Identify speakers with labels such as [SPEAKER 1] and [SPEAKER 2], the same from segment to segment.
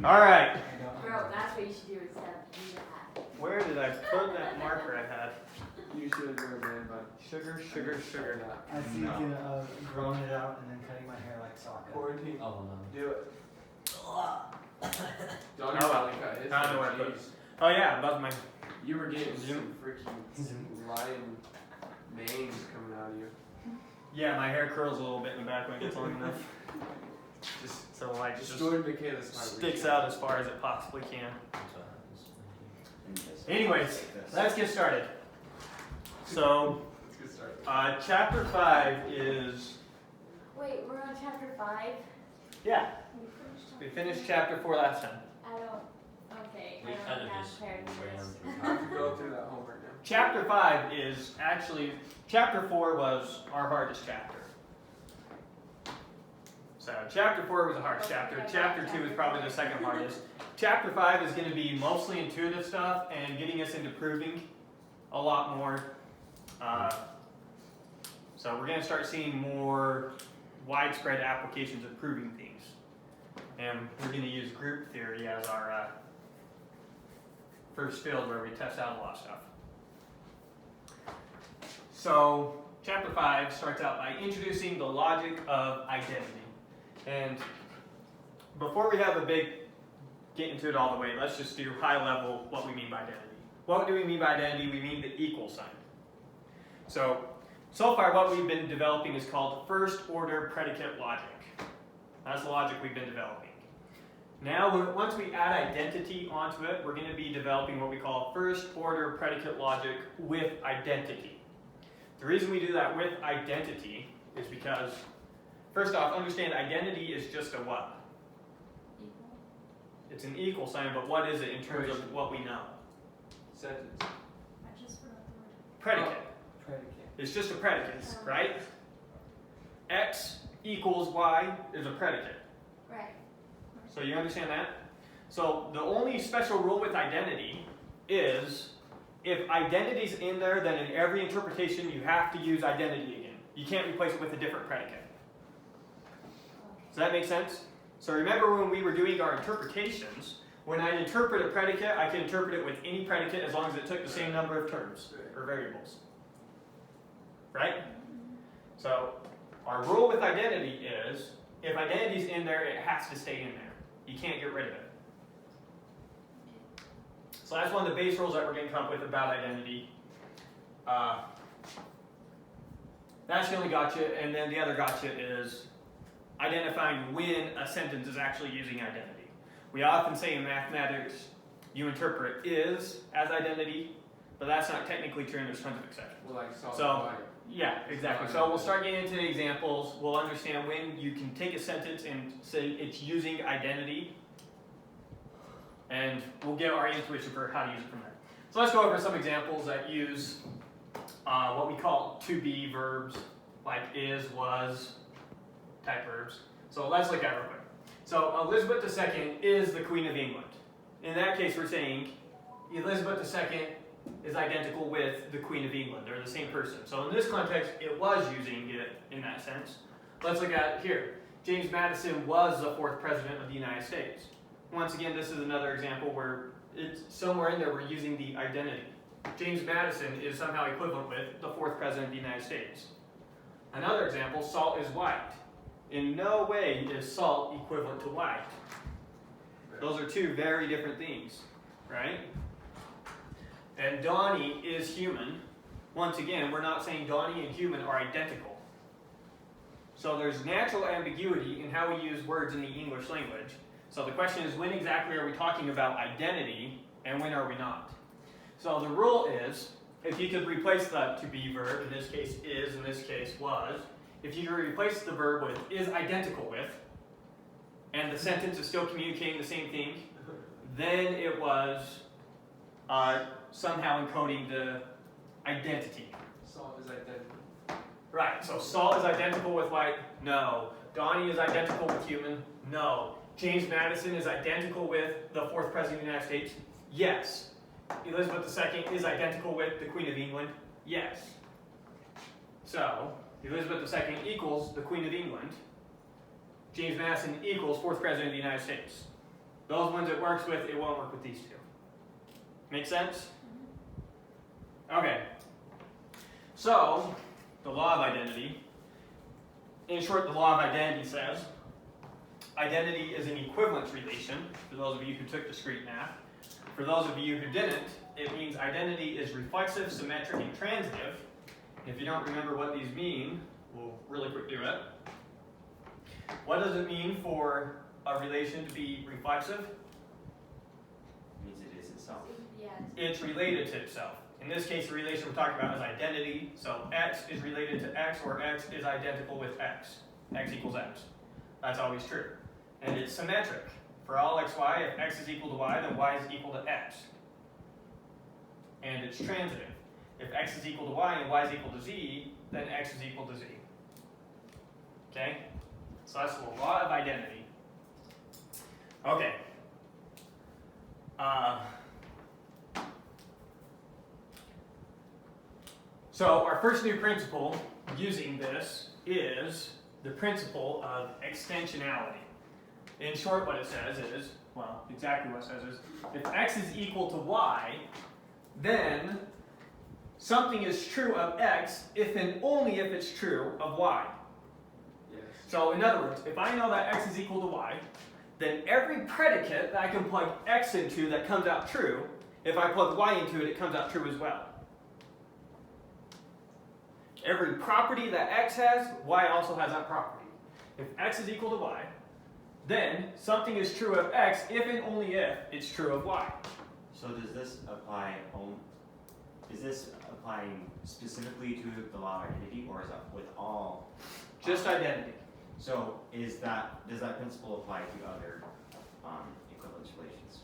[SPEAKER 1] All right.
[SPEAKER 2] Bro, that's what you should do instead of do that.
[SPEAKER 1] Where did I put that marker I had?
[SPEAKER 3] You should go man, but
[SPEAKER 1] Sugar.
[SPEAKER 4] I was thinking of growing it out and then cutting my hair like soccer.
[SPEAKER 3] quarantine.
[SPEAKER 5] Oh no.
[SPEAKER 3] Do it. Don't
[SPEAKER 1] Oh,
[SPEAKER 3] probably cut his.
[SPEAKER 1] I don't know where I put it.
[SPEAKER 3] Jeez.
[SPEAKER 1] Oh yeah, above my.
[SPEAKER 3] You were getting some
[SPEAKER 1] Zoom.
[SPEAKER 3] freaking lion manes coming out of you.
[SPEAKER 1] Yeah, my hair curls a little bit in the back when it gets long enough.
[SPEAKER 3] Just
[SPEAKER 1] So like just
[SPEAKER 3] destroyed Michaela's smile.
[SPEAKER 1] sticks out as far as it possibly can.
[SPEAKER 5] That's what happens.
[SPEAKER 1] Anyways, let's get started. So,
[SPEAKER 3] Let's get started.
[SPEAKER 1] chapter 5 is
[SPEAKER 2] Wait, we're on chapter 5?
[SPEAKER 1] yeah.
[SPEAKER 2] We finished
[SPEAKER 1] We
[SPEAKER 2] chapter
[SPEAKER 1] finished chapter 4 last time.
[SPEAKER 2] I don't, okay,
[SPEAKER 5] We
[SPEAKER 2] I
[SPEAKER 5] kind
[SPEAKER 2] don't
[SPEAKER 5] of
[SPEAKER 2] have
[SPEAKER 5] just
[SPEAKER 2] prepared
[SPEAKER 5] ran
[SPEAKER 2] this.
[SPEAKER 3] I have to go through that homework now.
[SPEAKER 1] Chapter 5 is actually chapter 4 was our hardest chapter. So chapter 4 was the hardest chapter. Chapter 2 is probably the second hardest. Chapter 5 is going to be mostly intuitive stuff and getting us into proving a lot more. So we're going to start seeing more widespread applications of proving things. And we're going to use group theory as our first field where we test out a lot of stuff. So chapter 5 starts out by introducing the logic of identity. And before we have a big get into it all the way, let's just do high level what we mean by identity. What do we mean by identity? We mean the equal sign. So far what we've been developing is called first order predicate logic. That's the logic we've been developing. Now, once we add identity onto it, we're going to be developing what we call first order predicate logic with identity. The reason we do that with identity is because, first off, understand identity is just a what?
[SPEAKER 2] Equal?
[SPEAKER 1] It's an equal sign, but what is it in terms of what we know?
[SPEAKER 3] Sentence.
[SPEAKER 2] I just forgot the word.
[SPEAKER 1] Predicate.
[SPEAKER 4] Predicate.
[SPEAKER 1] It's just a predicate, right? X equals Y is a predicate.
[SPEAKER 2] Right.
[SPEAKER 1] So you understand that? So the only special rule with identity is if identity's in there, then in every interpretation you have to use identity again. You can't replace it with a different predicate. Does that make sense? So remember when we were doing our interpretations, when I interpret a predicate, I can interpret it with any predicate as long as it took the same number of terms or variables. Right? So our rule with identity is if identity's in there, it has to stay in there. You can't get rid of it. So that's one of the base rules that we're going to come up with about identity. That's the only gotcha, and then the other gotcha is identifying when a sentence is actually using identity. We often say in mathematics, you interpret is as identity, but that's not technically true and there's tons of exceptions.
[SPEAKER 3] Well, like solid
[SPEAKER 1] So,
[SPEAKER 3] light.
[SPEAKER 1] yeah, exactly. So we'll start getting into the examples. We'll understand when you can take a sentence and say it's using identity, and we'll get our intuition for how to use it from there. So let's go over some examples that use what we call to be verbs, like is, was, type verbs. So let's look at it real quick. So Elizabeth II is the Queen of England. In that case, we're saying Elizabeth II is identical with the Queen of England. They're the same person. So in this context, it was using it in that sense. Let's look at it here. James Madison was the 4th president of the United States. Once again, this is another example where it's somewhere in there we're using the identity. James Madison is somehow equivalent with the 4th president of the United States. Another example, salt is white. In no way is salt equivalent to white. Those are two very different things, right? And Donnie is human. Once again, we're not saying Donnie and human are identical. So there's natural ambiguity in how we use words in the English language. So the question is, when exactly are we talking about identity and when are we not? So the rule is, if you could replace the to be verb, in this case is, in this case was, if you could replace the verb with is identical with, and the sentence is still communicating the same thing, then it was somehow encoding the identity.
[SPEAKER 3] Salt is identical.
[SPEAKER 1] Right, so salt is identical with white? No. Donnie is identical with human? No. James Madison is identical with the 4th president of the United States? Yes. Elizabeth II is identical with the Queen of England? Yes. So, Elizabeth II equals the Queen of England. James Madison equals 4th president of the United States. Those ones it works with, it won't work with these two. Make sense? Okay. So, the law of identity. In short, the law of identity says identity is an equivalence relation, for those of you who took discrete math. For those of you who didn't, it means identity is reflexive, symmetric, and transitive. If you don't remember what these mean, we'll really quickly do it. What does it mean for a relation to be reflexive?
[SPEAKER 5] It means it is itself.
[SPEAKER 2] Yeah.
[SPEAKER 1] It's related to itself. In this case, the relation we're talking about is identity. So x is related to x, or x is identical with x. X equals x. That's always true. And it's symmetric. For all xy, if x is equal to y, then y is equal to x. And it's transitive. If x is equal to y and y is equal to z, then x is equal to z. Okay? So that's the law of identity. Okay. So our first new principle using this is the principle of extensionality. In short, what it says is, well, exactly what it says is, if x is equal to y, then something is true of x if and only if it's true of y.
[SPEAKER 3] Yes.
[SPEAKER 1] So in other words, if I know that x is equal to y, then every predicate that I can plug x into that comes out true, if I plug y into it, it comes out true as well. Every property that x has, y also has that property. If x is equal to y, then something is true of x if and only if it's true of y.
[SPEAKER 5] So does this apply is this applying specifically to the law of identity, or is it with all?
[SPEAKER 1] Just identity.
[SPEAKER 5] So does that principle apply to other equivalence relations?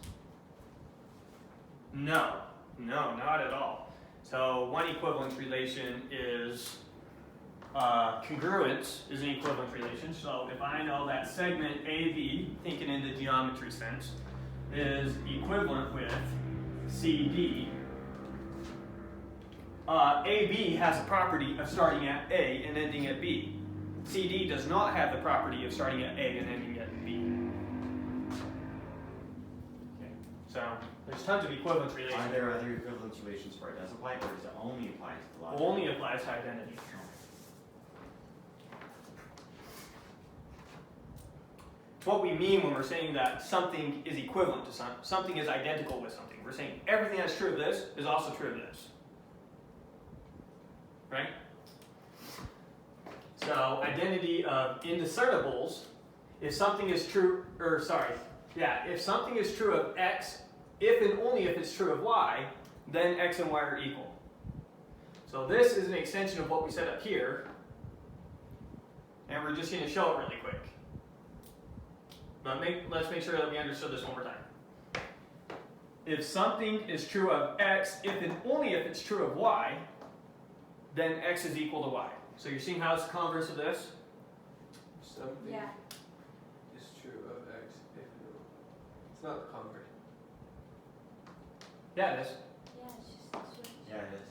[SPEAKER 1] No, not at all. So one equivalence relation is congruence is an equivalence relation. So if I know that segment AB, thinking in the geometry sense, is equivalent with CD, AB has a property of starting at A and ending at B. CD does not have the property of starting at A and ending at B. Okay. So there's tons of equivalence relations.
[SPEAKER 5] Are there other equivalence relations where it does apply, or does it only apply to the law of
[SPEAKER 1] Only
[SPEAKER 5] identity?
[SPEAKER 1] applies to identity. It's what we mean when we're saying that something is equivalent to something is identical with something. We're saying everything that's true of this is also true of this. Right? So identity of insertables, if something is true, if something is true of x, if and only if it's true of y, then x and y are equal. So this is an extension of what we set up here, and we're just going to show it really quick. But let's make sure that we understood this one more time. If something is true of x, if and only if it's true of y, then x is equal to y. So you're seeing how it's the converse of this?
[SPEAKER 3] Something
[SPEAKER 2] Yeah.
[SPEAKER 3] is true of x if it's not the converse.
[SPEAKER 1] Yeah, it is.
[SPEAKER 2] Yeah, it's just this way.
[SPEAKER 5] Yeah, it is.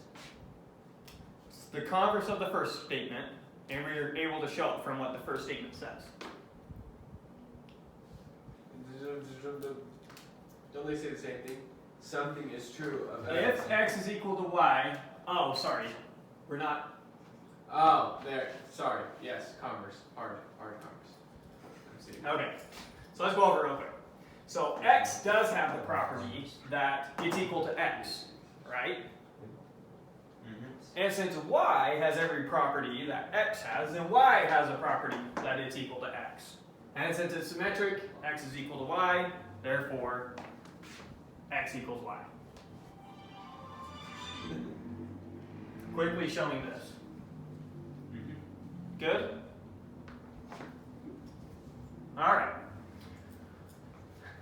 [SPEAKER 1] It's the converse of the first statement, and we're able to show it from what the first statement says.
[SPEAKER 3] Don't they say the same thing? Something is true of x.
[SPEAKER 1] If x is equal to y, oh, sorry, we're not.
[SPEAKER 3] Oh, there. Sorry. Yes, converse. Hard converse. I'm seeing it.
[SPEAKER 1] Okay, so let's go over it real quick. So x does have the property that it's equal to x, right? And since y has every property that x has, then y has a property that it's equal to x. And since it's symmetric, x is equal to y, therefore x equals y. Quickly showing this. Good? Alright.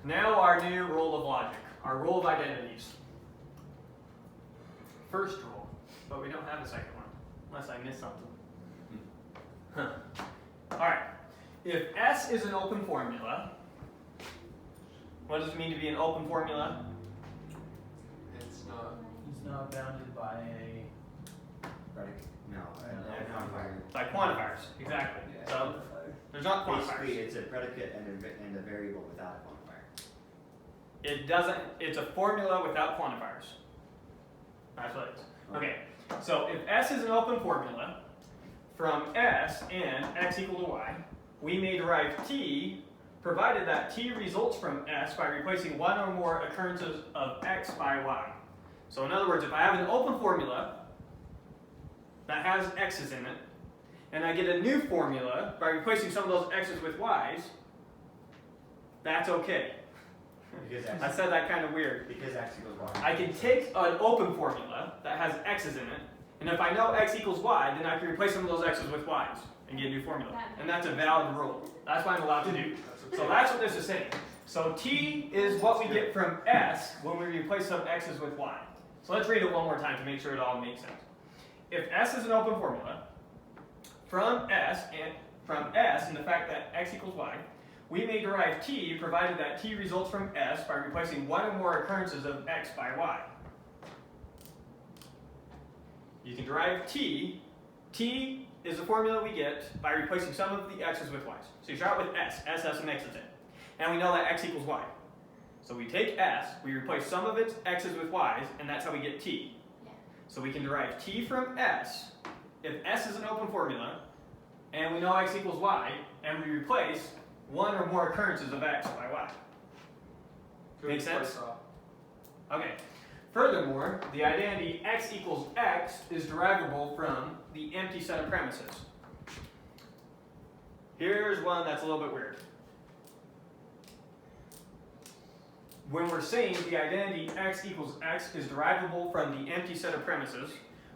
[SPEAKER 1] Now our new rule of logic, our rule of identities. First rule, but we don't have a second one, unless I missed something. Alright. If S is an open formula, what does it mean to be an open formula?
[SPEAKER 3] It's not.
[SPEAKER 4] It's not bounded by a
[SPEAKER 5] Predicate. No,
[SPEAKER 4] quantifier.
[SPEAKER 1] By quantifiers, exactly.
[SPEAKER 5] Yeah.
[SPEAKER 1] So there's not
[SPEAKER 5] Basically,
[SPEAKER 1] quantifiers.
[SPEAKER 5] it's a predicate and a variable without a quantifier.
[SPEAKER 1] It doesn't, it's a formula without quantifiers. That's what it is. Okay, so if S is an open formula, from S and x equal to y, we may derive T, provided that T results from S by replacing one or more occurrences of x by y. So in other words, if I have an open formula that has x's in it, and I get a new formula by replacing some of those x's with y's, that's okay.
[SPEAKER 5] Because
[SPEAKER 1] I said that kind of weird.
[SPEAKER 5] Because x equals y.
[SPEAKER 1] I can take an open formula that has x's in it, and if I know x equals y, then I can replace some of those x's with y's and get a new formula. And that's a valid rule. That's what I'm allowed to do. So that's what this is saying. So T is what we get from S when we replace some x's with y. So let's read it one more time to make sure it all makes sense. If S is an open formula, from S and the fact that x equals y, we may derive T provided that T results from S by replacing one or more occurrences of x by y. You can derive T. T is the formula we get by replacing some of the x's with y's. So you start with S. S has some x's in it. And we know that x equals y. So we take S, we replace some of its x's with y's, and that's how we get T.
[SPEAKER 2] Yeah.
[SPEAKER 1] So we can derive T from S if S is an open formula, and we know x equals y, and we replace one or more occurrences of x by y. Make sense? Okay. Furthermore, the identity x equals x is derivable from the empty set of premises. Here's one that's a little bit weird. When we're saying the identity x equals x is derivable from the empty set of premises,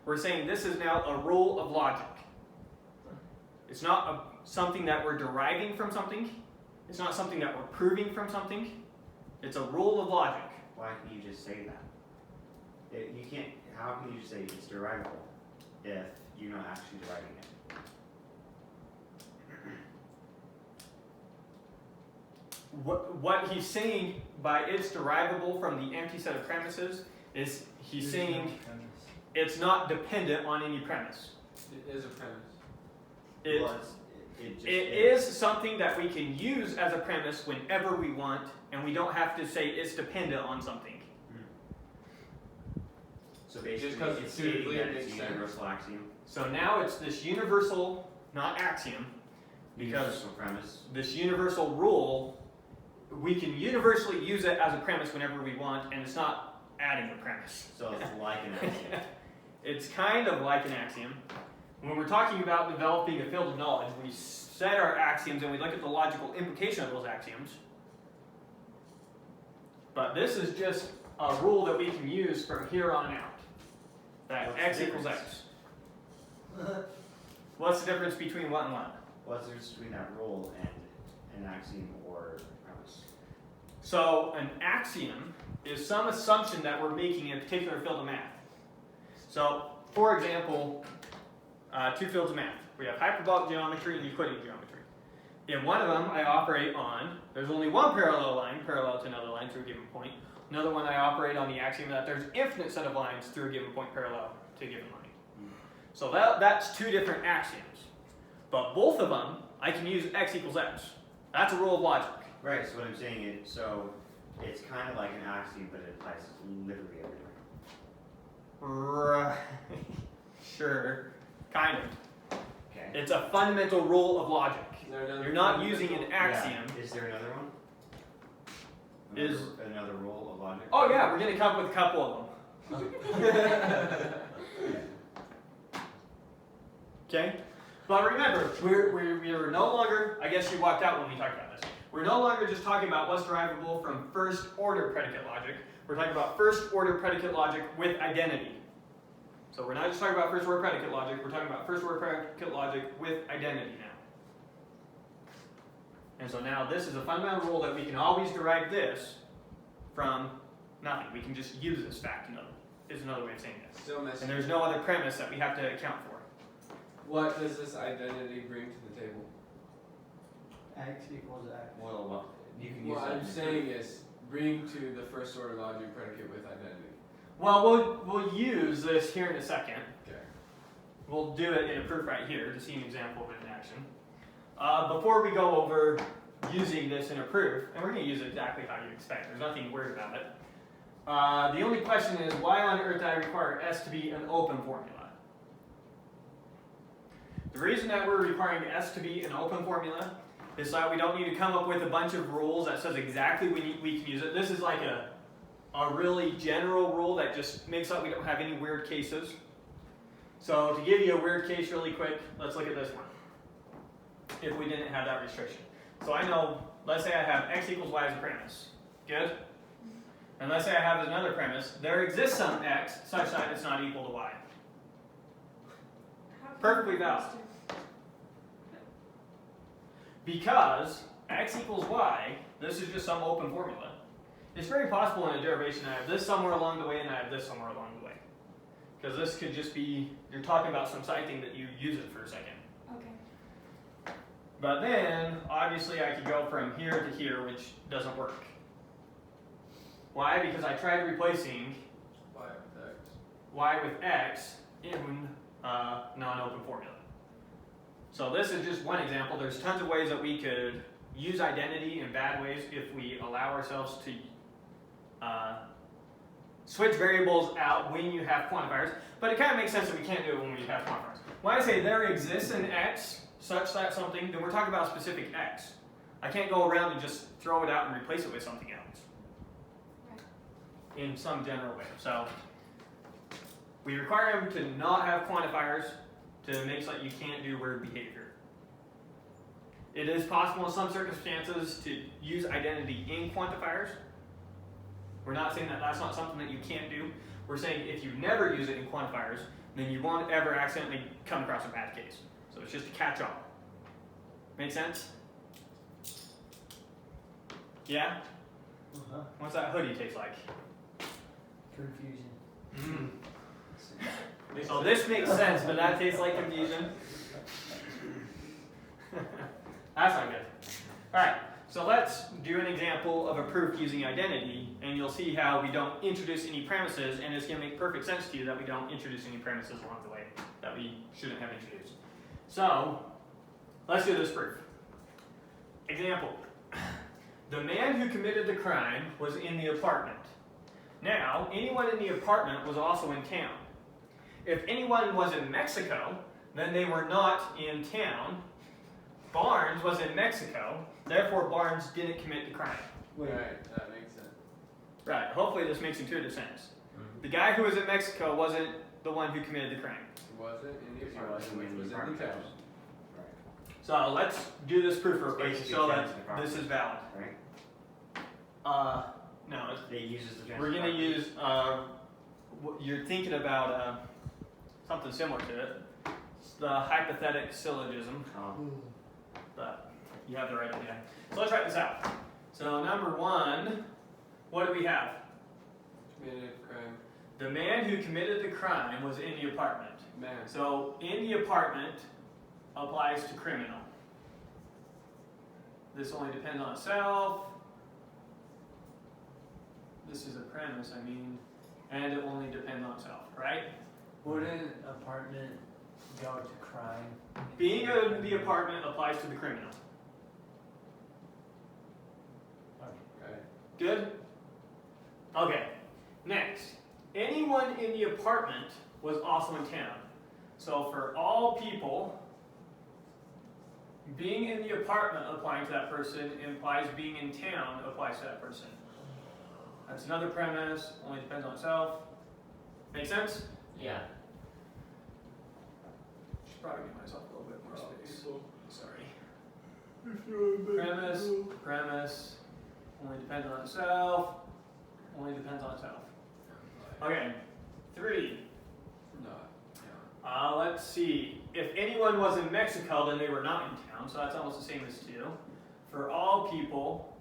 [SPEAKER 1] we're saying this is now a rule of logic. It's not something that we're deriving from something. It's not something that we're proving from something. It's a rule of logic.
[SPEAKER 5] Why can you just say that? You can't. How can you just say it's derivable if you're not actually deriving it?
[SPEAKER 1] What he's saying by it's derivable from the empty set of premises is he's saying it's not dependent on any premise.
[SPEAKER 3] It is a premise.
[SPEAKER 1] It,
[SPEAKER 5] Well, it just
[SPEAKER 1] it is something that we can use as a premise whenever we want, and we don't have to say it's dependent on something.
[SPEAKER 5] So basically,
[SPEAKER 3] Just 'cause
[SPEAKER 5] it's
[SPEAKER 3] it's
[SPEAKER 5] stating
[SPEAKER 3] intuitively
[SPEAKER 5] that
[SPEAKER 3] it
[SPEAKER 5] it's a
[SPEAKER 3] makes sense.
[SPEAKER 5] universal axiom.
[SPEAKER 1] So now it's this universal, not axiom, because
[SPEAKER 5] Universal premise.
[SPEAKER 1] this universal rule, we can universally use it as a premise whenever we want, and it's not adding a premise.
[SPEAKER 5] So it's like an axiom.
[SPEAKER 1] It's kind of like an axiom. When we're talking about developing a field of knowledge, we set our axioms and we look at the logical implication of those axioms. But this is just a rule that we can use from here on out. That
[SPEAKER 5] What's
[SPEAKER 1] x
[SPEAKER 5] the
[SPEAKER 1] equals
[SPEAKER 5] difference?
[SPEAKER 1] x. What's the difference between what and what?
[SPEAKER 5] What's the difference between that rule and an axiom or premise?
[SPEAKER 1] So an axiom is some assumption that we're making in a particular field of math. So, for example, two fields of math. We have hyperbolic geometry and Euclidean geometry. In one of them, I operate on, there's only one parallel line parallel to another line through a given point. Another one I operate on the axiom that there's infinite set of lines through a given point parallel to a given line. So that's two different axioms. But both of them, I can use x equals x. That's a rule of logic.
[SPEAKER 5] Right. So what I'm saying is, so it's kind of like an axiom, but it applies literally everywhere.
[SPEAKER 1] Right. Sure. Kind of.
[SPEAKER 5] Okay.
[SPEAKER 1] It's a fundamental rule of logic.
[SPEAKER 3] Is there another
[SPEAKER 1] You're not
[SPEAKER 3] fundamental-
[SPEAKER 1] using an axiom.
[SPEAKER 5] Yeah. Is there another one?
[SPEAKER 1] Is-
[SPEAKER 5] another rule of logic?
[SPEAKER 1] Oh yeah, we're going to come up with a couple of them. Okay? But remember, we're no longer, I guess you walked out when we talked about this. We're no longer just talking about what's derivable from first order predicate logic. We're talking about first order predicate logic with identity. So we're not just talking about first order predicate logic, we're talking about first order predicate logic with identity now. And so now this is a fundamental rule that we can always derive this from nothing. We can just use this fact, is another way of saying this.
[SPEAKER 3] Still missing.
[SPEAKER 1] And there's no other premise that we have to account for.
[SPEAKER 3] What does this identity bring to the table?
[SPEAKER 4] X equals x.
[SPEAKER 5] Well, you can use
[SPEAKER 3] What
[SPEAKER 5] that.
[SPEAKER 3] I'm saying is bring to the first order logic predicate with identity.
[SPEAKER 1] Well, we'll use this here in a second.
[SPEAKER 3] Okay.
[SPEAKER 1] We'll do it in a proof right here to see an example of it in action. Before we go over using this in a proof, and we're going to use it exactly how you expect. There's nothing weird about it. The only question is, why on earth do I require S to be an open formula? The reason that we're requiring S to be an open formula is that we don't need to come up with a bunch of rules that says exactly we can use it. This is like a really general rule that just makes up we don't have any weird cases. So to give you a weird case really quick, let's look at this one. If we didn't have that restriction. So I know, let's say I have x equals y as a premise. Good? And let's say I have another premise. There exists some x such that it's not equal to y.
[SPEAKER 2] How can
[SPEAKER 1] Perfectly
[SPEAKER 2] you
[SPEAKER 1] valid.
[SPEAKER 2] use
[SPEAKER 1] Because x equals y, this is just some open formula. It's very possible in a derivation I have this somewhere along the way and I have this somewhere along the way. Because this could just be, you're talking about some side thing that you use it for a second.
[SPEAKER 2] Okay.
[SPEAKER 1] But then, obviously I could go from here to here, which doesn't work. Why? Because I tried replacing y with x in non-open formula. So this is just one example. There's tons of ways that we could use identity in bad ways if we allow ourselves to switch variables out when you have quantifiers. But it kind of makes sense that we can't do it when we have quantifiers. When I say there exists an x such that something, then we're talking about a specific x. I can't go around and just throw it out and replace it with something else.
[SPEAKER 2] Right.
[SPEAKER 1] In some general way. So we require them to not have quantifiers to make so that you can't do weird behavior. It is possible in some circumstances to use identity in quantifiers. We're not saying that that's not something that you can't do. We're saying if you never use it in quantifiers, then you won't ever accidentally come across a bad case. So it's just a catch-all. Make sense? Yeah?
[SPEAKER 4] Uh-huh.
[SPEAKER 1] What's that hoodie taste like?
[SPEAKER 4] Confusion.
[SPEAKER 1] So this makes sense, but that tastes like confusion. That's not good. Alright, so let's do an example of a proof using identity, and you'll see how we don't introduce any premises, and it's going to make perfect sense to you that we don't introduce any premises along the way that we shouldn't have introduced. So, let's do this proof. Example. The man who committed the crime was in the apartment. Now, anyone in the apartment was also in town. If anyone was in Mexico, then they were not in town. Barnes was in Mexico, therefore Barnes didn't commit the crime.
[SPEAKER 4] Wait.
[SPEAKER 3] Right, that makes sense.
[SPEAKER 1] Right, hopefully this makes intuitive sense.
[SPEAKER 5] Mm-hmm.
[SPEAKER 1] The guy who was in Mexico wasn't the one who committed the crime.
[SPEAKER 3] It wasn't in the
[SPEAKER 5] It
[SPEAKER 3] apartment,
[SPEAKER 5] wasn't
[SPEAKER 3] which
[SPEAKER 5] in the
[SPEAKER 3] was in
[SPEAKER 5] apartment.
[SPEAKER 3] the town.
[SPEAKER 1] So let's do this proof real quick to
[SPEAKER 5] Basically
[SPEAKER 1] show that
[SPEAKER 5] transfer property.
[SPEAKER 1] this is valid.
[SPEAKER 5] Right?
[SPEAKER 1] No,
[SPEAKER 5] It uses the transfer
[SPEAKER 1] we're going to
[SPEAKER 5] property.
[SPEAKER 1] use, you're thinking about something similar to it. It's the hypothetic syllogism, but you have the right idea. So let's write this out. So number one, what do we have?
[SPEAKER 3] Committed crime.
[SPEAKER 1] The man who committed the crime was in the apartment.
[SPEAKER 3] Man.
[SPEAKER 1] So in the apartment applies to criminal. This only depends on itself. This is a premise, I mean, and it only depends on itself, right?
[SPEAKER 4] Wouldn't apartment go to crime?
[SPEAKER 1] Being in the apartment applies to the criminal.
[SPEAKER 3] Right.
[SPEAKER 1] Good? Okay, next. Anyone in the apartment was also in town. So for all people, being in the apartment applying to that person implies being in town applies to that person. That's another premise, only depends on itself. Make sense?
[SPEAKER 3] Yeah.
[SPEAKER 1] Should probably give myself a little bit more space. Sorry. Premise, only depends on itself, only depends on itself. Okay, 3.
[SPEAKER 3] Not.
[SPEAKER 1] Let's see. If anyone was in Mexico, then they were not in town, so that's almost the same as 2. For all people,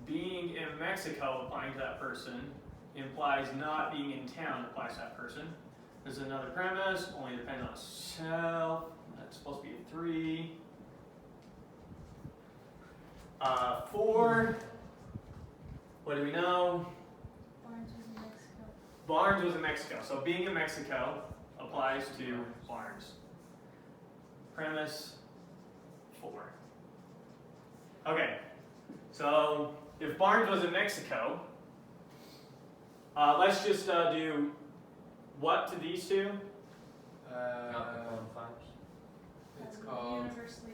[SPEAKER 1] being in Mexico applying to that person implies not being in town applies to that person. There's another premise, only depends on itself. That's supposed to be a 3. 4. What do we know?
[SPEAKER 2] Barnes was in Mexico.
[SPEAKER 1] Barnes was in Mexico, so being in Mexico applies to Barnes. Premise 4. Okay, So if Barnes was in Mexico, let's just do what to these two?
[SPEAKER 3] It's called.
[SPEAKER 2] Universally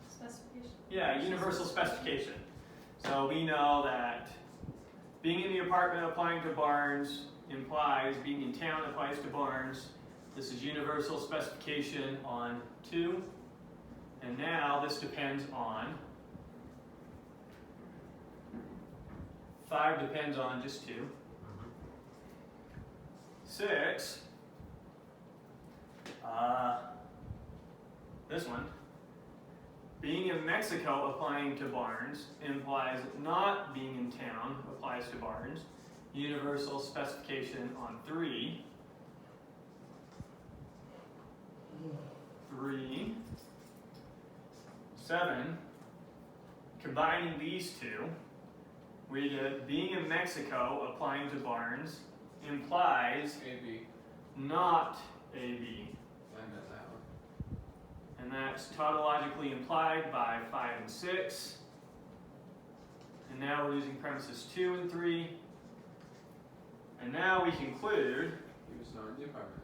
[SPEAKER 2] specification.
[SPEAKER 1] Yeah, universal specification. So we know that being in the apartment applying to Barnes implies being in town applies to Barnes. This is universal specification on 2. And now this depends on 5 depends on just 2. 6, this one, being in Mexico applying to Barnes implies not being in town applies to Barnes. Universal specification on 3. 3, 7, combining these two, we get being in Mexico applying to Barnes implies
[SPEAKER 3] AB.
[SPEAKER 1] not AB.
[SPEAKER 3] I got that one.
[SPEAKER 1] And that's tautologically implied by 5 and 6. And now we're using premises 2 and 3. And now we conclude
[SPEAKER 3] He was not in the apartment.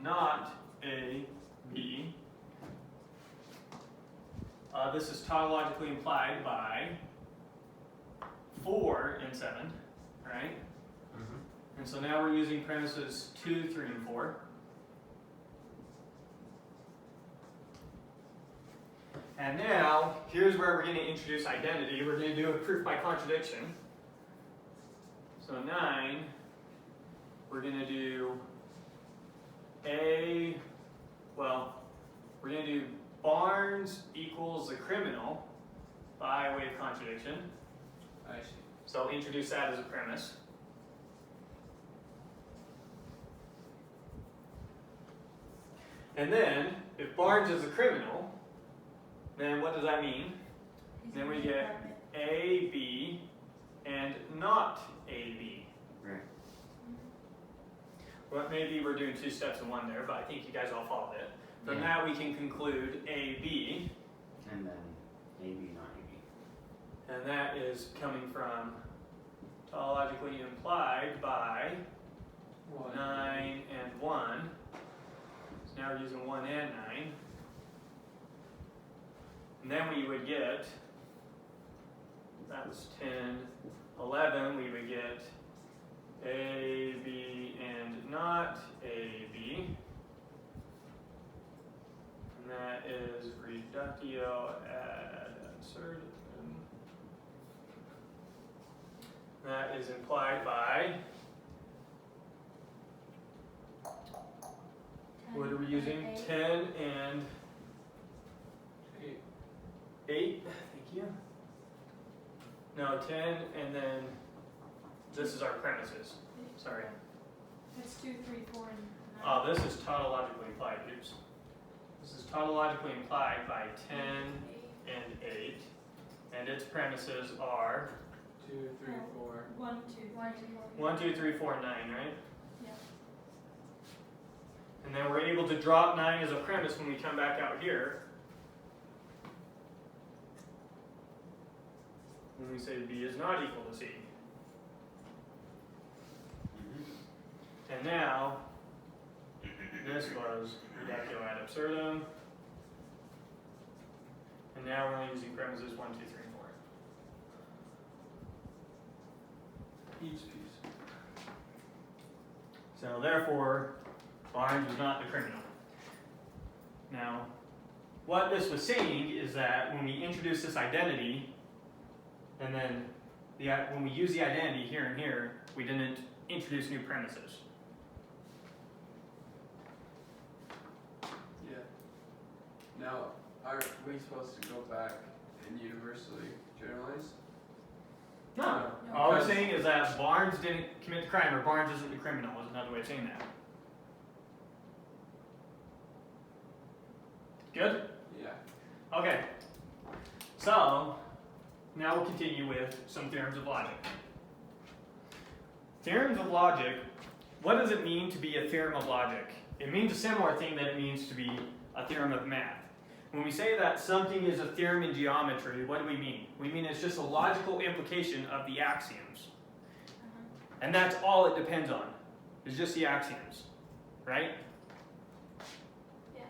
[SPEAKER 1] not A, B. This is tautologically implied by 4 and 7, right? And so now we're using premises 2, 3, and 4. And now, here's where we're going to introduce identity. We're going to do a proof by contradiction. So 9, we're going to do we're going to do Barnes equals a criminal by way of contradiction.
[SPEAKER 3] I see.
[SPEAKER 1] So introduce that as a premise. And then, if Barnes is a criminal, then what does that mean? Then we get A, B, and not A, B.
[SPEAKER 5] Right.
[SPEAKER 1] Well, maybe we're doing 2 steps in one there, but I think you guys all followed it. From
[SPEAKER 5] Yeah.
[SPEAKER 1] that we can conclude A, B,
[SPEAKER 5] And then AB, not AB.
[SPEAKER 1] and that is coming from tautologically implied by 9 and 1. So now we're using 1 and 9. And then we would get, that was 10, 11, we would get A, B, and not A, B. And that is reductio ad absurdum. That is implied by, what are we using? 10 and 8, thank you. No, 10 and then this is our premises. Sorry.
[SPEAKER 2] It's 2, 3, 4, and 9.
[SPEAKER 1] This is tautologically implied. Oops. This is tautologically implied by 10 and 8, and its premises are
[SPEAKER 3] 2, 3, 4.
[SPEAKER 2] 1, 2, 1, 2,
[SPEAKER 1] 1, 2, 3, 4, 9, right?
[SPEAKER 2] Yeah.
[SPEAKER 1] And then we're able to drop 9 as a premise when we come back out here. When we say B is not equal to C. And now, this was reductio ad absurdum. And now we're only using premises 1, 2, 3, and 4. Each piece. So therefore, Barnes was not the criminal. Now, what this was saying is that when we introduce this identity, and then when we use the identity here and here, we didn't introduce new premises.
[SPEAKER 3] Yeah. Now, are we supposed to go back and universally generalize?
[SPEAKER 1] No.
[SPEAKER 2] No.
[SPEAKER 1] All we're saying is that Barnes didn't commit the crime, or Barnes isn't the criminal, is another way of saying that. Good?
[SPEAKER 3] Yeah.
[SPEAKER 1] Okay. So, now we'll continue with some theorems of logic. Theorems of logic, what does it mean to be a theorem of logic? It means a similar thing that it means to be a theorem of math. When we say that something is a theorem in geometry, what do we mean? We mean it's just a logical implication of the axioms. And that's all it depends on. It's just the axioms, right?
[SPEAKER 2] Yeah.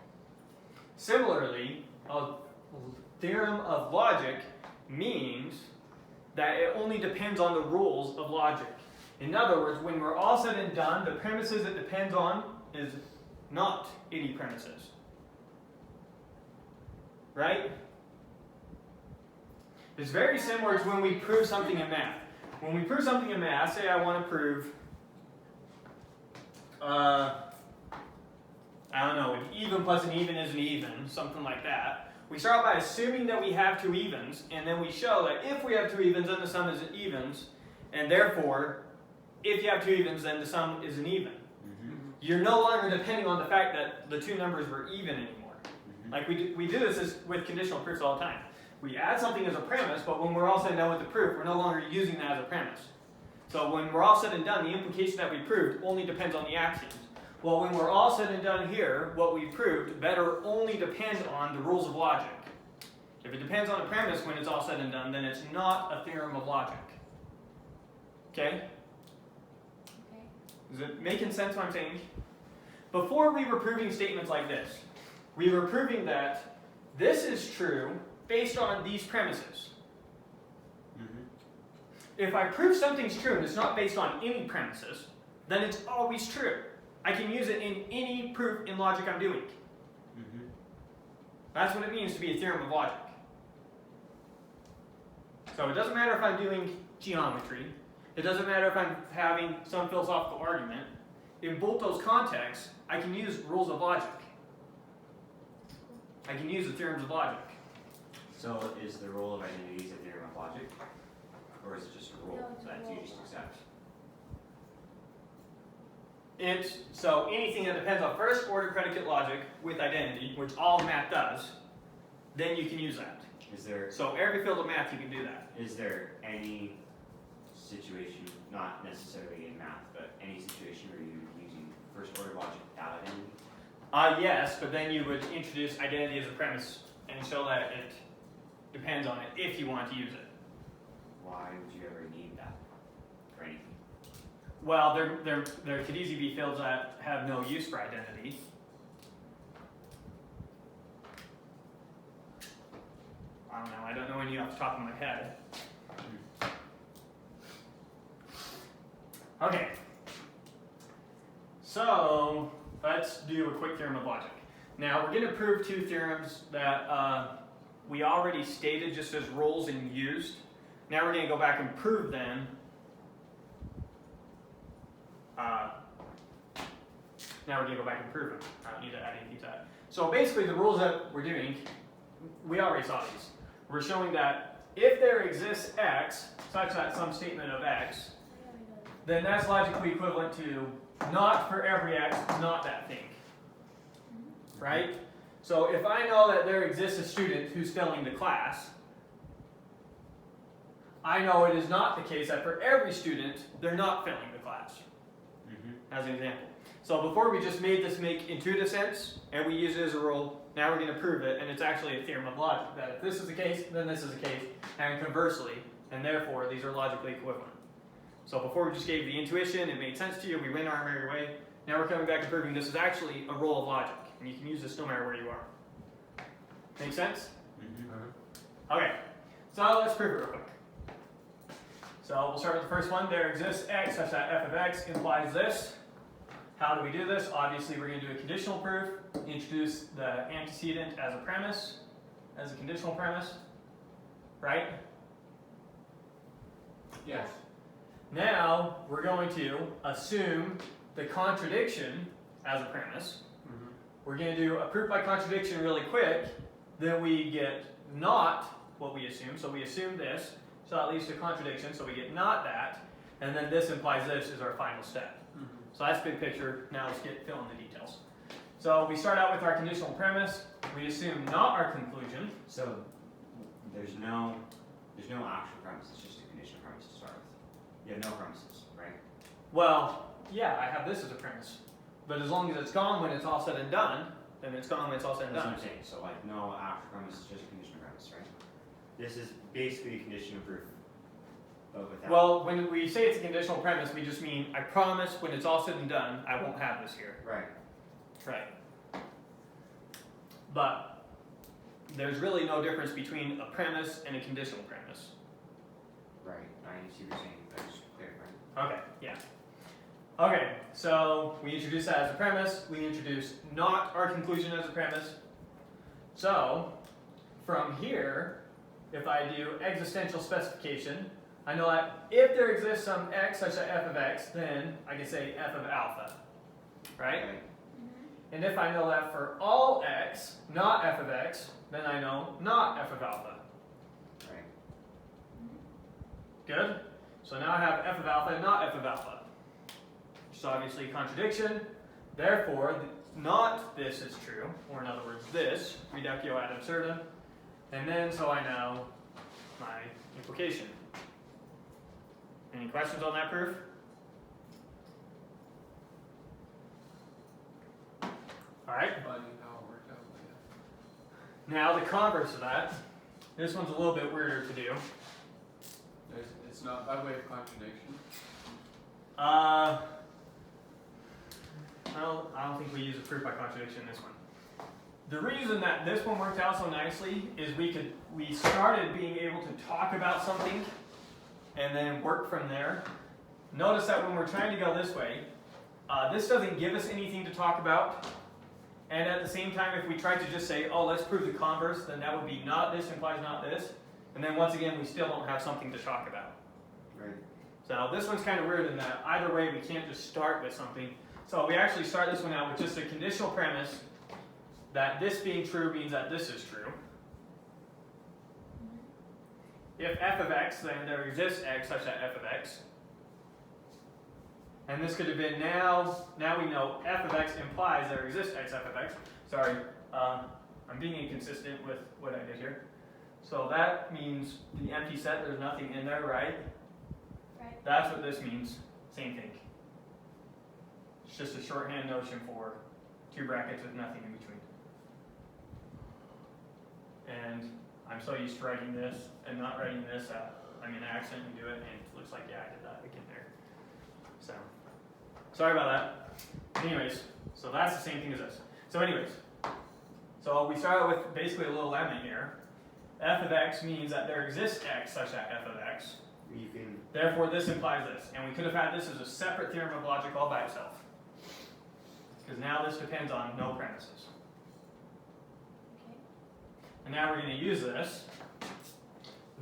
[SPEAKER 1] Similarly, a theorem of logic means that it only depends on the rules of logic. In other words, when we're all said and done, the premises it depends on is not any premises. Right? It's very similar to when we prove something in math. When we prove something in math, say I want to prove, I don't know, an even plus an even is an even, something like that. We start by assuming that we have two evens, and then we show that if we have two evens, then the sum is evens, and therefore, if you have two evens, then the sum is an even. You're no longer depending on the fact that the two numbers were even anymore. Like we do this with conditional proofs all the time. We add something as a premise, but when we're all said and done with the proof, we're no longer using that as a premise. So when we're all said and done, the implication that we proved only depends on the axioms. Well, when we're all said and done here, what we proved better only depends on the rules of logic. If it depends on a premise when it's all said and done, then it's not a theorem of logic. Okay?
[SPEAKER 2] Okay.
[SPEAKER 1] Is it making sense what I'm saying? Before we were proving statements like this, we were proving that this is true based on these premises. If I prove something's true and it's not based on any premises, then it's always true. I can use it in any proof in logic I'm doing. That's what it means to be a theorem of logic. So it doesn't matter if I'm doing geometry. It doesn't matter if I'm having some philosophical argument. In both those contexts, I can use rules of logic. I can use the theorems of logic.
[SPEAKER 5] So is the rule of identities a theorem of logic? Or is it just a rule
[SPEAKER 2] No, it's a
[SPEAKER 5] that
[SPEAKER 2] rule.
[SPEAKER 5] you just accept?
[SPEAKER 1] So anything that depends on first order predicate logic with identity, which all math does, then you can use that.
[SPEAKER 5] Is there
[SPEAKER 1] So every field of math you can do that.
[SPEAKER 5] is there any situation, not necessarily in math, but any situation where you're using first order logic without identity?
[SPEAKER 1] Yes, but then you would introduce identity as a premise and show that it depends on it if you want to use it.
[SPEAKER 5] Why would you ever need that for anything?
[SPEAKER 1] Well, there could easily be fields that have no use for identity. I don't know any off the top of my head. Okay. So let's do a quick theorem of logic. Now we're going to prove two theorems that we already stated just as rules and used. Now we're going to go back and prove them. Now we're going to go back and prove them. I don't need to add anything to that. So basically the rules that we're doing, we already saw these. We're showing that if there exists x, such that some statement of x, then that's logically equivalent to not for every x, not that thing. Right? So if I know that there exists a student who's failing the class, I know it is not the case that for every student, they're not failing the class. As an example. So before we just made this make intuitive sense, and we use it as a rule, now we're going to prove it, and it's actually a theorem of logic, that if this is the case, then this is the case, and conversely, and therefore these are logically equivalent. So before we just gave the intuition, it made sense to you, we went our merry way, now we're coming back and proving this is actually a rule of logic, and you can use this no matter where you are. Make sense? Okay, so let's prove it real quick. So we'll start with the first one. There exists x such that f of x implies this. How do we do this? Obviously, we're going to do a conditional proof, introduce the antecedent as a premise, as a conditional premise, right?
[SPEAKER 3] Yes.
[SPEAKER 1] Now, we're going to assume the contradiction as a premise. We're going to do a proof by contradiction really quick. Then we get not what we assume. So we assume this. So that leads to contradiction. So we get not that. And then this implies this is our final step. So that's big picture. Now let's fill in the details. So we start out with our conditional premise. We assume not our conclusion.
[SPEAKER 5] So there's no actual premise. It's just a conditional premise to start with. You have no premises, right?
[SPEAKER 1] Well, yeah, I have this as a premise. But as long as it's gone when it's all said and done, then it's gone when it's all said and
[SPEAKER 5] That's what
[SPEAKER 1] done.
[SPEAKER 5] I'm saying. So like no after premise is just a conditional premise, right? This is basically a conditional proof, but without.
[SPEAKER 1] Well, when we say it's a conditional premise, we just mean I promise when it's all said and done, I won't have this here.
[SPEAKER 5] Right.
[SPEAKER 1] Right. But there's really no difference between a premise and a conditional premise.
[SPEAKER 5] Right. I see what you're saying. I just clarifying.
[SPEAKER 1] Okay, yeah. Okay, so we introduce that as a premise. We introduce not our conclusion as a premise. So from here, if I do existential specification, I know that if there exists some x such that f of x, then I can say f of alpha, right? And if I know that for all x, not f of x, then I know not f of alpha.
[SPEAKER 5] Right.
[SPEAKER 1] Good? So now I have f of alpha and not f of alpha. Which is obviously a contradiction. Therefore, not this is true, or in other words, this, reductio ad absurdum. And then so I know my implication. Any questions on that proof? Alright.
[SPEAKER 3] Funny how it worked out like that.
[SPEAKER 1] Now the converse of that. This one's a little bit weirder to do.
[SPEAKER 3] It's not by way of contradiction.
[SPEAKER 1] Well, I don't think we use a proof by contradiction in this one. The reason that this one worked out so nicely is we started being able to talk about something and then work from there. Notice that when we're trying to go this way, this doesn't give us anything to talk about. And at the same time, if we tried to just say, oh, let's prove the converse, then that would be not this implies not this. And then once again, we still don't have something to talk about.
[SPEAKER 5] Right.
[SPEAKER 1] So this one's kind of weird in that either way, we can't just start with something. So we actually start this one out with just a conditional premise that this being true means that this is true. If f of x, then there exists x such that f of x. And this could have been now we know f of x implies there exists x f of x. Sorry, I'm being inconsistent with what I did here. So that means the empty set, there's nothing in there, right?
[SPEAKER 2] Right.
[SPEAKER 1] That's what this means. Same thing. It's just a shorthand notion for two brackets with nothing in between. And I'm so used to writing this and not writing this that I'm in accident and do it, and it looks like, yeah, I did that again there. So, sorry about that. Anyways, so that's the same thing as this. So anyways, so we start out with basically a little lemma here. F of x means that there exists x such that f of x.
[SPEAKER 5] You can.
[SPEAKER 1] Therefore, this implies this. And we could have had this as a separate theorem of logic all by itself. Because now this depends on no premises.
[SPEAKER 2] Okay.
[SPEAKER 1] And now we're going to use this.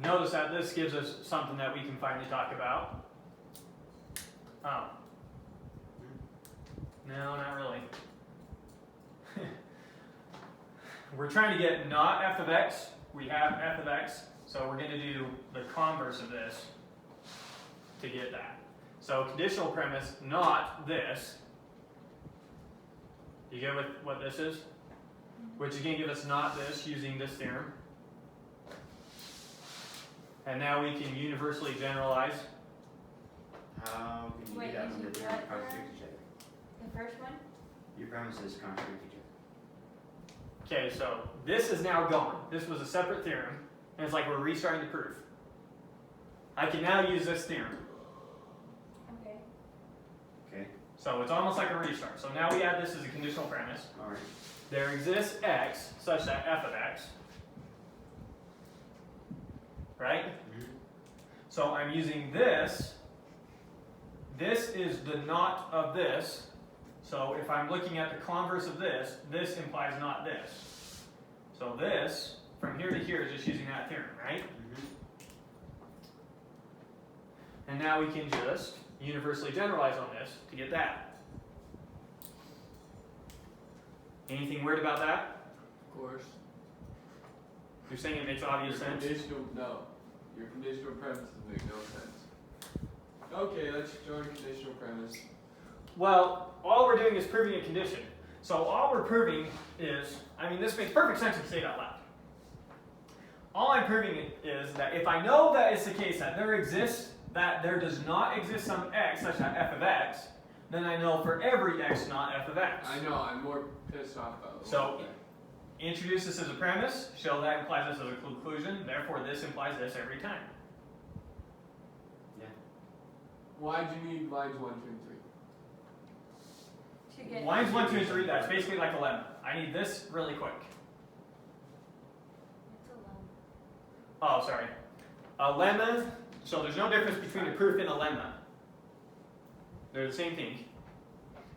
[SPEAKER 1] Notice that this gives us something that we can finally talk about. Oh. No, not really. We're trying to get not f of x. We have f of x. So we're going to do the converse of this to get that. So conditional premise, not this. You get with what this is? Which is going to give us not this using this theorem. And now we can universally generalize.
[SPEAKER 5] How can you
[SPEAKER 2] Wait,
[SPEAKER 5] do that
[SPEAKER 2] you
[SPEAKER 5] when they're
[SPEAKER 2] do
[SPEAKER 5] different
[SPEAKER 2] what
[SPEAKER 5] contradict each other?
[SPEAKER 2] The first one?
[SPEAKER 5] Your premises contradict each other.
[SPEAKER 1] Okay, so this is now gone. This was a separate theorem, and it's like we're restarting the proof. I can now use this theorem.
[SPEAKER 2] Okay.
[SPEAKER 5] Okay.
[SPEAKER 1] So it's almost like a restart. So now we add this as a conditional premise.
[SPEAKER 5] All right.
[SPEAKER 1] There exists x such that f of x. Right?
[SPEAKER 5] Mm-hmm.
[SPEAKER 1] So I'm using this. This is the not of this. So if I'm looking at the converse of this, this implies not this. So this, from here to here, is just using that theorem, right?
[SPEAKER 5] Mm-hmm.
[SPEAKER 1] And now we can just universally generalize on this to get that. Anything weird about that?
[SPEAKER 3] Of course.
[SPEAKER 1] You're saying it makes obvious sense?
[SPEAKER 3] Your conditional premises make no sense. Okay, let's join conditional premise.
[SPEAKER 1] Well, all we're doing is proving a condition. So all we're proving is, this makes perfect sense if you say it out loud. All I'm proving is that if I know that it's the case that there does not exist some x such that f of x, then I know for every x not f of x.
[SPEAKER 3] I know, I'm more pissed off about the
[SPEAKER 1] So-
[SPEAKER 3] whole thing.
[SPEAKER 1] Introduce this as a premise, show that implies this as a conclusion, therefore this implies this every time.
[SPEAKER 3] Why do you need lines 1, 2, and 3?
[SPEAKER 2] To get
[SPEAKER 1] Lines 1, 2, and 3, that's basically like a lemma. I need this really quick.
[SPEAKER 2] It's a
[SPEAKER 1] Oh, sorry. A lemma, so there's no difference between a proof and a lemma. They're the same thing.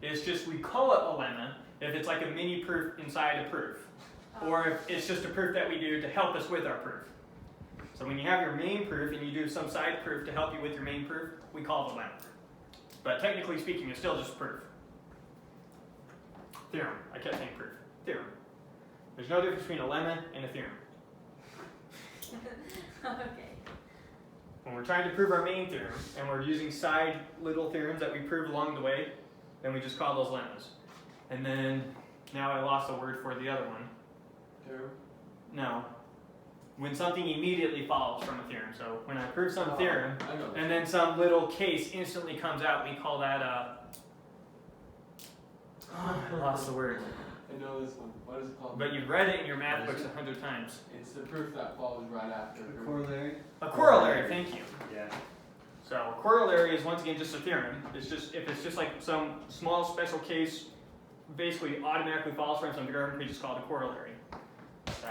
[SPEAKER 1] It's just we call it a lemma if it's like a mini proof inside a proof. Or if it's just a proof that we do to help us with our proof. So when you have your main proof and you do some side proof to help you with your main proof, we call it a lemma. But technically speaking, it's still just proof. Theorem. I kept saying proof. Theorem. There's no difference between a lemma and a theorem.
[SPEAKER 2] Okay.
[SPEAKER 1] When we're trying to prove our main theorem, and we're using side little theorems that we prove along the way, then we just call those lemmas. And then, now I lost the word for the other one.
[SPEAKER 3] Theorem?
[SPEAKER 1] No. When something immediately follows from a theorem. So when I prove some
[SPEAKER 3] Oh,
[SPEAKER 1] theorem,
[SPEAKER 3] I know.
[SPEAKER 1] and then some little case instantly comes out, we call that a... Oh, I lost the word.
[SPEAKER 3] I know this one. What is it called?
[SPEAKER 1] But you've read it in your math books 100 times.
[SPEAKER 3] It's the proof that follows right after.
[SPEAKER 4] The corollary.
[SPEAKER 1] A corollary, thank you.
[SPEAKER 5] Yeah.
[SPEAKER 1] So a corollary is once again just a theorem. It's just if it's just like some small special case, basically automatically follows from some theorem, we just call it a corollary. So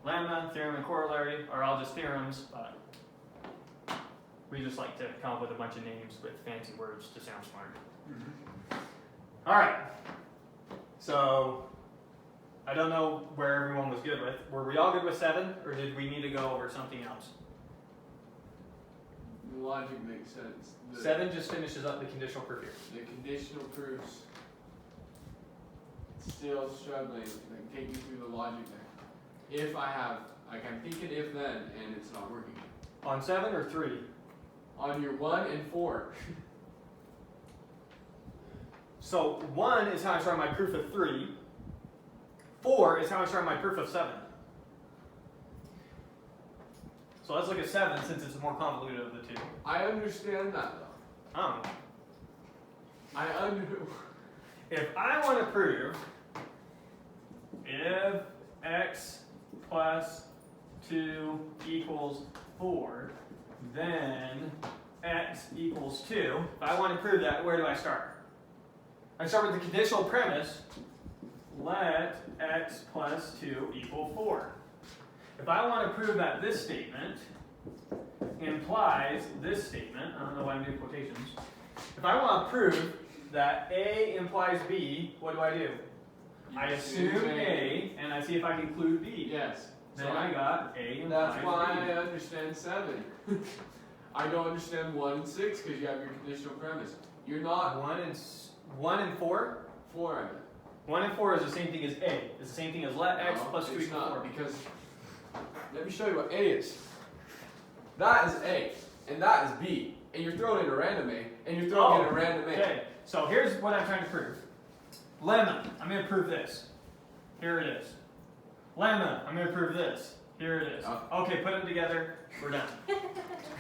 [SPEAKER 1] lemma, theorem, and corollary are all just theorems, but we just like to come up with a bunch of names with fancy words to sound smart. All right. So I don't know where everyone was good with. Were we all good with 7, or did we need to go over something else?
[SPEAKER 3] The logic makes sense.
[SPEAKER 1] 7 just finishes up the conditional proof here.
[SPEAKER 3] The conditional proofs. Still struggling. Like, take me through the logic there. If I have, like I'm thinking if then, and it's not working.
[SPEAKER 1] On 7 or 3?
[SPEAKER 3] On your 1 and 4.
[SPEAKER 1] So 1 is how I start my proof of 3. 4 is how I start my proof of 7. So let's look at 7 since it's the more convoluted of the two.
[SPEAKER 3] I understand that though.
[SPEAKER 1] Oh.
[SPEAKER 3] If
[SPEAKER 1] If I want to prove if x plus 2 equals 4, then x equals 2. If I want to prove that, where do I start? I start with the conditional premise, let x plus 2 equal 4. If I want to prove that this statement implies this statement, I don't know why I'm doing quotations. If I want to prove that A implies B, what do? I assume A, and I see if I can include B.
[SPEAKER 3] Yes.
[SPEAKER 1] Then
[SPEAKER 3] So
[SPEAKER 1] I got A implies
[SPEAKER 3] that's why I
[SPEAKER 1] B.
[SPEAKER 3] understand 7. I don't understand 1 and 6 because you have your conditional premise. You're not
[SPEAKER 1] 1 and 4?
[SPEAKER 3] 4 of it.
[SPEAKER 1] 1 and 4 is the same thing as A. It's the same thing as let x
[SPEAKER 3] No,
[SPEAKER 1] plus 2
[SPEAKER 3] it's
[SPEAKER 1] equal
[SPEAKER 3] not,
[SPEAKER 1] 4.
[SPEAKER 3] because let me show you what A is. That is A, and that is B, and you're throwing in a random A, and you're throwing in a random A.
[SPEAKER 1] Okay, so here's what I'm trying to prove. Lemma, I'm going to prove this. Here it is. Lemma, I'm going to prove this. Here it is.
[SPEAKER 3] Oh.
[SPEAKER 1] Okay, put them together. We're done.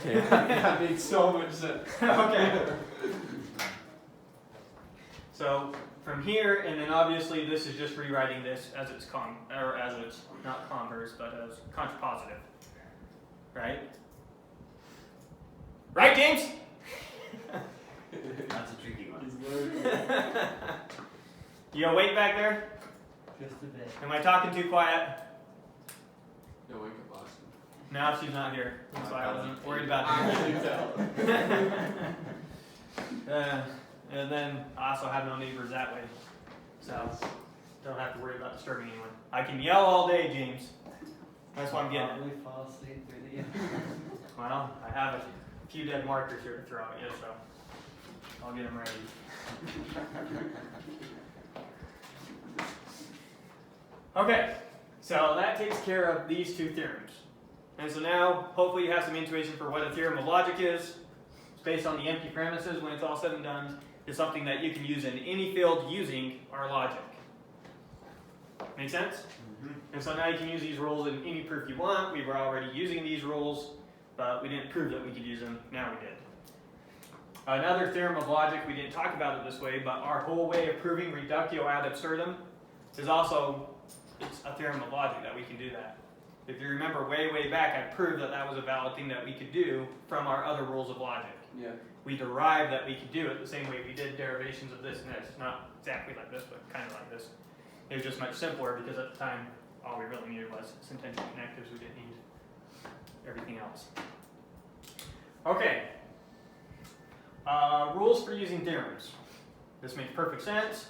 [SPEAKER 3] That makes so much sense.
[SPEAKER 1] Okay. So from here, and then obviously this is just rewriting this as it's not converse, but as contrapositive. Right? Right, James?
[SPEAKER 5] That's a tricky one.
[SPEAKER 3] He's learning.
[SPEAKER 1] You awake back there?
[SPEAKER 4] Just a bit.
[SPEAKER 1] Am I talking too quiet?
[SPEAKER 3] No, wake up, Austin.
[SPEAKER 1] No, she's not here. That's why I wasn't worried about
[SPEAKER 3] I
[SPEAKER 1] that.
[SPEAKER 3] can tell.
[SPEAKER 1] And then I also have no neighbors that way. So don't have to worry about disturbing anyone. I can yell all day, James. That's what I'm getting at.
[SPEAKER 4] Probably fall asleep through the
[SPEAKER 1] Well, I have a few dead markers here to throw at you, so I'll get them ready. Okay, so that takes care of these two theorems. And so now, hopefully you have some intuition for what a theorem of logic is. It's based on the empty premises. When it's all said and done, it's something that you can use in any field using our logic. Make sense?
[SPEAKER 5] Mm-hmm.
[SPEAKER 1] And so now you can use these rules in any proof you want. We were already using these rules, but we didn't prove that we could use them. Now we did. Another theorem of logic, we didn't talk about it this way, but our whole way of proving reductio ad absurdum is also, it's a theorem of logic that we can do that. If you remember way back, I proved that that was a valid thing that we could do from our other rules of logic.
[SPEAKER 3] Yeah.
[SPEAKER 1] We derived that we could do it the same way we did derivations of this and this. Not exactly like this, but kind of like this. It was just much simpler because at the time, all we really needed was sentential connectives. We didn't need everything else. Okay. Rules for using theorems. This makes perfect sense.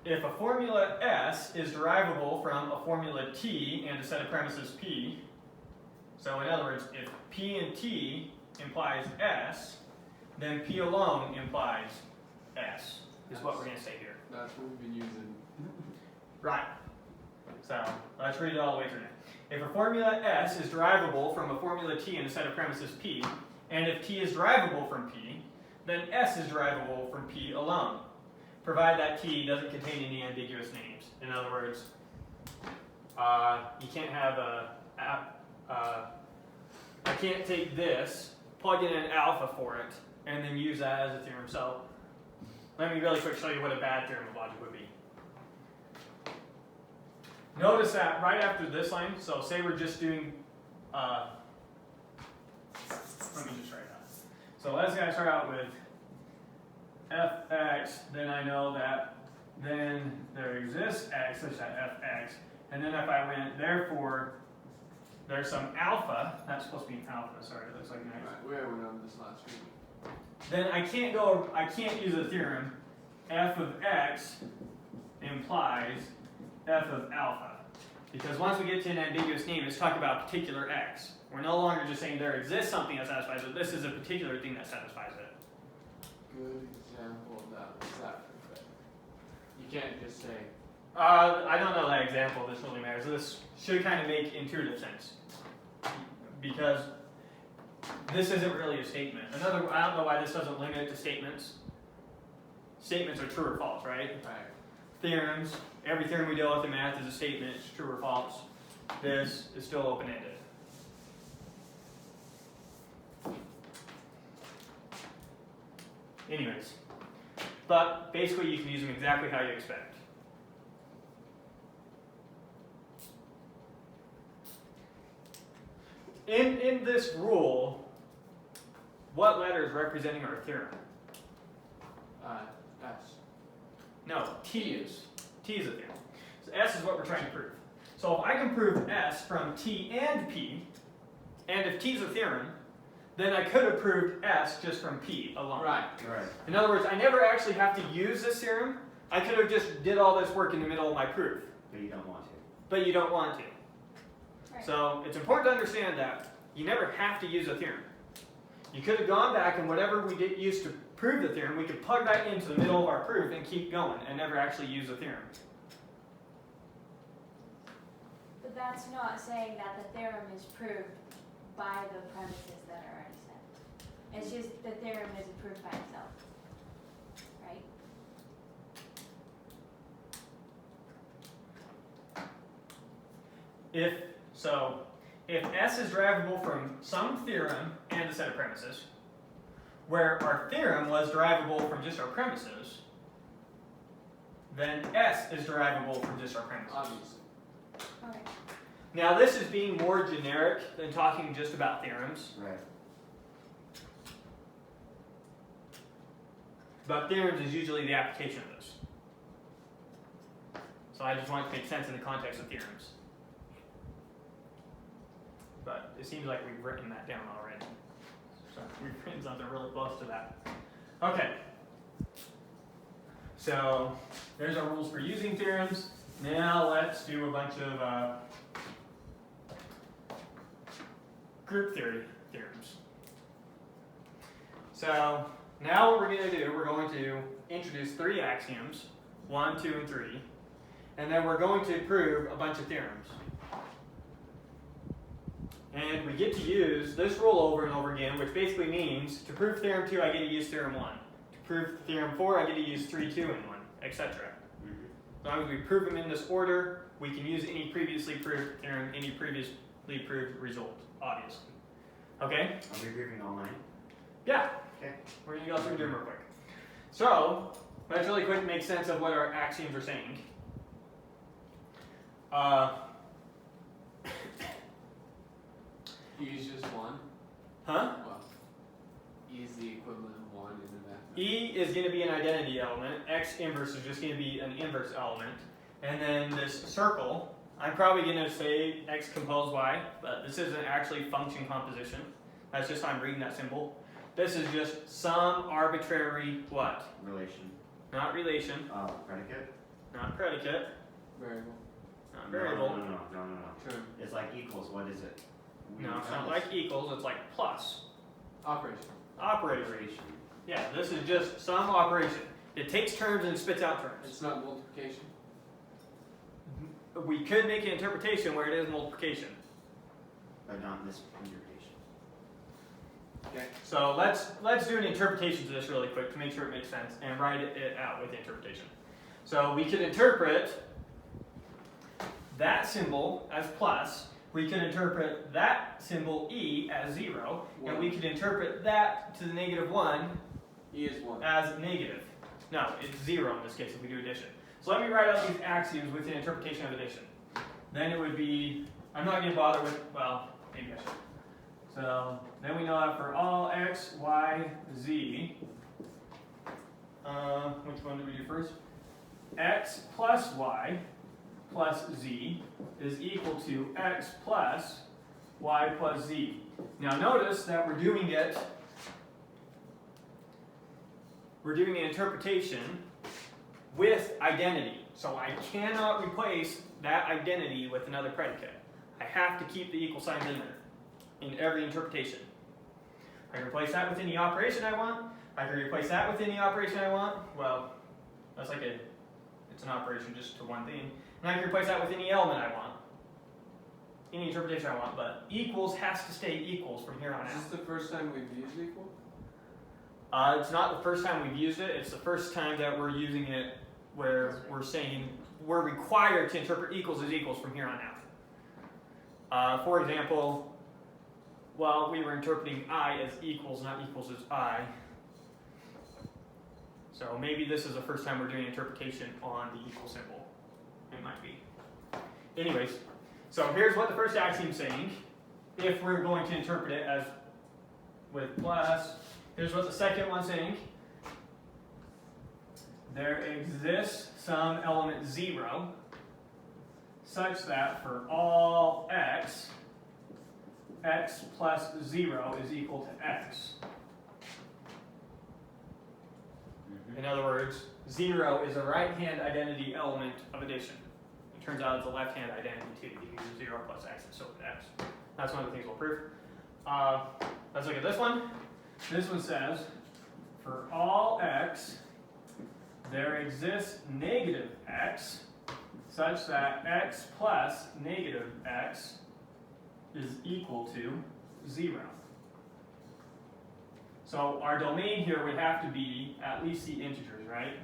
[SPEAKER 1] If a formula S is derivable from a formula T and a set of premises P, so in other words, if P and T implies S, then P alone implies S, is what we're going to say here.
[SPEAKER 3] That's what we've been using.
[SPEAKER 1] Right. So let's read it all the way through now. If a formula S is derivable from a formula T and a set of premises P, and if T is derivable from P, then S is derivable from P alone, provided that T doesn't contain any ambiguous names. In other words, you can't have I can't take this, plug in an alpha for it, and then use that as a theorem. So let me really quick show you what a bad theorem of logic would be. Notice that right after this line, so say we're just doing, let me just write that. So let's start out with fx, then I know that then there exists x such that fx, and then if I went, therefore, there's some alpha, that's supposed to be an alpha, sorry, it looks like an x.
[SPEAKER 3] Right, we went over this last week.
[SPEAKER 1] Then I can't use a theorem, f of x implies f of alpha. Because once we get to an ambiguous name, it's talking about a particular x. We're no longer just saying there exists something that satisfies it, this is a particular thing that satisfies it.
[SPEAKER 3] Good example of that. What's that? You can't just say.
[SPEAKER 1] I don't know that example, this really matters. This should kind of make intuitive sense. Because this isn't really a statement. I don't know why this doesn't limit it to statements. Statements are true or false, right?
[SPEAKER 3] Right.
[SPEAKER 1] Theorems, every theorem we deal with in math is a statement, it's true or false. This is still open-ended. Anyways, but basically you can use them exactly how you expect. In this rule, what letter is representing our theorem?
[SPEAKER 3] S.
[SPEAKER 1] No, T is. T is a theorem. So S is what we're trying to prove. So if I can prove S from T and P, and if T is a theorem, then I could have proved S just from P alone.
[SPEAKER 3] Right.
[SPEAKER 5] Right.
[SPEAKER 1] In other words, I never actually have to use this theorem. I could have just did all this work in the middle of my proof.
[SPEAKER 5] But you don't want to.
[SPEAKER 1] But you don't want to.
[SPEAKER 2] Right.
[SPEAKER 1] So it's important to understand that you never have to use a theorem. You could have gone back and whatever we did use to prove the theorem, we could plug that into the middle of our proof and keep going and never actually use a theorem.
[SPEAKER 2] But that's not saying that the theorem is proved by the premises that are already set. It's just the theorem is proved by itself, right?
[SPEAKER 1] If S is derivable from some theorem and a set of premises, where our theorem was derivable from just our premises, then S is derivable from just our premises.
[SPEAKER 3] Obviously.
[SPEAKER 2] Okay.
[SPEAKER 1] Now this is being more generic than talking just about theorems,
[SPEAKER 5] Right.
[SPEAKER 1] but theorems is usually the application of this. So I just want it to make sense in the context of theorems. But it seems like we've written that down already. So we've written something really close to that. Okay. So there's our rules for using theorems. Now let's do a bunch of group theory theorems. So now what we're going to do, we're going to introduce 3 axioms, 1, 2, and 3, and then we're going to prove a bunch of theorems. And we get to use this rule over and over again, which basically means to prove theorem 2, I get to use theorem 1. To prove theorem 4, I get to use 3, 2, and 1, etc. As long as we prove them in this order, we can use any previously proved theorem, any previously proved result, obviously. Okay?
[SPEAKER 5] Are we proving all 9?
[SPEAKER 1] Yeah.
[SPEAKER 5] Okay.
[SPEAKER 1] We're going to see what we're doing real quick. So, let's really quick make sense of what our axioms are saying.
[SPEAKER 3] E is just 1.
[SPEAKER 1] Huh?
[SPEAKER 3] Well, E is the equivalent of 1 in the math.
[SPEAKER 1] E is going to be an identity element. X inverse is just going to be an inverse element. And then this circle, I'm probably going to say X compose Y, but this isn't actually function composition. That's just how I'm reading that symbol. This is just some arbitrary what?
[SPEAKER 5] Relation.
[SPEAKER 1] Not relation,
[SPEAKER 5] Predicate?
[SPEAKER 1] not predicate,
[SPEAKER 3] Variable.
[SPEAKER 1] not variable.
[SPEAKER 5] No.
[SPEAKER 3] Term.
[SPEAKER 5] It's like equals. What is it?
[SPEAKER 1] No, it's not like equals, it's like plus.
[SPEAKER 3] Operation.
[SPEAKER 1] Operator.
[SPEAKER 5] Operation.
[SPEAKER 1] Yeah, this is just some operation. It takes terms and spits out terms.
[SPEAKER 3] It's not multiplication.
[SPEAKER 1] We could make an interpretation where it is multiplication.
[SPEAKER 5] But not in this interpretation.
[SPEAKER 3] Okay.
[SPEAKER 1] So let's do an interpretation to this really quick to make sure it makes sense and write it out with the interpretation. So we could interpret that symbol as plus. We could interpret that symbol E as 0, and we could interpret that to the -1
[SPEAKER 3] E is 1.
[SPEAKER 1] as negative. No, it's 0 in this case if we do addition. So let me write out these axioms with the interpretation of addition. Then it would be, I'm not going to bother with, well, maybe I should. So then we know that for all x, y, z, which one do we do first? X plus y plus z is equal to x plus y plus z. Now notice that we're doing an interpretation with identity. So I cannot replace that identity with another predicate. I have to keep the equal signs in there in every interpretation. I can replace that with any operation I want. I can replace that with any operation I want. Well, that's like it's an operation just to one thing. And I can replace that with any element I want. Any interpretation I want, but equals has to stay equals from here on
[SPEAKER 3] Is
[SPEAKER 1] out.
[SPEAKER 3] this the first time we've used equal?
[SPEAKER 1] It's not the first time we've used it. It's the first time that we're using it where we're saying we're required to interpret equals as equals from here on out. For example, well, we were interpreting I as equals, not equals as I. So maybe this is the first time we're doing interpretation on the equal symbol. It might be. Anyways, so here's what the first axiom is saying. If we're going to interpret it as with plus, here's what the second one's saying. There exists some element 0 such that for all x, x plus 0 is equal to x. In other words, 0 is a right-hand identity element of addition. It turns out it's a left-hand identity too. You use 0 plus x and so with x. That's one of the things we'll prove. Let's look at this one. This one says, for all x, there exists negative x such that x plus negative x is equal to 0. So our domain here would have to be at least the integers, right?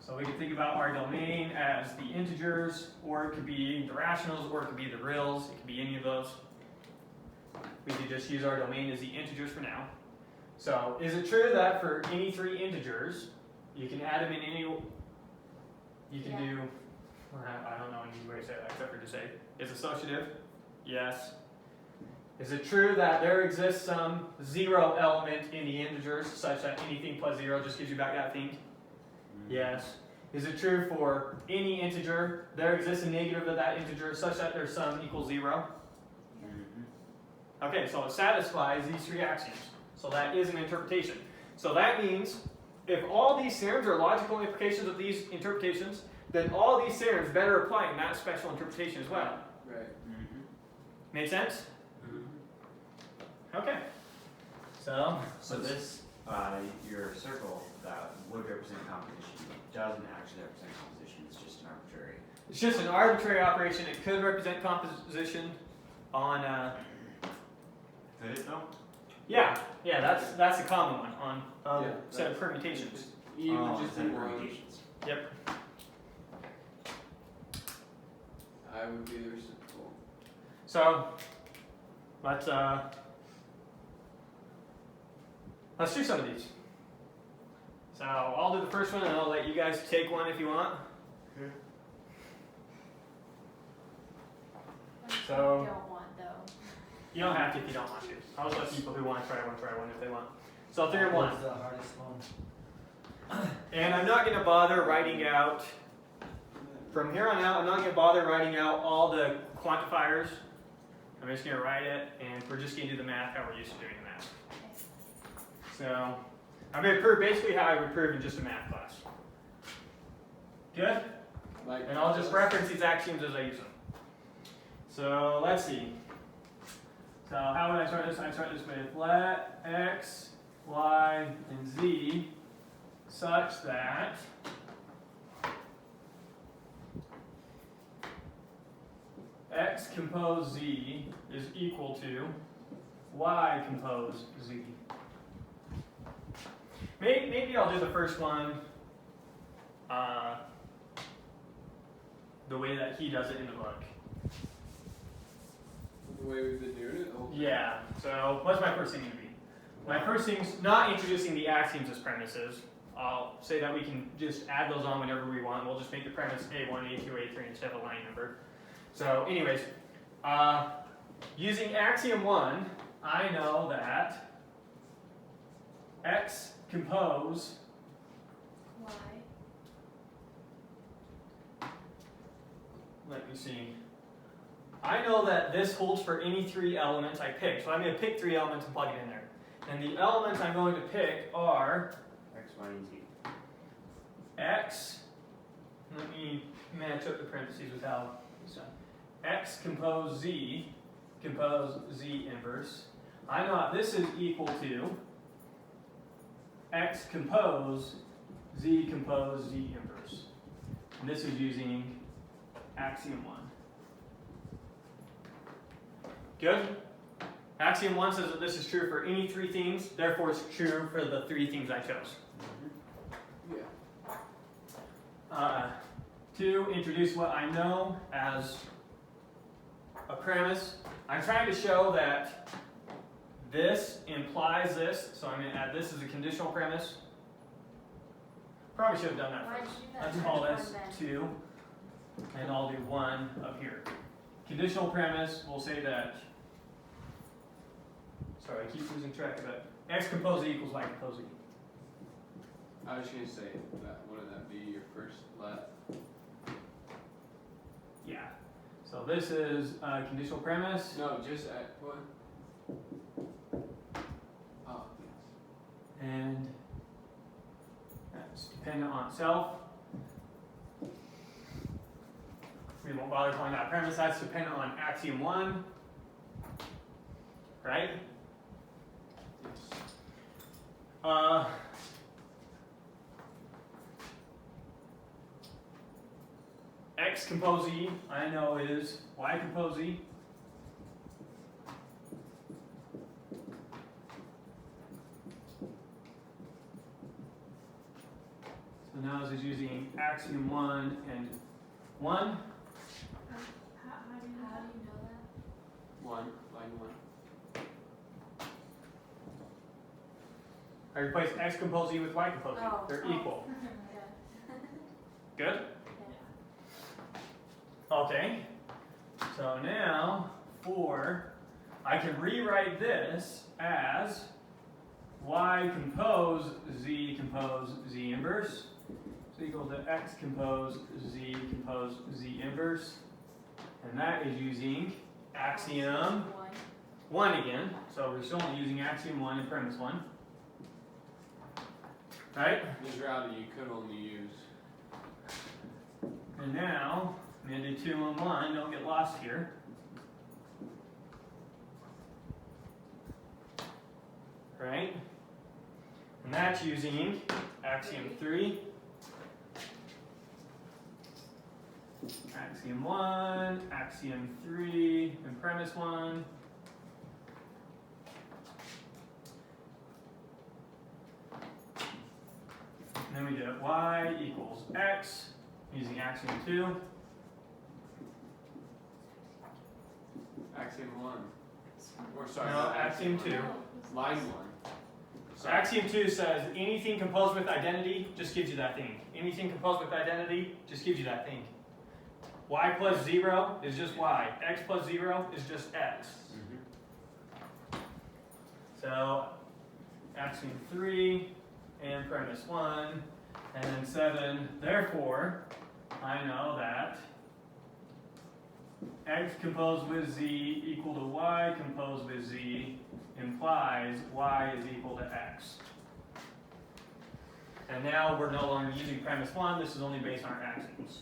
[SPEAKER 1] So we can think about our domain as the integers, or it could be the rationals, or it could be the reals. It could be any of those. We could just use our domain as the integers for now. So is it true that for any 3 integers, you can add them in any, you can do, I don't know any way to say that except for to say, is associative? Yes. Is it true that there exists some 0 element in the integers such that anything plus 0 just gives you back that thing? Yes. Is it true for any integer, there exists a negative of that integer such that there's sum equals 0? Okay, so it satisfies these 3 axioms. So that is an interpretation. So that means if all these theorems are logical implications of these interpretations, then all these theorems better apply in that special interpretation as well.
[SPEAKER 3] Right.
[SPEAKER 1] Make sense? Okay. So
[SPEAKER 5] this, your circle that would represent composition doesn't actually represent composition. It's just an arbitrary.
[SPEAKER 1] it's just an arbitrary operation. It could represent composition on.
[SPEAKER 5] Could it though?
[SPEAKER 1] Yeah, that's a common one on
[SPEAKER 3] Yeah,
[SPEAKER 1] set of permutations.
[SPEAKER 3] E would just be
[SPEAKER 5] set of
[SPEAKER 3] 1.
[SPEAKER 5] permutations.
[SPEAKER 1] Yep.
[SPEAKER 3] I would be the reciprocal.
[SPEAKER 1] So let's do some of these. So I'll do the first one and I'll let you guys take one if you want.
[SPEAKER 3] Okay.
[SPEAKER 1] So-
[SPEAKER 2] You don't want though.
[SPEAKER 1] You don't have to if you don't want to. I'll just let people who want to try one if they want. So theorem one.
[SPEAKER 4] What's the hardest one?
[SPEAKER 1] And I'm not going to bother writing out, from here on out, I'm not going to bother writing out all the quantifiers. I'm just going to write it, and we're just going to do the math how we're used to doing the math. So I'm going to prove basically how I would prove in just a math class. Good?
[SPEAKER 3] Like,
[SPEAKER 1] And I'll just reference these axioms as I use them. So let's see. So how would I start this? I start this with let x, y, and z such that x compose z is equal to y compose z. Maybe I'll do the first one the way that he does it in the book.
[SPEAKER 3] the way we've been doing it the whole time.
[SPEAKER 1] Yeah, so what's my first thing going to be? My first thing's not introducing the axioms as premises. I'll say that we can just add those on whenever we want. We'll just make the premise A1, A2, A3 instead of a line number. So anyways, using axiom 1, I know that x compose,
[SPEAKER 2] Why?
[SPEAKER 1] let me see. I know that this holds for any 3 elements I pick. So I'm going to pick 3 elements and plug it in there. And the elements I'm going to pick are
[SPEAKER 5] X, Y, and Z.
[SPEAKER 1] x, let me match up the parentheses with how it's done. X compose z inverse. I know that this is equal to x compose z inverse. And this is using axiom 1. Good? Axiom 1 says that this is true for any 3 things, therefore it's true for the 3 things I chose.
[SPEAKER 3] Yeah.
[SPEAKER 1] 2, introduce what I know as a premise. I'm trying to show that this implies this, so I'm going to add this as a conditional premise. Probably should have done that
[SPEAKER 2] Why'd
[SPEAKER 1] first.
[SPEAKER 2] you do that?
[SPEAKER 1] Let's call this
[SPEAKER 2] One then.
[SPEAKER 1] 2, and I'll do 1 up here. Conditional premise, we'll say that, sorry, I keep losing track of it. X compose E equals Y compose E.
[SPEAKER 3] I was going to say that. Wouldn't that be your first let?
[SPEAKER 1] Yeah. So this is a conditional premise.
[SPEAKER 3] No, just at what? Oh, yes.
[SPEAKER 1] And that's dependent on itself. We won't bother calling that premise. That's dependent on axiom 1, right?
[SPEAKER 3] Yes.
[SPEAKER 1] X compose E, I know is Y compose E. So now this is using axiom 1 and 1.
[SPEAKER 2] How do you know that?
[SPEAKER 3] Line 1.
[SPEAKER 1] I replace X compose E with Y compose E.
[SPEAKER 2] Oh,
[SPEAKER 1] They're
[SPEAKER 2] oh.
[SPEAKER 1] equal.
[SPEAKER 2] Yeah.
[SPEAKER 1] Good? Okay. So now, I can rewrite this as Y compose Z inverse. So equal to X compose Z inverse. And that is using axiom 1 again. So we're still only using axiom 1 and premise 1. Right?
[SPEAKER 3] This router you could only use.
[SPEAKER 1] And now, I'm going to do 2 and 1, don't get lost here. Right? And that's using axiom 3, axiom 1, axiom 3, and premise 1. And then we get y equals x using axiom 2.
[SPEAKER 3] Axiom 1. Or sorry,
[SPEAKER 1] No,
[SPEAKER 3] not
[SPEAKER 1] axiom 2.
[SPEAKER 3] Line 1. Sorry.
[SPEAKER 1] Axiom 2 says anything composed with identity just gives you that thing. Anything composed with identity just gives you that thing. Y plus 0 is just y. X plus 0 is just x. So Axiom 3 and premise 1 and then 7. Therefore, I know that x composed with z equal to y composed with z implies y is equal to x. And now we're no longer using premise 1. This is only based on our axioms.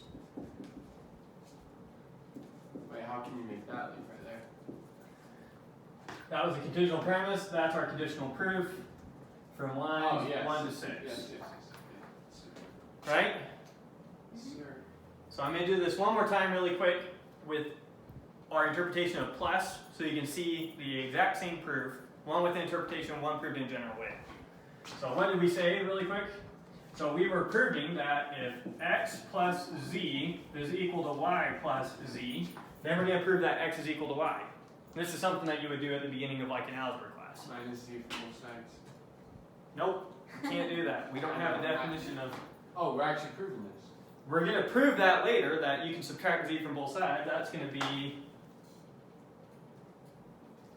[SPEAKER 3] Wait, how can you make that leap right there?
[SPEAKER 1] That was a conditional premise. That's our conditional proof from lines 1 to 6.
[SPEAKER 3] Yes.
[SPEAKER 1] Right?
[SPEAKER 3] Sir.
[SPEAKER 1] So I'm going to do this one more time really quick with our interpretation of plus so you can see the exact same proof, one with interpretation, one proved in a general way. So what did we say really quick? So we were proving that if x plus z is equal to y plus z, then we're going to prove that x is equal to y. This is something that you would do at the beginning of like an algebra class.
[SPEAKER 3] Minus z from both sides.
[SPEAKER 1] Nope, you can't do that. We don't have a definition of...
[SPEAKER 3] Oh, we're actually proving this.
[SPEAKER 1] We're going to prove that later, that you can subtract z from both sides. That's going to be...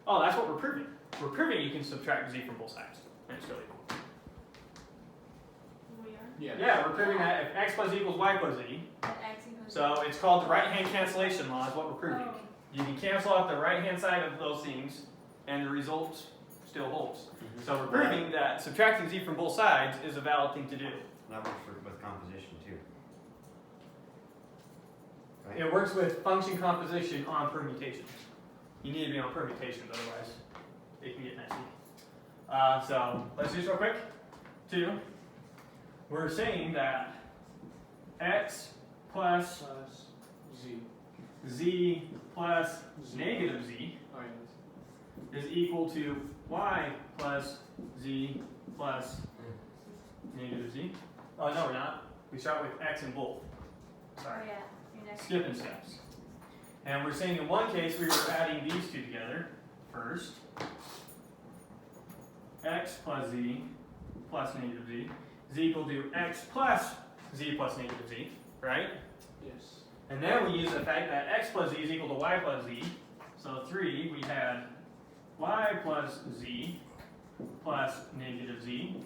[SPEAKER 1] Oh, that's what we're proving. We're proving you can subtract z from both sides. And it's really cool.
[SPEAKER 2] We are.
[SPEAKER 3] Yeah.
[SPEAKER 1] Yeah, we're proving that if x plus equals y plus z,
[SPEAKER 2] That x equals.
[SPEAKER 1] so it's called the right-hand cancellation law is what we're proving.
[SPEAKER 2] Oh.
[SPEAKER 1] You can cancel out the right-hand side of those things, and the result still holds. So we're proving that subtracting z from both sides is a valid thing to do.
[SPEAKER 5] That works with composition too. Right?
[SPEAKER 1] It works with function composition on permutations. You need to be on permutations, otherwise it can get messy. So let's do this real quick. 2. We're saying that x plus
[SPEAKER 3] Plus z.
[SPEAKER 1] z plus negative z
[SPEAKER 3] Oh, yes.
[SPEAKER 1] is equal to y plus z plus negative z. Oh, no, we're not. We start with x in both.
[SPEAKER 2] Oh
[SPEAKER 1] Sorry.
[SPEAKER 2] yeah. Your next.
[SPEAKER 1] Skipping steps. And we're saying in one case we were adding these two together first. X plus z plus negative z is equal to x plus z plus negative z, right?
[SPEAKER 3] Yes.
[SPEAKER 1] And then we use the fact that x plus z is equal to y plus z. So 3, we had y plus z plus negative z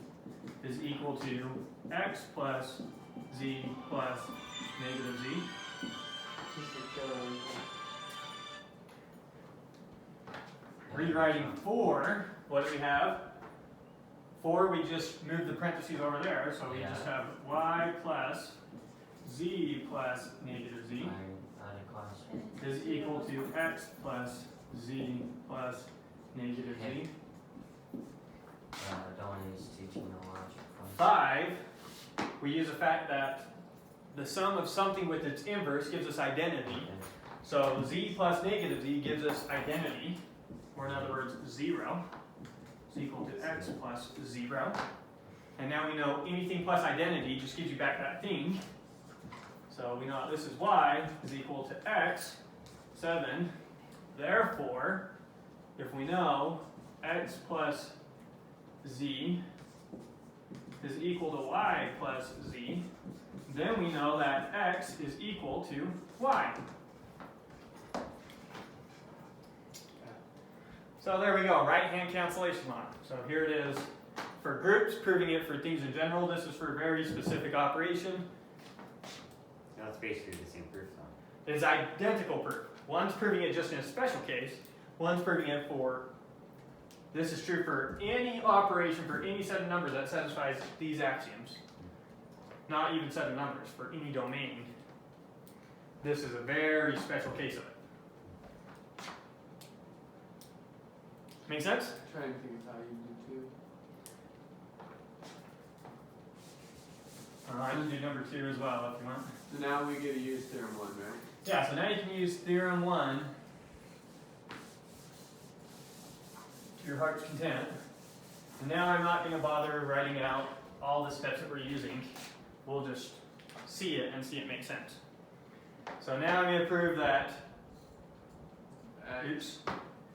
[SPEAKER 1] is equal to x plus z plus negative z. Rewriting 4, what do we have? 4, we just move the parentheses over there, so we just have y plus z plus negative z is equal to x plus z plus negative z.
[SPEAKER 6] Dawn is teaching the logic.
[SPEAKER 1] 5, we use the fact that the sum of something with its inverse gives us identity. So z plus negative z gives us identity, or in other words, 0 is equal to x plus 0. And now we know anything plus identity just gives you back that thing. So we know this is y is equal to x, 7. Therefore, if we know x plus z is equal to y plus z, then we know that x is equal to y. So there we go, right-hand cancellation law. So here it is for groups, proving it for things in general. This is for a very specific operation.
[SPEAKER 5] That's basically the same proof though.
[SPEAKER 1] It's identical proof. One's proving it just in a special case. One's proving it for, this is true for any operation, for any set of numbers that satisfies these axioms. Not even set of numbers, for any domain. This is a very special case of it. Make sense?
[SPEAKER 3] I'm trying to think of how you do too.
[SPEAKER 1] I can do number 2 as well if you want.
[SPEAKER 3] So now we get to use theorem 1, right?
[SPEAKER 1] Yeah, so now you can use theorem 1 to your heart's content. And now I'm not going to bother writing out all the steps that we're using. We'll just see it and see it make sense. So now I'm going to prove that
[SPEAKER 3] X.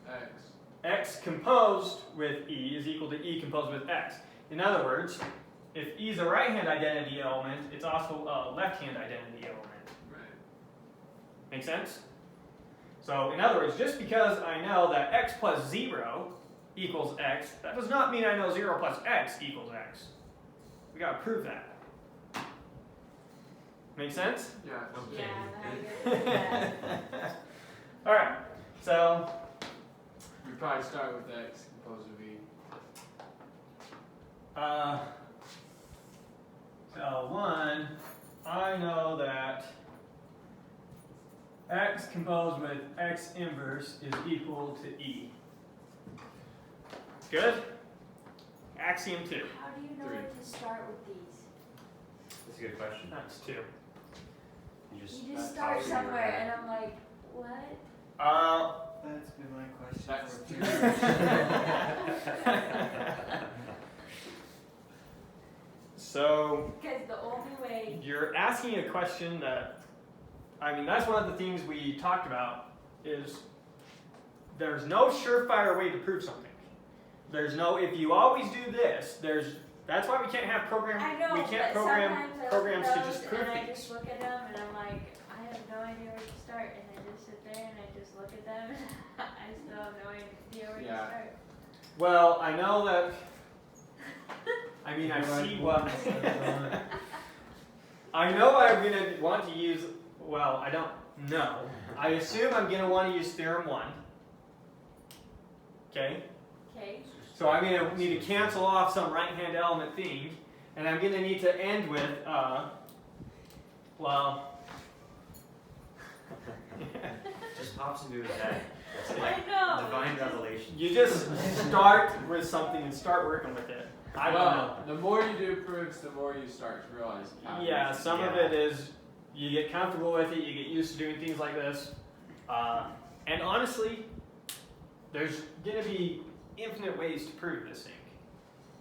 [SPEAKER 3] X.
[SPEAKER 1] x composed with e is equal to e composed with x. in other words, if E is a right-hand identity element, it's also a left-hand identity element.
[SPEAKER 3] Right.
[SPEAKER 1] Make sense? So in other words, just because I know that x plus 0 equals x, that does not mean I know 0 plus x equals x. We gotta prove that. Make sense?
[SPEAKER 3] Yeah.
[SPEAKER 2] Yeah, how good is that?
[SPEAKER 1] Alright, so
[SPEAKER 3] We probably start with x composed of e.
[SPEAKER 1] So one, I know that x composed with x inverse is equal to e. Good? Axiom 2.
[SPEAKER 2] How do you know where to start with these?
[SPEAKER 5] That's a good question.
[SPEAKER 1] That's 2.
[SPEAKER 5] You just,
[SPEAKER 2] You just
[SPEAKER 3] That's
[SPEAKER 2] start
[SPEAKER 3] how you
[SPEAKER 2] somewhere,
[SPEAKER 3] write.
[SPEAKER 2] and I'm like, what?
[SPEAKER 4] That's been my question
[SPEAKER 3] That's
[SPEAKER 4] for
[SPEAKER 3] 2.
[SPEAKER 4] 2 years.
[SPEAKER 1] So
[SPEAKER 2] Because the only way.
[SPEAKER 1] you're asking a question that, I mean, that's one of the things we talked about is there's no surefire way to prove something. There's no, if you always do this, that's why we can't have
[SPEAKER 2] I know,
[SPEAKER 1] we can't
[SPEAKER 2] but
[SPEAKER 1] program
[SPEAKER 2] sometimes I
[SPEAKER 1] programs
[SPEAKER 2] look
[SPEAKER 1] to
[SPEAKER 2] at
[SPEAKER 1] just
[SPEAKER 2] those
[SPEAKER 1] prove
[SPEAKER 2] and I
[SPEAKER 1] things.
[SPEAKER 2] just look at them and I'm like, I have no idea where to start, and I just sit there and I just look at them. I still have no idea where
[SPEAKER 3] Yeah.
[SPEAKER 2] to start.
[SPEAKER 1] Well, I know that, I mean, I
[SPEAKER 4] Right.
[SPEAKER 1] see what, I know I'm going to want to use, well, I don't know. I assume I'm going to want to use Theorem 1. Okay?
[SPEAKER 2] Okay.
[SPEAKER 1] So I'm going to need to cancel off some right-hand element thing, and I'm going to need to end with, well,
[SPEAKER 5] just pops into his head. It's
[SPEAKER 2] I
[SPEAKER 5] like
[SPEAKER 2] know.
[SPEAKER 5] divine revelation.
[SPEAKER 1] you just start with something and start working with it. I don't know.
[SPEAKER 3] The more you do proofs, the more you start to realize. how to
[SPEAKER 1] Yeah,
[SPEAKER 3] use it.
[SPEAKER 1] some of it is you get comfortable with it, you get used to doing things like this. And honestly, there's going to be infinite ways to prove this thing.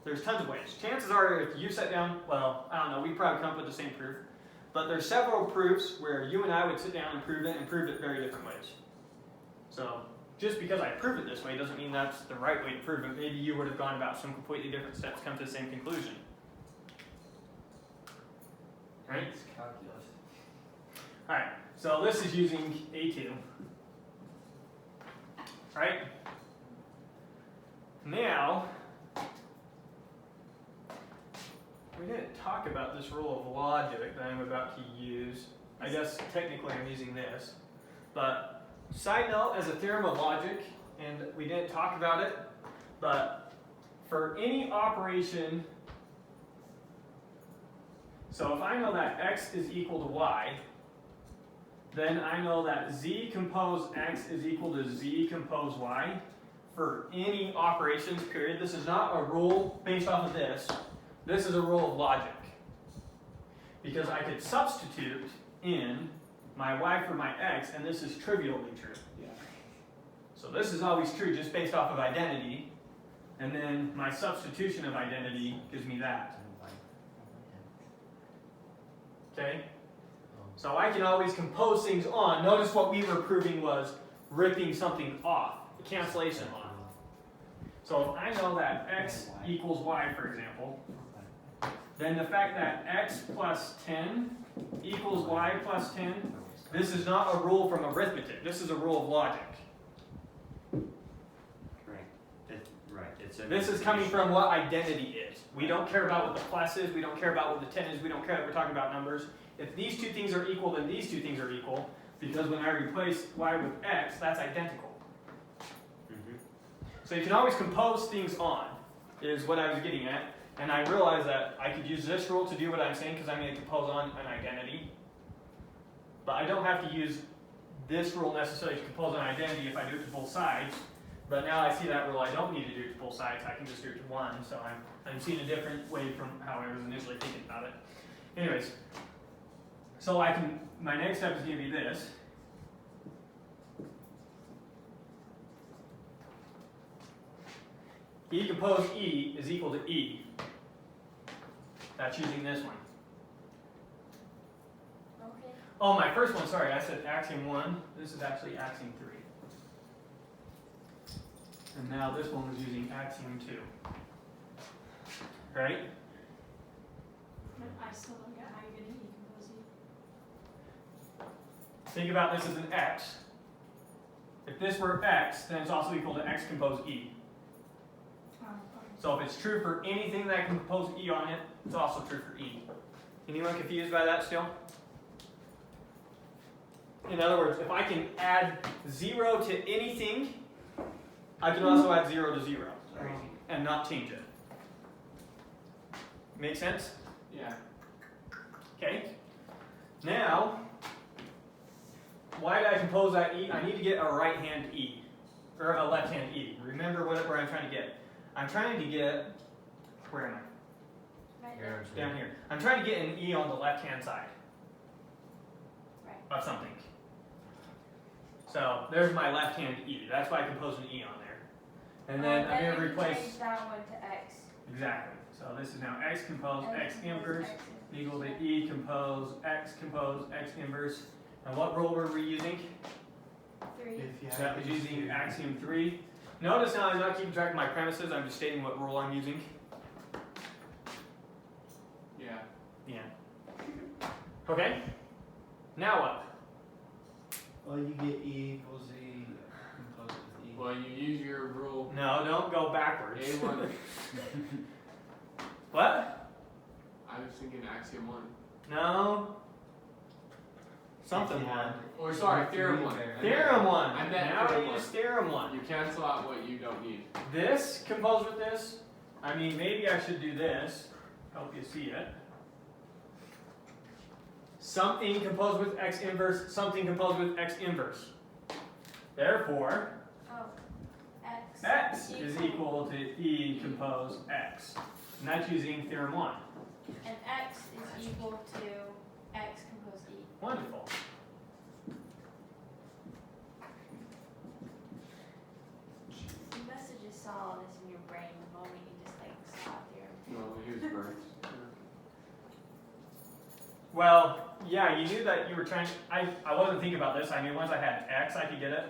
[SPEAKER 1] There's tons of ways. Chances are if you sat down, well, I don't know, we probably come up with the same proof. But there's several proofs where you and I would sit down and prove it very different ways. So just because I prove it this way doesn't mean that's the right way to prove it. Maybe you would have gone about some completely different steps, come to the same conclusion. Right?
[SPEAKER 4] It's calculus.
[SPEAKER 1] Alright, so this is using A2. Right? Now, we didn't talk about this rule of logic that I'm about to use. I guess technically I'm using this. But side note, as a theorem of logic, and we didn't talk about it, but for any operation, so if I know that x is equal to y, then I know that z compose x is equal to z compose y for any operations, period. This is not a rule based off of this. This is a rule of logic. Because I could substitute in my y for my x, and this is trivially true.
[SPEAKER 3] Yeah.
[SPEAKER 1] So this is always true just based off of identity, and then my substitution of identity gives me that. Okay? So I can always compose things on. Notice what we were proving was ripping something off, cancellation off. So if I know that x equals y, for example, then the fact that x plus 10 equals y plus 10, this is not a rule from arithmetic. This is a rule of logic. This is coming from what identity is. We don't care about what the plus is. We don't care about what the 10 is. We don't care that we're talking about numbers. If these two things are equal, then these two things are equal. Because when I replace y with x, that's identical. So you can always compose things on, is what I was getting at. And I realized that I could use this rule to do what I'm saying because I'm going to compose on an identity. But I don't have to use this rule necessarily to compose on identity if I do it to both sides. But now I see that rule, I don't need to do it to both sides. I can just do it to one. So I'm seeing a different way from how I was initially thinking about it. Anyways, so my next step is going to be this. E compose E is equal to E. That's using this one.
[SPEAKER 2] Okay.
[SPEAKER 1] Oh, my first one, sorry, I said axiom 1. This is actually axiom 3. And now this one was using axiom 2. right?
[SPEAKER 7] But I still don't get how you're gonna E compose E.
[SPEAKER 1] Think about this as an x. If this were x, then it's also equal to x compose e.
[SPEAKER 7] Okay.
[SPEAKER 1] So if it's true for anything that can compose e on it, it's also true for e. Anyone confused by that still? In other words, if I can add 0 to anything, I can also add 0 to 0 and not change it. Make sense?
[SPEAKER 3] Yeah.
[SPEAKER 1] Okay. Now, why did I compose that e? I need to get a right-hand e, or a left-hand e. Remember where I'm trying to get. I'm trying to get, where am I?
[SPEAKER 2] Right
[SPEAKER 6] Here.
[SPEAKER 1] Down here. I'm trying to get an e on the left-hand side
[SPEAKER 2] Right.
[SPEAKER 1] of something. So there's my left-hand e. That's why I composed an e on there. And then I'm going to
[SPEAKER 2] you
[SPEAKER 1] replace,
[SPEAKER 2] change that one to x.
[SPEAKER 1] exactly. So this is now x compose
[SPEAKER 2] And
[SPEAKER 1] x
[SPEAKER 2] compose
[SPEAKER 1] inverse
[SPEAKER 2] x
[SPEAKER 1] equal to e compose x inverse. And what rule were we using?
[SPEAKER 2] 3.
[SPEAKER 4] If you
[SPEAKER 1] That
[SPEAKER 4] have
[SPEAKER 1] was
[SPEAKER 4] these
[SPEAKER 1] using
[SPEAKER 4] two-
[SPEAKER 1] Axiom 3. Notice now I'm not keeping track of my premises, I'm just stating what rule I'm using.
[SPEAKER 3] Yeah.
[SPEAKER 1] Yeah. Okay? Now what?
[SPEAKER 4] Well, you get E equals Z composed with E.
[SPEAKER 3] Well, you use your rule
[SPEAKER 1] No, don't go backwards.
[SPEAKER 3] A1.
[SPEAKER 1] What?
[SPEAKER 3] I was thinking Axiom 1.
[SPEAKER 1] No. Something one.
[SPEAKER 3] Or sorry, Theorem 1.
[SPEAKER 1] Theorem 1.
[SPEAKER 3] I meant
[SPEAKER 1] Now
[SPEAKER 3] Theorem
[SPEAKER 1] I
[SPEAKER 3] 1.
[SPEAKER 1] use Theorem 1.
[SPEAKER 3] You cancel out what you don't need.
[SPEAKER 1] This composed with this. I mean, maybe I should do this. Help you see it. Something composed with x inverse, something composed with x inverse. Therefore,
[SPEAKER 2] Oh. X.
[SPEAKER 1] x is equal to e compose x. And that's using Theorem 1.
[SPEAKER 2] And x is equal to x compose E.
[SPEAKER 1] Wonderful.
[SPEAKER 2] You must have just saw all this in your brain the moment you just like saw it there.
[SPEAKER 3] No, he was burnt.
[SPEAKER 1] Well, yeah, you knew that you were trying. I wasn't thinking about this. I knew once I had x, I could get it.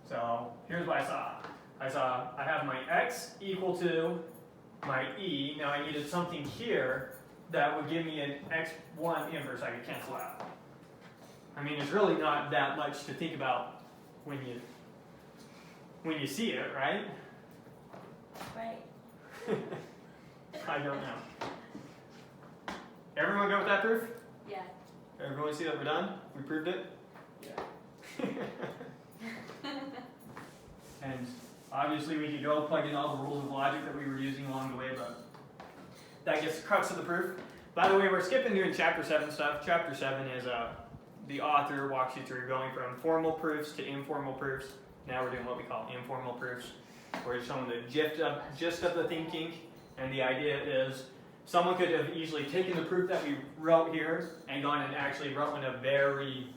[SPEAKER 1] So here's what I saw. I have my x equal to my e. Now I needed something here that would give me an x1 inverse I could cancel out. I mean, it's really not that much to think about when you see it, right?
[SPEAKER 2] Right.
[SPEAKER 1] I don't know. Everyone go with that proof?
[SPEAKER 2] Yeah.
[SPEAKER 1] Everyone see that we're done? We proved it?
[SPEAKER 3] Yeah.
[SPEAKER 1] And obviously we could go plug in all the rules of logic that we were using along the way, but that gets the crux of the proof. By the way, we're skipping doing chapter 7 stuff. Chapter 7 is the author walks you through going from formal proofs to informal proofs. Now we're doing what we call informal proofs. We're showing the gist of the thinking, and the idea is someone could have easily taken the proof that we wrote here and gone and actually wrote in a very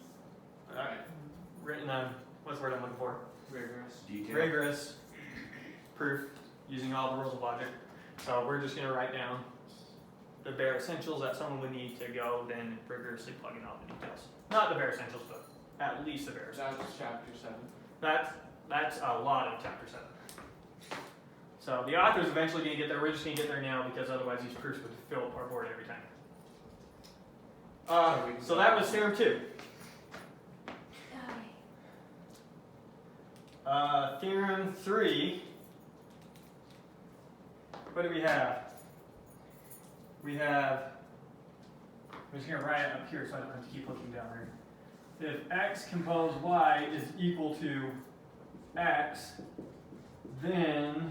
[SPEAKER 1] what's the word I'm looking for?
[SPEAKER 3] Rigorous.
[SPEAKER 5] Detail.
[SPEAKER 1] Rigorous proof using all the rules of logic. So we're just going to write down the bare essentials that someone would need to go then rigorously plug in all the details. Not the bare essentials, but at least the bare essentials.
[SPEAKER 3] That was chapter 7.
[SPEAKER 1] That's a lot of chapter 7. So the author's eventually going to get there. We're just going to get there now because otherwise these proofs would fill up our board every time. So that was Serum 2. Theorem 3. What do we have? We have, I'm just going to write it up here so I don't have to keep looking down here. If x compose y is equal to x, then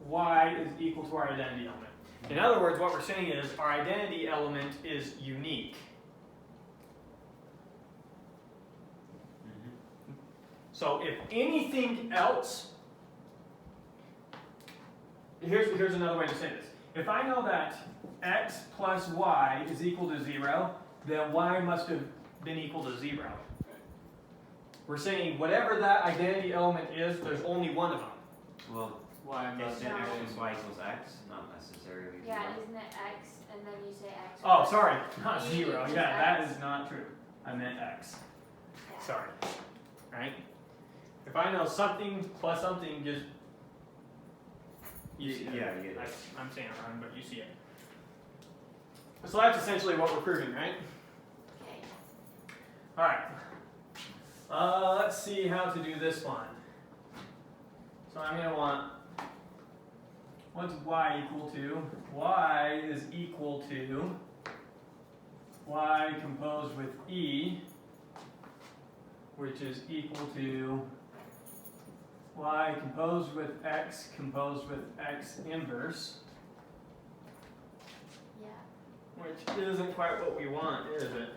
[SPEAKER 1] y is equal to our identity element. In other words, what we're saying is our identity element is unique. So if anything else, here's another way to say this. If I know that x plus y is equal to 0, then y must have been equal to 0. We're saying whatever that identity element is, there's only one of them.
[SPEAKER 5] Well,
[SPEAKER 3] Why am I
[SPEAKER 5] isn't x plus y equals x? Not necessarily.
[SPEAKER 2] Yeah,
[SPEAKER 5] zero.
[SPEAKER 2] isn't it x and then you say x?
[SPEAKER 1] Oh, sorry, not
[SPEAKER 2] You
[SPEAKER 1] 0.
[SPEAKER 2] just
[SPEAKER 1] Yeah, that
[SPEAKER 2] x.
[SPEAKER 1] is not true. I meant x.
[SPEAKER 2] Yeah.
[SPEAKER 1] Sorry. Right? If I know something plus something, just You see it.
[SPEAKER 5] Yeah, you get it.
[SPEAKER 1] I'm saying it wrong, but you see it. So that's essentially what we're proving, right?
[SPEAKER 2] Okay.
[SPEAKER 1] All right. Let's see how to do this one. So I'm going to want, what's y equal to? Y is equal to y composed with e, which is equal to y composed with x inverse,
[SPEAKER 2] Yeah.
[SPEAKER 1] which isn't quite what we want, is it?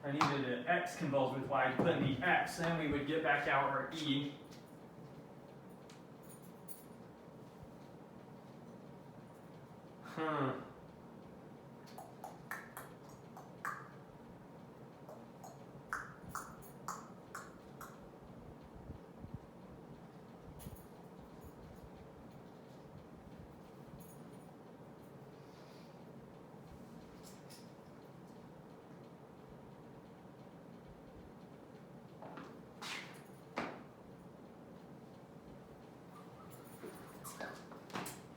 [SPEAKER 1] I needed an x composed with y to put in the x, then we would get back out our e.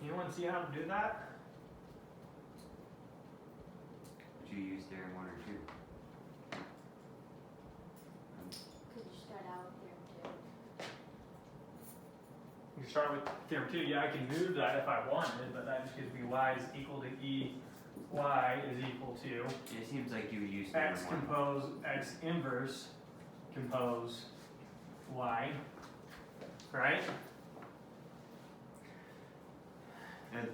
[SPEAKER 1] Anyone see how to do that?
[SPEAKER 5] Would you use theorem 1 or 2?
[SPEAKER 2] Could you start out with theorem 2?
[SPEAKER 1] You can start with theorem 2. Yeah, I can move that if I wanted, but that just gives me y is equal to e. Y is equal to
[SPEAKER 5] It seems like you would use theorem
[SPEAKER 1] x
[SPEAKER 5] 1.
[SPEAKER 1] compose x inverse compose y, right?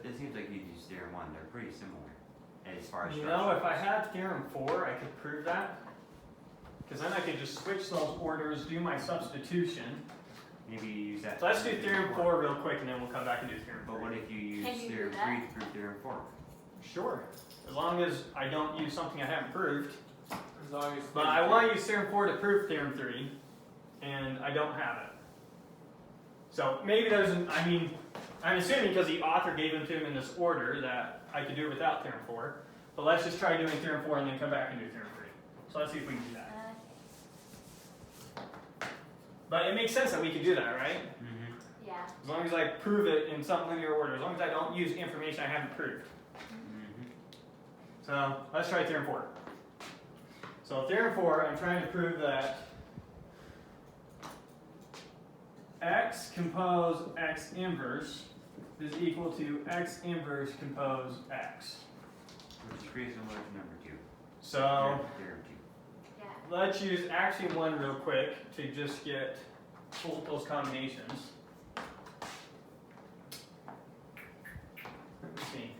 [SPEAKER 5] It seems like you'd use theorem 1. They're pretty similar as far as
[SPEAKER 1] You
[SPEAKER 5] structure
[SPEAKER 1] know, if I
[SPEAKER 5] goes.
[SPEAKER 1] had theorem 4, I could prove that. Because then I could just switch those orders, do my substitution.
[SPEAKER 5] Maybe you use that.
[SPEAKER 1] So let's do theorem 4 real quick, and then we'll come back and do theorem 3.
[SPEAKER 5] But what if you use
[SPEAKER 2] Can you do
[SPEAKER 5] theorem
[SPEAKER 2] that?
[SPEAKER 5] 3 to prove theorem 4?
[SPEAKER 1] Sure. As long as I don't use something I haven't proved.
[SPEAKER 3] As long as
[SPEAKER 1] But I want to use theorem 4 to prove theorem 3, and I don't have it. So maybe there's an, I mean, I'm assuming because the author gave them to him in this order that I could do it without theorem 4. But let's just try doing theorem 4 and then come back and do theorem 3. So let's see if we can do that. But it makes sense that we could do that, right?
[SPEAKER 5] Mm-hmm.
[SPEAKER 2] Yeah.
[SPEAKER 1] As long as I prove it in some linear order. As long as I don't use information I haven't proved.
[SPEAKER 5] Mm-hmm.
[SPEAKER 1] So let's try theorem 4. So theorem 4, I'm trying to prove that x compose x inverse is equal to x inverse compose x.
[SPEAKER 5] Which is pretty similar to number 2.
[SPEAKER 1] So
[SPEAKER 5] Theorem 2.
[SPEAKER 2] Yeah.
[SPEAKER 1] let's use axiom 1 real quick to just get both those combinations. Let me see.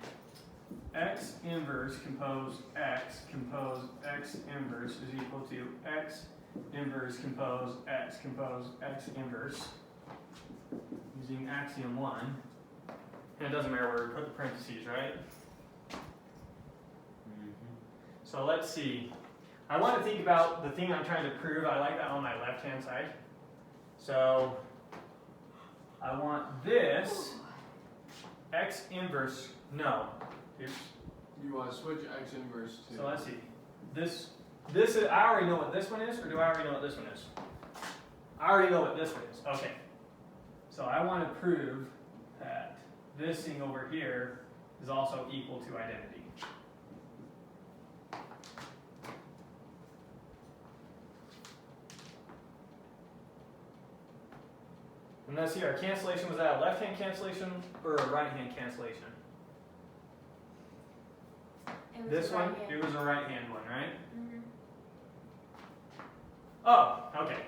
[SPEAKER 1] X inverse compose x inverse is equal to x inverse compose x inverse using axiom 1. And it doesn't matter where we put the parentheses, right?
[SPEAKER 5] Mm-hmm.
[SPEAKER 1] So let's see. I want to think about the thing I'm trying to prove. I like that on my left-hand side. So I want this x inverse, no. Oops.
[SPEAKER 3] You want to switch x inverse to.
[SPEAKER 1] So let's see. This is, I already know what this one is, or do I already know what this one is? I already know what this one is. Okay. So I want to prove that this thing over here is also equal to identity. And let's see, our cancellation, was that a left-hand cancellation or a right-hand cancellation?
[SPEAKER 2] It was
[SPEAKER 1] This
[SPEAKER 2] a
[SPEAKER 1] one,
[SPEAKER 2] right hand.
[SPEAKER 1] it was a right-hand one, right?
[SPEAKER 2] Mhm.
[SPEAKER 1] Oh, okay.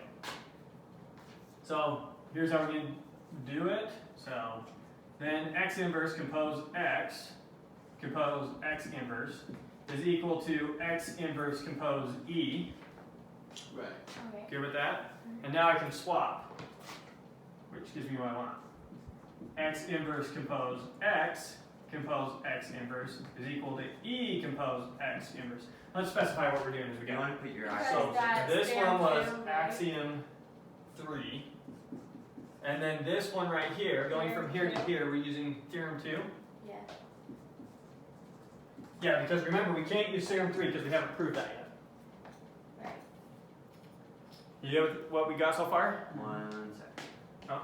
[SPEAKER 1] So here's how we're going to do it. So then x inverse compose x inverse is equal to x inverse compose e.
[SPEAKER 3] Right.
[SPEAKER 2] Okay.
[SPEAKER 1] Good with that? And now I can swap, which gives me what I want. X inverse compose x inverse is equal to e compose x inverse. Let's specify what we're doing as we
[SPEAKER 5] You
[SPEAKER 1] go.
[SPEAKER 5] want to put your
[SPEAKER 2] Because
[SPEAKER 5] eyes
[SPEAKER 1] So
[SPEAKER 2] that's
[SPEAKER 1] this
[SPEAKER 2] theorem
[SPEAKER 1] one was
[SPEAKER 2] 2, right?
[SPEAKER 1] axiom 3. And then this one right here, going from here to here, we're using theorem 2.
[SPEAKER 2] Yeah.
[SPEAKER 1] Yeah, because remember, we can't use theorem 3 because we haven't proved that yet.
[SPEAKER 2] Right.
[SPEAKER 1] You get what we got so far?
[SPEAKER 5] 1 second.
[SPEAKER 1] Oh.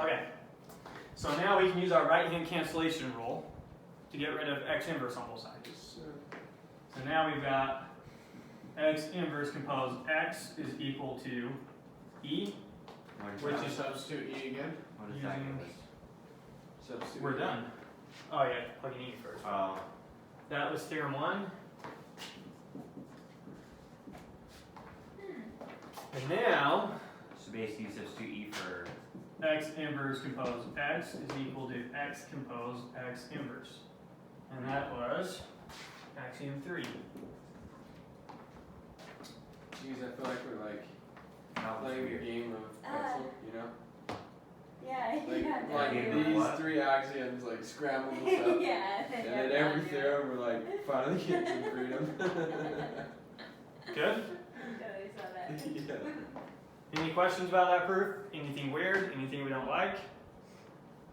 [SPEAKER 1] Okay, so now we can use our right-hand cancellation rule to get rid of x inverse on both sides. So now we've got x inverse composed x is equal to e, which is
[SPEAKER 3] substitute E again.
[SPEAKER 5] What does that
[SPEAKER 1] using-
[SPEAKER 5] give us?
[SPEAKER 3] Substitute.
[SPEAKER 1] we're done. Oh yeah, plug in e first.
[SPEAKER 5] Oh,
[SPEAKER 1] That was theorem 1. And now
[SPEAKER 5] so basically you substitute E for,
[SPEAKER 1] x inverse composed x is equal to x composed x inverse. And that was axiom 3.
[SPEAKER 3] Jeez, I feel like we're like
[SPEAKER 5] that was
[SPEAKER 3] playing a
[SPEAKER 5] weird.
[SPEAKER 3] game of pencil, you know?
[SPEAKER 2] Yeah,
[SPEAKER 3] Like,
[SPEAKER 2] yeah,
[SPEAKER 3] like
[SPEAKER 5] game of
[SPEAKER 3] these
[SPEAKER 5] what?
[SPEAKER 3] 3 axioms like scramble themselves.
[SPEAKER 2] yeah,
[SPEAKER 3] And then every theorem we're like finally getting some freedom.
[SPEAKER 1] Good?
[SPEAKER 2] Totally saw that.
[SPEAKER 3] Yeah.
[SPEAKER 1] Any questions about that proof? Anything weird? Anything we don't like?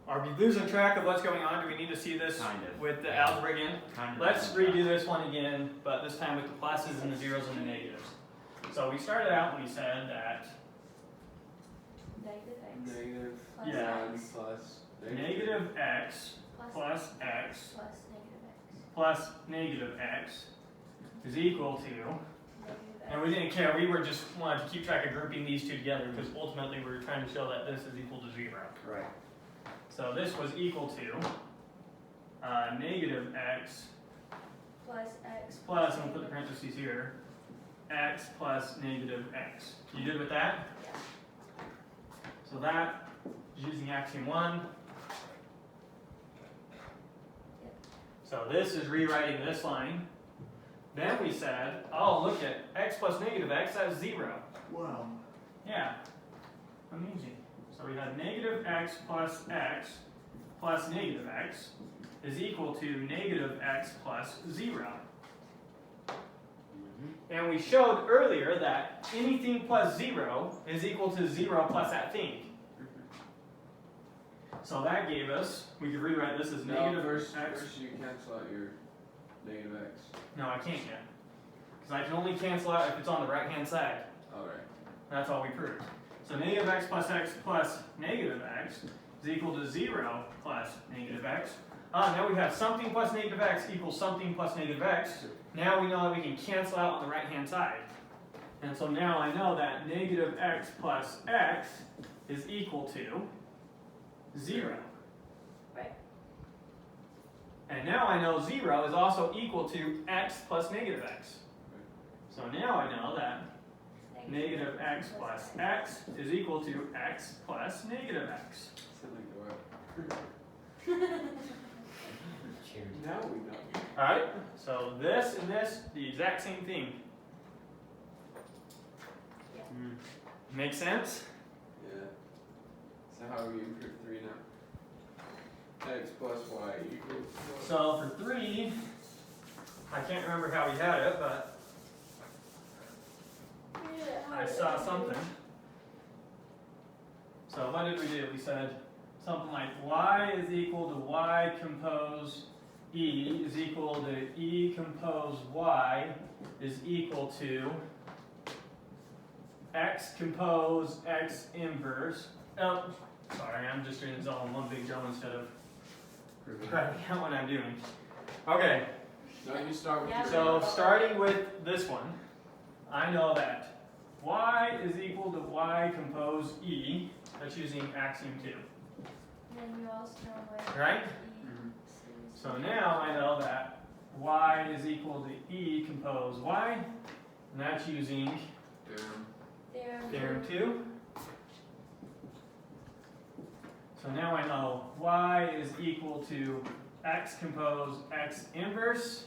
[SPEAKER 1] Are we losing track of what's going on? Do we need to see this
[SPEAKER 5] Kind of.
[SPEAKER 1] with the algebra again?
[SPEAKER 5] Kind of
[SPEAKER 1] Let's
[SPEAKER 5] different
[SPEAKER 1] redo this one again, but this time with the pluses and the zeros and the negatives. So we started out and we said that
[SPEAKER 2] Negative x
[SPEAKER 3] Negative
[SPEAKER 2] plus
[SPEAKER 1] Yeah.
[SPEAKER 3] 1
[SPEAKER 2] x
[SPEAKER 3] plus
[SPEAKER 1] negative x
[SPEAKER 2] plus
[SPEAKER 1] plus x
[SPEAKER 2] plus negative x
[SPEAKER 1] plus negative x is equal to,
[SPEAKER 2] negative
[SPEAKER 1] and we didn't care, we were just wanted to keep track of grouping these two together because ultimately we were trying to show that this is equal to 0.
[SPEAKER 5] Right.
[SPEAKER 1] So this was equal to negative x
[SPEAKER 2] plus x
[SPEAKER 1] plus, and we'll put the parentheses here, x plus negative x. You good with that?
[SPEAKER 2] Yeah.
[SPEAKER 1] So that is using axiom 1.
[SPEAKER 2] Yep.
[SPEAKER 1] So this is rewriting this line. Then we said, oh, look at x plus negative x, that's 0.
[SPEAKER 4] Wow.
[SPEAKER 1] Yeah, amazing. So we had negative x plus negative x is equal to negative x plus 0. And we showed earlier that anything plus 0 is equal to 0 plus that thing. So that gave us, we could rewrite this as
[SPEAKER 3] No,
[SPEAKER 1] negative
[SPEAKER 3] first
[SPEAKER 1] x.
[SPEAKER 3] you cancel out your negative x.
[SPEAKER 1] No, I can't yet. Because I can only cancel out if it's on the right-hand side.
[SPEAKER 3] Alright.
[SPEAKER 1] That's all we proved. So negative x plus negative x is equal to 0 plus negative x. Now we have something plus negative x equals something plus negative x. Now we know that we can cancel out on the right-hand side. And so now I know that negative x plus x is equal to 0.
[SPEAKER 2] Right.
[SPEAKER 1] And now I know 0 is also equal to x plus negative x. So now I know that negative x plus x is equal to x plus negative x.
[SPEAKER 3] Sound like the word. Now we know.
[SPEAKER 1] Alright, so this and this, the exact same thing.
[SPEAKER 2] Yeah.
[SPEAKER 1] Make sense?
[SPEAKER 3] Yeah. So how do we improve 3 now? X plus y equals what?
[SPEAKER 1] So for 3, I can't remember how we had it, but I saw something. So what did we do? We said something like y is equal to y compose e is equal to e compose y is equal to x compose x inverse. Oh, sorry, I'm just doing this all in one big jump instead of writing out what I'm doing. Okay,
[SPEAKER 3] No, you start with
[SPEAKER 2] Yeah.
[SPEAKER 3] your
[SPEAKER 1] so starting with this one, I know that y is equal to y compose e. That's using axiom 2.
[SPEAKER 2] Then you also know what
[SPEAKER 1] Right?
[SPEAKER 3] Mhm.
[SPEAKER 1] So now I know that y is equal to e compose y, and that's using theorem 2. So now I know y is equal to x compose x inverse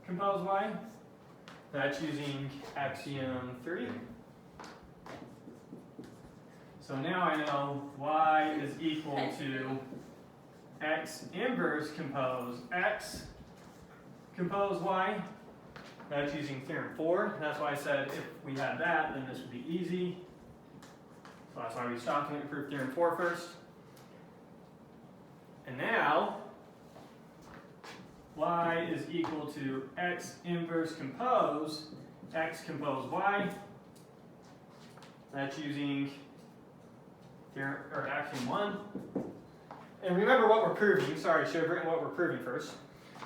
[SPEAKER 1] compose y. That's using axiom 3. So now I know y is equal to x inverse compose x compose y. That's using theorem 4. That's why I said if we had that, then this would be easy. So that's why we stopped and proved theorem 4 first. And now, y is equal to x inverse compose x compose y. That's using or axiom 1. And remember what we're proving. Sorry, I should have written what we're proving first.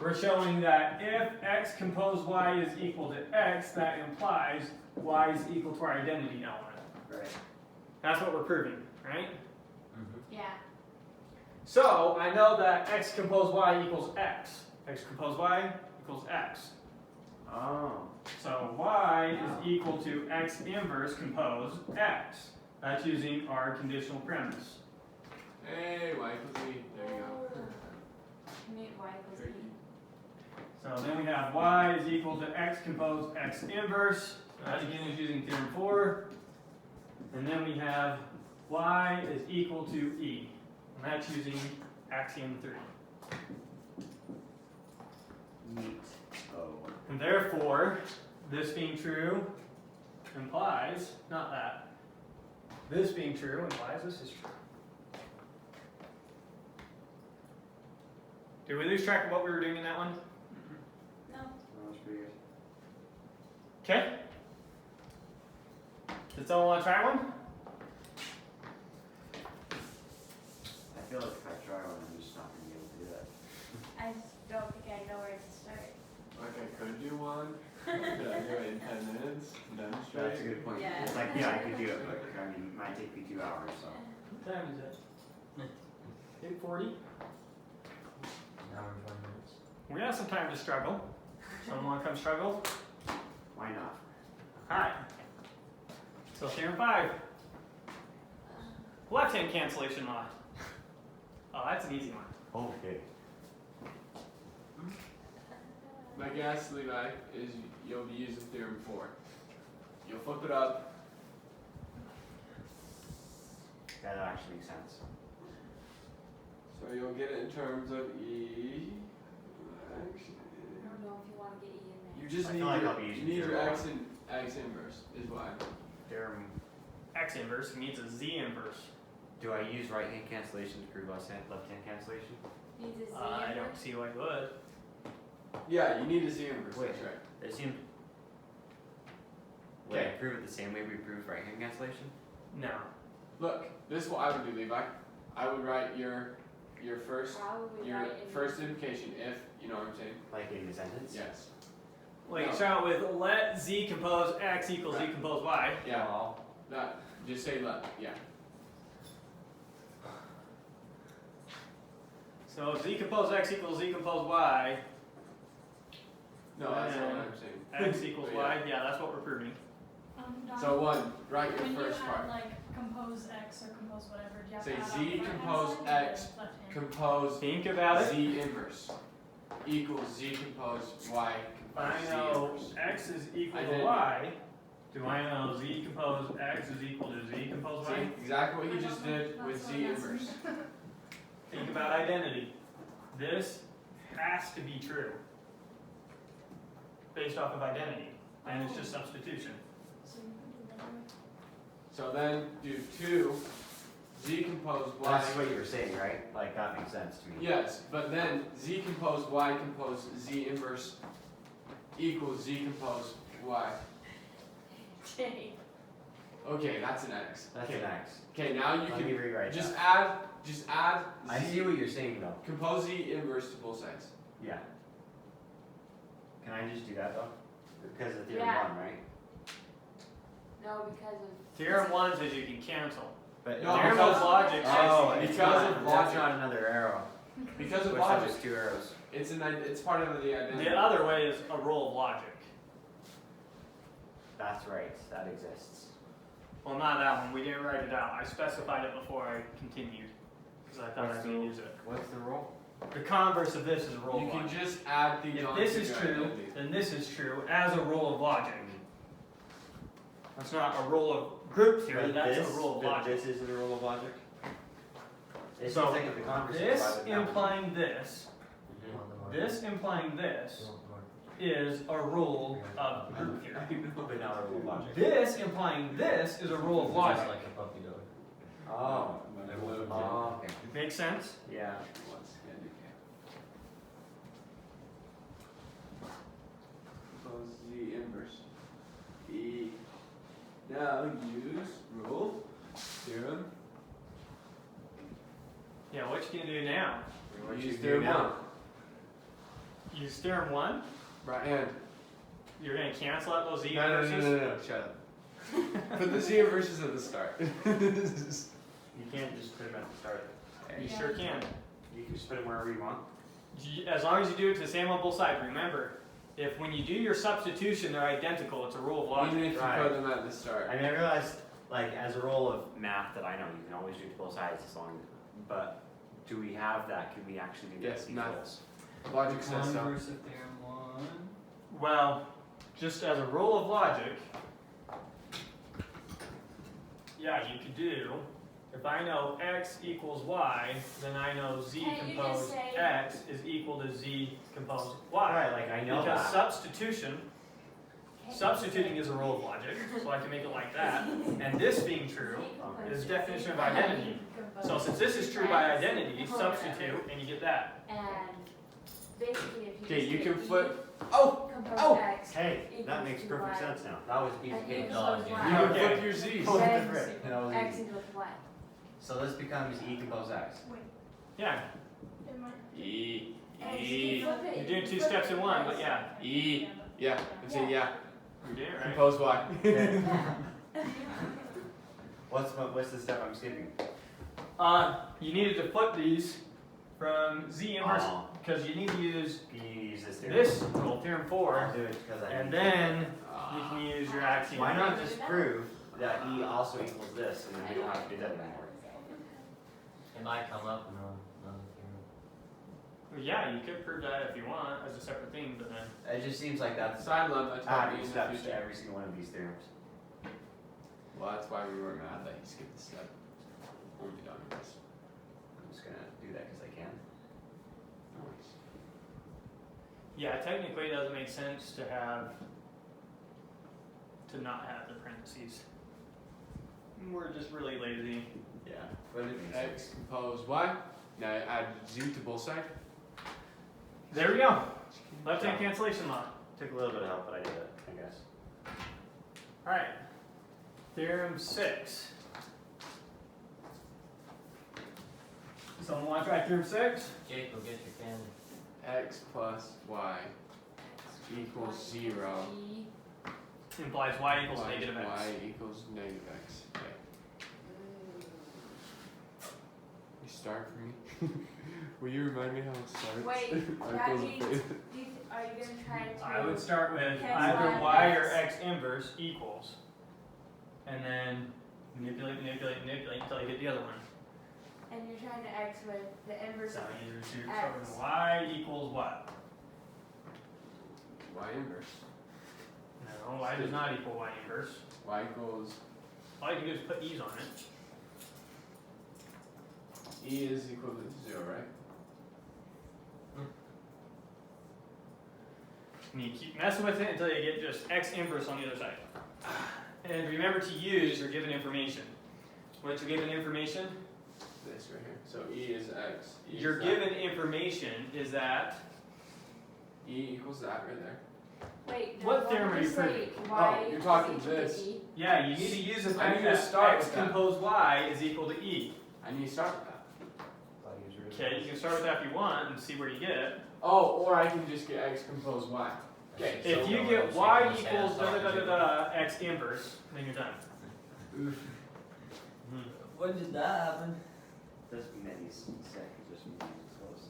[SPEAKER 1] We're showing that if x composed y is equal to x, that implies y is equal to our identity element.
[SPEAKER 5] Right.
[SPEAKER 1] That's what we're proving, right?
[SPEAKER 2] Yeah.
[SPEAKER 1] So I know that x composed y equals x. X composed y equals x.
[SPEAKER 5] Oh.
[SPEAKER 1] So y is equal to x inverse composed x. That's using our conditional premise.
[SPEAKER 3] Hey, y equals e. There you go.
[SPEAKER 2] Commute y equals e.
[SPEAKER 1] So then we have y is equal to x composed x inverse. That again is using theorem 4. And then we have y is equal to e. And that's using axiom 3.
[SPEAKER 5] Neat. Oh.
[SPEAKER 1] And therefore, this being true implies, not that, this being true implies this is true. Did we lose track of what we were doing in that one?
[SPEAKER 2] No.
[SPEAKER 5] That was pretty good.
[SPEAKER 1] Okay. Does someone want to try one?
[SPEAKER 5] I feel like if I try one, I'm just not going to be able to do that.
[SPEAKER 2] I just don't think I know where to start.
[SPEAKER 3] Like I could do one. Could I do it in 10 minutes? Demonstrate.
[SPEAKER 5] That's a good point.
[SPEAKER 2] Yeah.
[SPEAKER 5] It's like, yeah, I could do it, but I mean, it might take me 2 hours, so.
[SPEAKER 1] What time is it? 8:40.
[SPEAKER 6] An hour and 20 minutes.
[SPEAKER 1] We have some time to struggle. Someone want to come struggle?
[SPEAKER 5] Why not?
[SPEAKER 1] Alright. So theorem 5. Left-hand cancellation law. Oh, that's an easy one.
[SPEAKER 5] Okay.
[SPEAKER 3] My guess, Levi, is you'll be using theorem 4. You'll flip it up.
[SPEAKER 5] That actually makes sense.
[SPEAKER 3] So you'll get it in terms of E.
[SPEAKER 2] I don't know if you want to get e in
[SPEAKER 3] You
[SPEAKER 2] there.
[SPEAKER 3] just
[SPEAKER 5] I
[SPEAKER 3] need
[SPEAKER 5] feel like
[SPEAKER 3] your,
[SPEAKER 5] I'll be using
[SPEAKER 3] you need your
[SPEAKER 5] theorem
[SPEAKER 3] x inverse is why.
[SPEAKER 5] Theorem.
[SPEAKER 1] X inverse needs a z inverse.
[SPEAKER 5] Do I use right-hand cancellation to prove left-hand cancellation?
[SPEAKER 2] Needs a z
[SPEAKER 1] I don't
[SPEAKER 2] inverse.
[SPEAKER 1] see why you would.
[SPEAKER 3] Yeah, you need a z inverse.
[SPEAKER 5] Wait.
[SPEAKER 3] That's right.
[SPEAKER 5] It seemed. Would I prove it the same way we proved right-hand cancellation?
[SPEAKER 1] No.
[SPEAKER 3] Look, this is what I would do, Levi. I would write your first
[SPEAKER 2] Probably
[SPEAKER 3] your
[SPEAKER 2] right in
[SPEAKER 3] first implication if you know what I'm saying.
[SPEAKER 5] Like in the sentence?
[SPEAKER 3] Yes.
[SPEAKER 1] Well, you
[SPEAKER 3] No.
[SPEAKER 1] start with let z compose x equals z compose y.
[SPEAKER 3] Yeah.
[SPEAKER 5] Well,
[SPEAKER 3] That just say let. Yeah.
[SPEAKER 1] So z compose x equals z compose y.
[SPEAKER 3] No, that's not what I'm saying.
[SPEAKER 1] X equals
[SPEAKER 3] But
[SPEAKER 1] y. Yeah, that's what we're proving.
[SPEAKER 7] Don,
[SPEAKER 3] So one, write your
[SPEAKER 7] when
[SPEAKER 3] first
[SPEAKER 7] you
[SPEAKER 3] part.
[SPEAKER 7] add like compose x or compose whatever, do you have
[SPEAKER 3] Say
[SPEAKER 7] to add
[SPEAKER 3] z
[SPEAKER 7] on the right-hand
[SPEAKER 3] compose
[SPEAKER 7] side or
[SPEAKER 3] x
[SPEAKER 7] the left-hand?
[SPEAKER 3] Compose
[SPEAKER 1] Think about it.
[SPEAKER 3] z inverse equals z compose y
[SPEAKER 1] I
[SPEAKER 3] compose z
[SPEAKER 1] know
[SPEAKER 3] inverse.
[SPEAKER 1] x is equal to
[SPEAKER 3] Identity.
[SPEAKER 1] y. Do I know z compose x is equal to z compose y?
[SPEAKER 3] See, exactly what he
[SPEAKER 7] I
[SPEAKER 3] just
[SPEAKER 7] don't know.
[SPEAKER 3] did with
[SPEAKER 7] That's
[SPEAKER 3] z
[SPEAKER 7] what I'm
[SPEAKER 3] inverse.
[SPEAKER 1] Think about identity. This has to be true. Based off of identity. And it's just substitution.
[SPEAKER 7] So you can do that way.
[SPEAKER 3] So then do 2 z compose y.
[SPEAKER 5] that's what you were saying, right? Like that makes sense to me.
[SPEAKER 3] Yes, but then z compose y compose z inverse equals z compose y.
[SPEAKER 2] J.
[SPEAKER 3] Okay, that's an x.
[SPEAKER 5] That's
[SPEAKER 3] Okay.
[SPEAKER 5] an X.
[SPEAKER 3] Okay, now you
[SPEAKER 5] Let me
[SPEAKER 3] can
[SPEAKER 5] rewrite
[SPEAKER 3] just
[SPEAKER 5] that.
[SPEAKER 3] add
[SPEAKER 5] I see what you're saying though.
[SPEAKER 3] compose z inverse to both sides.
[SPEAKER 5] Yeah. Can I just do that though? Because of theorem
[SPEAKER 2] Yeah.
[SPEAKER 5] 1, right?
[SPEAKER 2] No, because of.
[SPEAKER 1] Theorem 1 says you can cancel.
[SPEAKER 5] But
[SPEAKER 3] No,
[SPEAKER 1] Theorem
[SPEAKER 3] because-
[SPEAKER 1] of Logic says
[SPEAKER 5] oh,
[SPEAKER 1] you
[SPEAKER 5] it's
[SPEAKER 1] can
[SPEAKER 3] because
[SPEAKER 5] not,
[SPEAKER 3] of
[SPEAKER 5] that's
[SPEAKER 3] logic.
[SPEAKER 5] not another arrow.
[SPEAKER 3] Because of
[SPEAKER 5] Wish that
[SPEAKER 3] logic.
[SPEAKER 5] was 2 arrows.
[SPEAKER 3] It's part of the identity.
[SPEAKER 1] The other way is a rule of logic.
[SPEAKER 5] That's right. That exists.
[SPEAKER 1] Well, not that one. We didn't write it out. I specified it before I continued. Because I thought I was going to use it.
[SPEAKER 5] What's the rule?
[SPEAKER 1] The converse of this is a rule
[SPEAKER 3] You
[SPEAKER 1] of
[SPEAKER 3] can
[SPEAKER 1] logic.
[SPEAKER 3] just add things
[SPEAKER 1] If
[SPEAKER 3] on
[SPEAKER 1] this
[SPEAKER 3] to
[SPEAKER 1] is
[SPEAKER 3] your
[SPEAKER 1] true,
[SPEAKER 3] identity.
[SPEAKER 1] then this is true as a rule of logic. That's not a rule of group theory,
[SPEAKER 5] But
[SPEAKER 1] that's
[SPEAKER 5] this,
[SPEAKER 1] a rule of
[SPEAKER 5] but
[SPEAKER 1] logic.
[SPEAKER 5] This isn't a rule of logic? It's
[SPEAKER 1] So,
[SPEAKER 5] just like if the converse is
[SPEAKER 1] This
[SPEAKER 5] divided by
[SPEAKER 1] implying this,
[SPEAKER 6] You want the marker?
[SPEAKER 1] this implying this,
[SPEAKER 6] You want the marker?
[SPEAKER 1] is a rule of group theory.
[SPEAKER 5] but not a rule of logic.
[SPEAKER 1] This implying this is a rule of
[SPEAKER 6] Just
[SPEAKER 1] logic.
[SPEAKER 6] like a puppy dog.
[SPEAKER 5] Oh.
[SPEAKER 3] My blue kid.
[SPEAKER 5] Oh, okay.
[SPEAKER 1] Make sense?
[SPEAKER 5] Yeah.
[SPEAKER 3] What's handicap? Compose z inverse. E. Now use rule, theorem,
[SPEAKER 1] Yeah, what you can do now?
[SPEAKER 5] What
[SPEAKER 3] Use
[SPEAKER 5] you do
[SPEAKER 3] theorem
[SPEAKER 5] now?
[SPEAKER 3] 1.
[SPEAKER 1] Use theorem 1.
[SPEAKER 3] Right hand.
[SPEAKER 1] You're going to cancel out those z
[SPEAKER 3] No,
[SPEAKER 1] inverses.
[SPEAKER 3] shut up. Put the z inverses at the start.
[SPEAKER 5] You can't just put them at the start.
[SPEAKER 1] You sure can.
[SPEAKER 5] You can just put them wherever you want.
[SPEAKER 1] As long as you do it to the same on both sides. Remember, if when you do your substitution, they're identical, it's a rule of logic.
[SPEAKER 3] Even if you
[SPEAKER 5] Right.
[SPEAKER 3] put them at the start.
[SPEAKER 5] I mean, I realized, like, as a rule of math that I know, you can always do it to both sides as long as, but do we have that? Can we actually do
[SPEAKER 3] Yes,
[SPEAKER 5] these
[SPEAKER 3] math.
[SPEAKER 5] rules?
[SPEAKER 3] Logic says so.
[SPEAKER 4] Converse of theorem 1.
[SPEAKER 1] Well, just as a rule of logic, yeah, you could do, if I know x equals y, then I know z
[SPEAKER 2] Can't you just
[SPEAKER 1] composed
[SPEAKER 2] say-
[SPEAKER 1] x is equal to z composed y.
[SPEAKER 5] Right, like, I know
[SPEAKER 1] Because
[SPEAKER 5] that.
[SPEAKER 1] substituting is a rule of logic, so I can make it like that. And this being true is definition of identity. So since this is true by identity, substitute and you get that.
[SPEAKER 2] And basically if you
[SPEAKER 3] Okay,
[SPEAKER 2] just
[SPEAKER 3] you
[SPEAKER 2] do
[SPEAKER 3] can
[SPEAKER 2] E
[SPEAKER 3] flip. Oh!
[SPEAKER 2] compose
[SPEAKER 3] Oh!
[SPEAKER 2] x
[SPEAKER 5] Hey, that
[SPEAKER 2] equals
[SPEAKER 5] makes
[SPEAKER 2] to
[SPEAKER 5] perfect
[SPEAKER 2] y.
[SPEAKER 5] sense now. That was a piece of
[SPEAKER 2] And
[SPEAKER 5] cake.
[SPEAKER 2] equals
[SPEAKER 6] dog,
[SPEAKER 2] y.
[SPEAKER 6] yeah.
[SPEAKER 3] You can
[SPEAKER 1] Okay.
[SPEAKER 3] flip your z's.
[SPEAKER 5] Flip
[SPEAKER 2] Then
[SPEAKER 5] the frick.
[SPEAKER 6] And that was
[SPEAKER 2] x
[SPEAKER 6] easy.
[SPEAKER 2] equals y.
[SPEAKER 6] So this becomes E compose X.
[SPEAKER 7] Wait,
[SPEAKER 1] Yeah,
[SPEAKER 7] it might.
[SPEAKER 3] E.
[SPEAKER 2] And
[SPEAKER 3] E.
[SPEAKER 2] you flip it,
[SPEAKER 1] you're doing
[SPEAKER 2] you
[SPEAKER 1] two
[SPEAKER 2] flip
[SPEAKER 1] steps
[SPEAKER 2] it
[SPEAKER 1] in one,
[SPEAKER 2] twice.
[SPEAKER 1] but yeah,
[SPEAKER 3] E. Yeah. I say yeah.
[SPEAKER 1] you're doing it right.
[SPEAKER 3] Compose y.
[SPEAKER 5] What's the step I'm skipping?
[SPEAKER 1] You needed to flip these from z inverse,
[SPEAKER 5] Oh.
[SPEAKER 1] because you need to use
[SPEAKER 5] You use this theorem.
[SPEAKER 1] this rule, theorem 4,
[SPEAKER 5] I'll do it because I
[SPEAKER 1] and
[SPEAKER 5] need to.
[SPEAKER 1] then you can use your axiom.
[SPEAKER 5] Why not just prove that E also equals this, and then we don't have to do that anymore?
[SPEAKER 6] It might come up in another
[SPEAKER 1] Well, yeah, you could prove that if you want as a separate thing, but then
[SPEAKER 6] theorem. It just seems like that's
[SPEAKER 3] Side love, that's how
[SPEAKER 5] Adding
[SPEAKER 3] in the
[SPEAKER 5] steps to
[SPEAKER 3] future.
[SPEAKER 5] every single one of these theorems.
[SPEAKER 3] Well, that's why we were mad that you skipped the step. Only done this.
[SPEAKER 5] I'm just gonna do that because I can.
[SPEAKER 3] Nice.
[SPEAKER 1] yeah, technically it doesn't make sense to not have the parentheses. We're just really lazy.
[SPEAKER 5] Yeah, but it makes
[SPEAKER 3] X
[SPEAKER 5] sense.
[SPEAKER 3] compose y. Now add z to both sides.
[SPEAKER 1] There we go. Left-hand cancellation law.
[SPEAKER 5] Took a little bit of help, but I did it, I guess.
[SPEAKER 1] All right. Theorem 6. Someone want to try theorem 6?
[SPEAKER 6] Jake, go get your candy.
[SPEAKER 3] X plus y equals 0.
[SPEAKER 2] E.
[SPEAKER 1] Implies y equals
[SPEAKER 3] Y
[SPEAKER 1] negative x.
[SPEAKER 3] Y equals negative x. Okay. You start for me. Will you remind me how it starts?
[SPEAKER 2] Wait, that
[SPEAKER 3] Articles of
[SPEAKER 2] means,
[SPEAKER 3] faith.
[SPEAKER 2] are you gonna try to?
[SPEAKER 1] I would start with
[SPEAKER 2] Cancel
[SPEAKER 1] either
[SPEAKER 2] out
[SPEAKER 1] y
[SPEAKER 2] x.
[SPEAKER 1] or x inverse equals. And then manipulate until you get the other one.
[SPEAKER 2] And you're trying to x with the inverse
[SPEAKER 1] So
[SPEAKER 2] of
[SPEAKER 1] you do
[SPEAKER 2] X.
[SPEAKER 1] start with y equals what?
[SPEAKER 3] Y inverse.
[SPEAKER 1] No, y does not equal y inverse.
[SPEAKER 3] Y equals
[SPEAKER 1] All you can do is put e's on it.
[SPEAKER 3] E is equivalent to 0, right?
[SPEAKER 1] And you keep messing with it until you get just x inverse on the other side. And remember to use your given information. What's your given information?
[SPEAKER 3] This right here. So E is x. E is
[SPEAKER 1] Your
[SPEAKER 3] that.
[SPEAKER 1] given information is that.
[SPEAKER 3] E equals that right there.
[SPEAKER 2] Wait, no,
[SPEAKER 1] What theorem
[SPEAKER 2] did
[SPEAKER 1] are you
[SPEAKER 2] say
[SPEAKER 1] proving?
[SPEAKER 2] y
[SPEAKER 3] Oh, you're
[SPEAKER 2] is
[SPEAKER 3] talking
[SPEAKER 2] equal to
[SPEAKER 3] this.
[SPEAKER 2] E?
[SPEAKER 1] Yeah, you need to use the
[SPEAKER 3] I
[SPEAKER 1] fact
[SPEAKER 3] need to
[SPEAKER 1] that
[SPEAKER 3] start
[SPEAKER 1] x
[SPEAKER 3] with that.
[SPEAKER 1] composed y is equal to e.
[SPEAKER 3] I need to start with that.
[SPEAKER 1] Okay, you can start with that if you want and see where you get.
[SPEAKER 3] Oh, or I can just get x compose y. Okay.
[SPEAKER 1] If
[SPEAKER 3] so
[SPEAKER 1] you get y equals da da da da da x inverse, then you're done.
[SPEAKER 6] When did that happen?
[SPEAKER 5] Doesn't mean that he's sick, it just means he's close.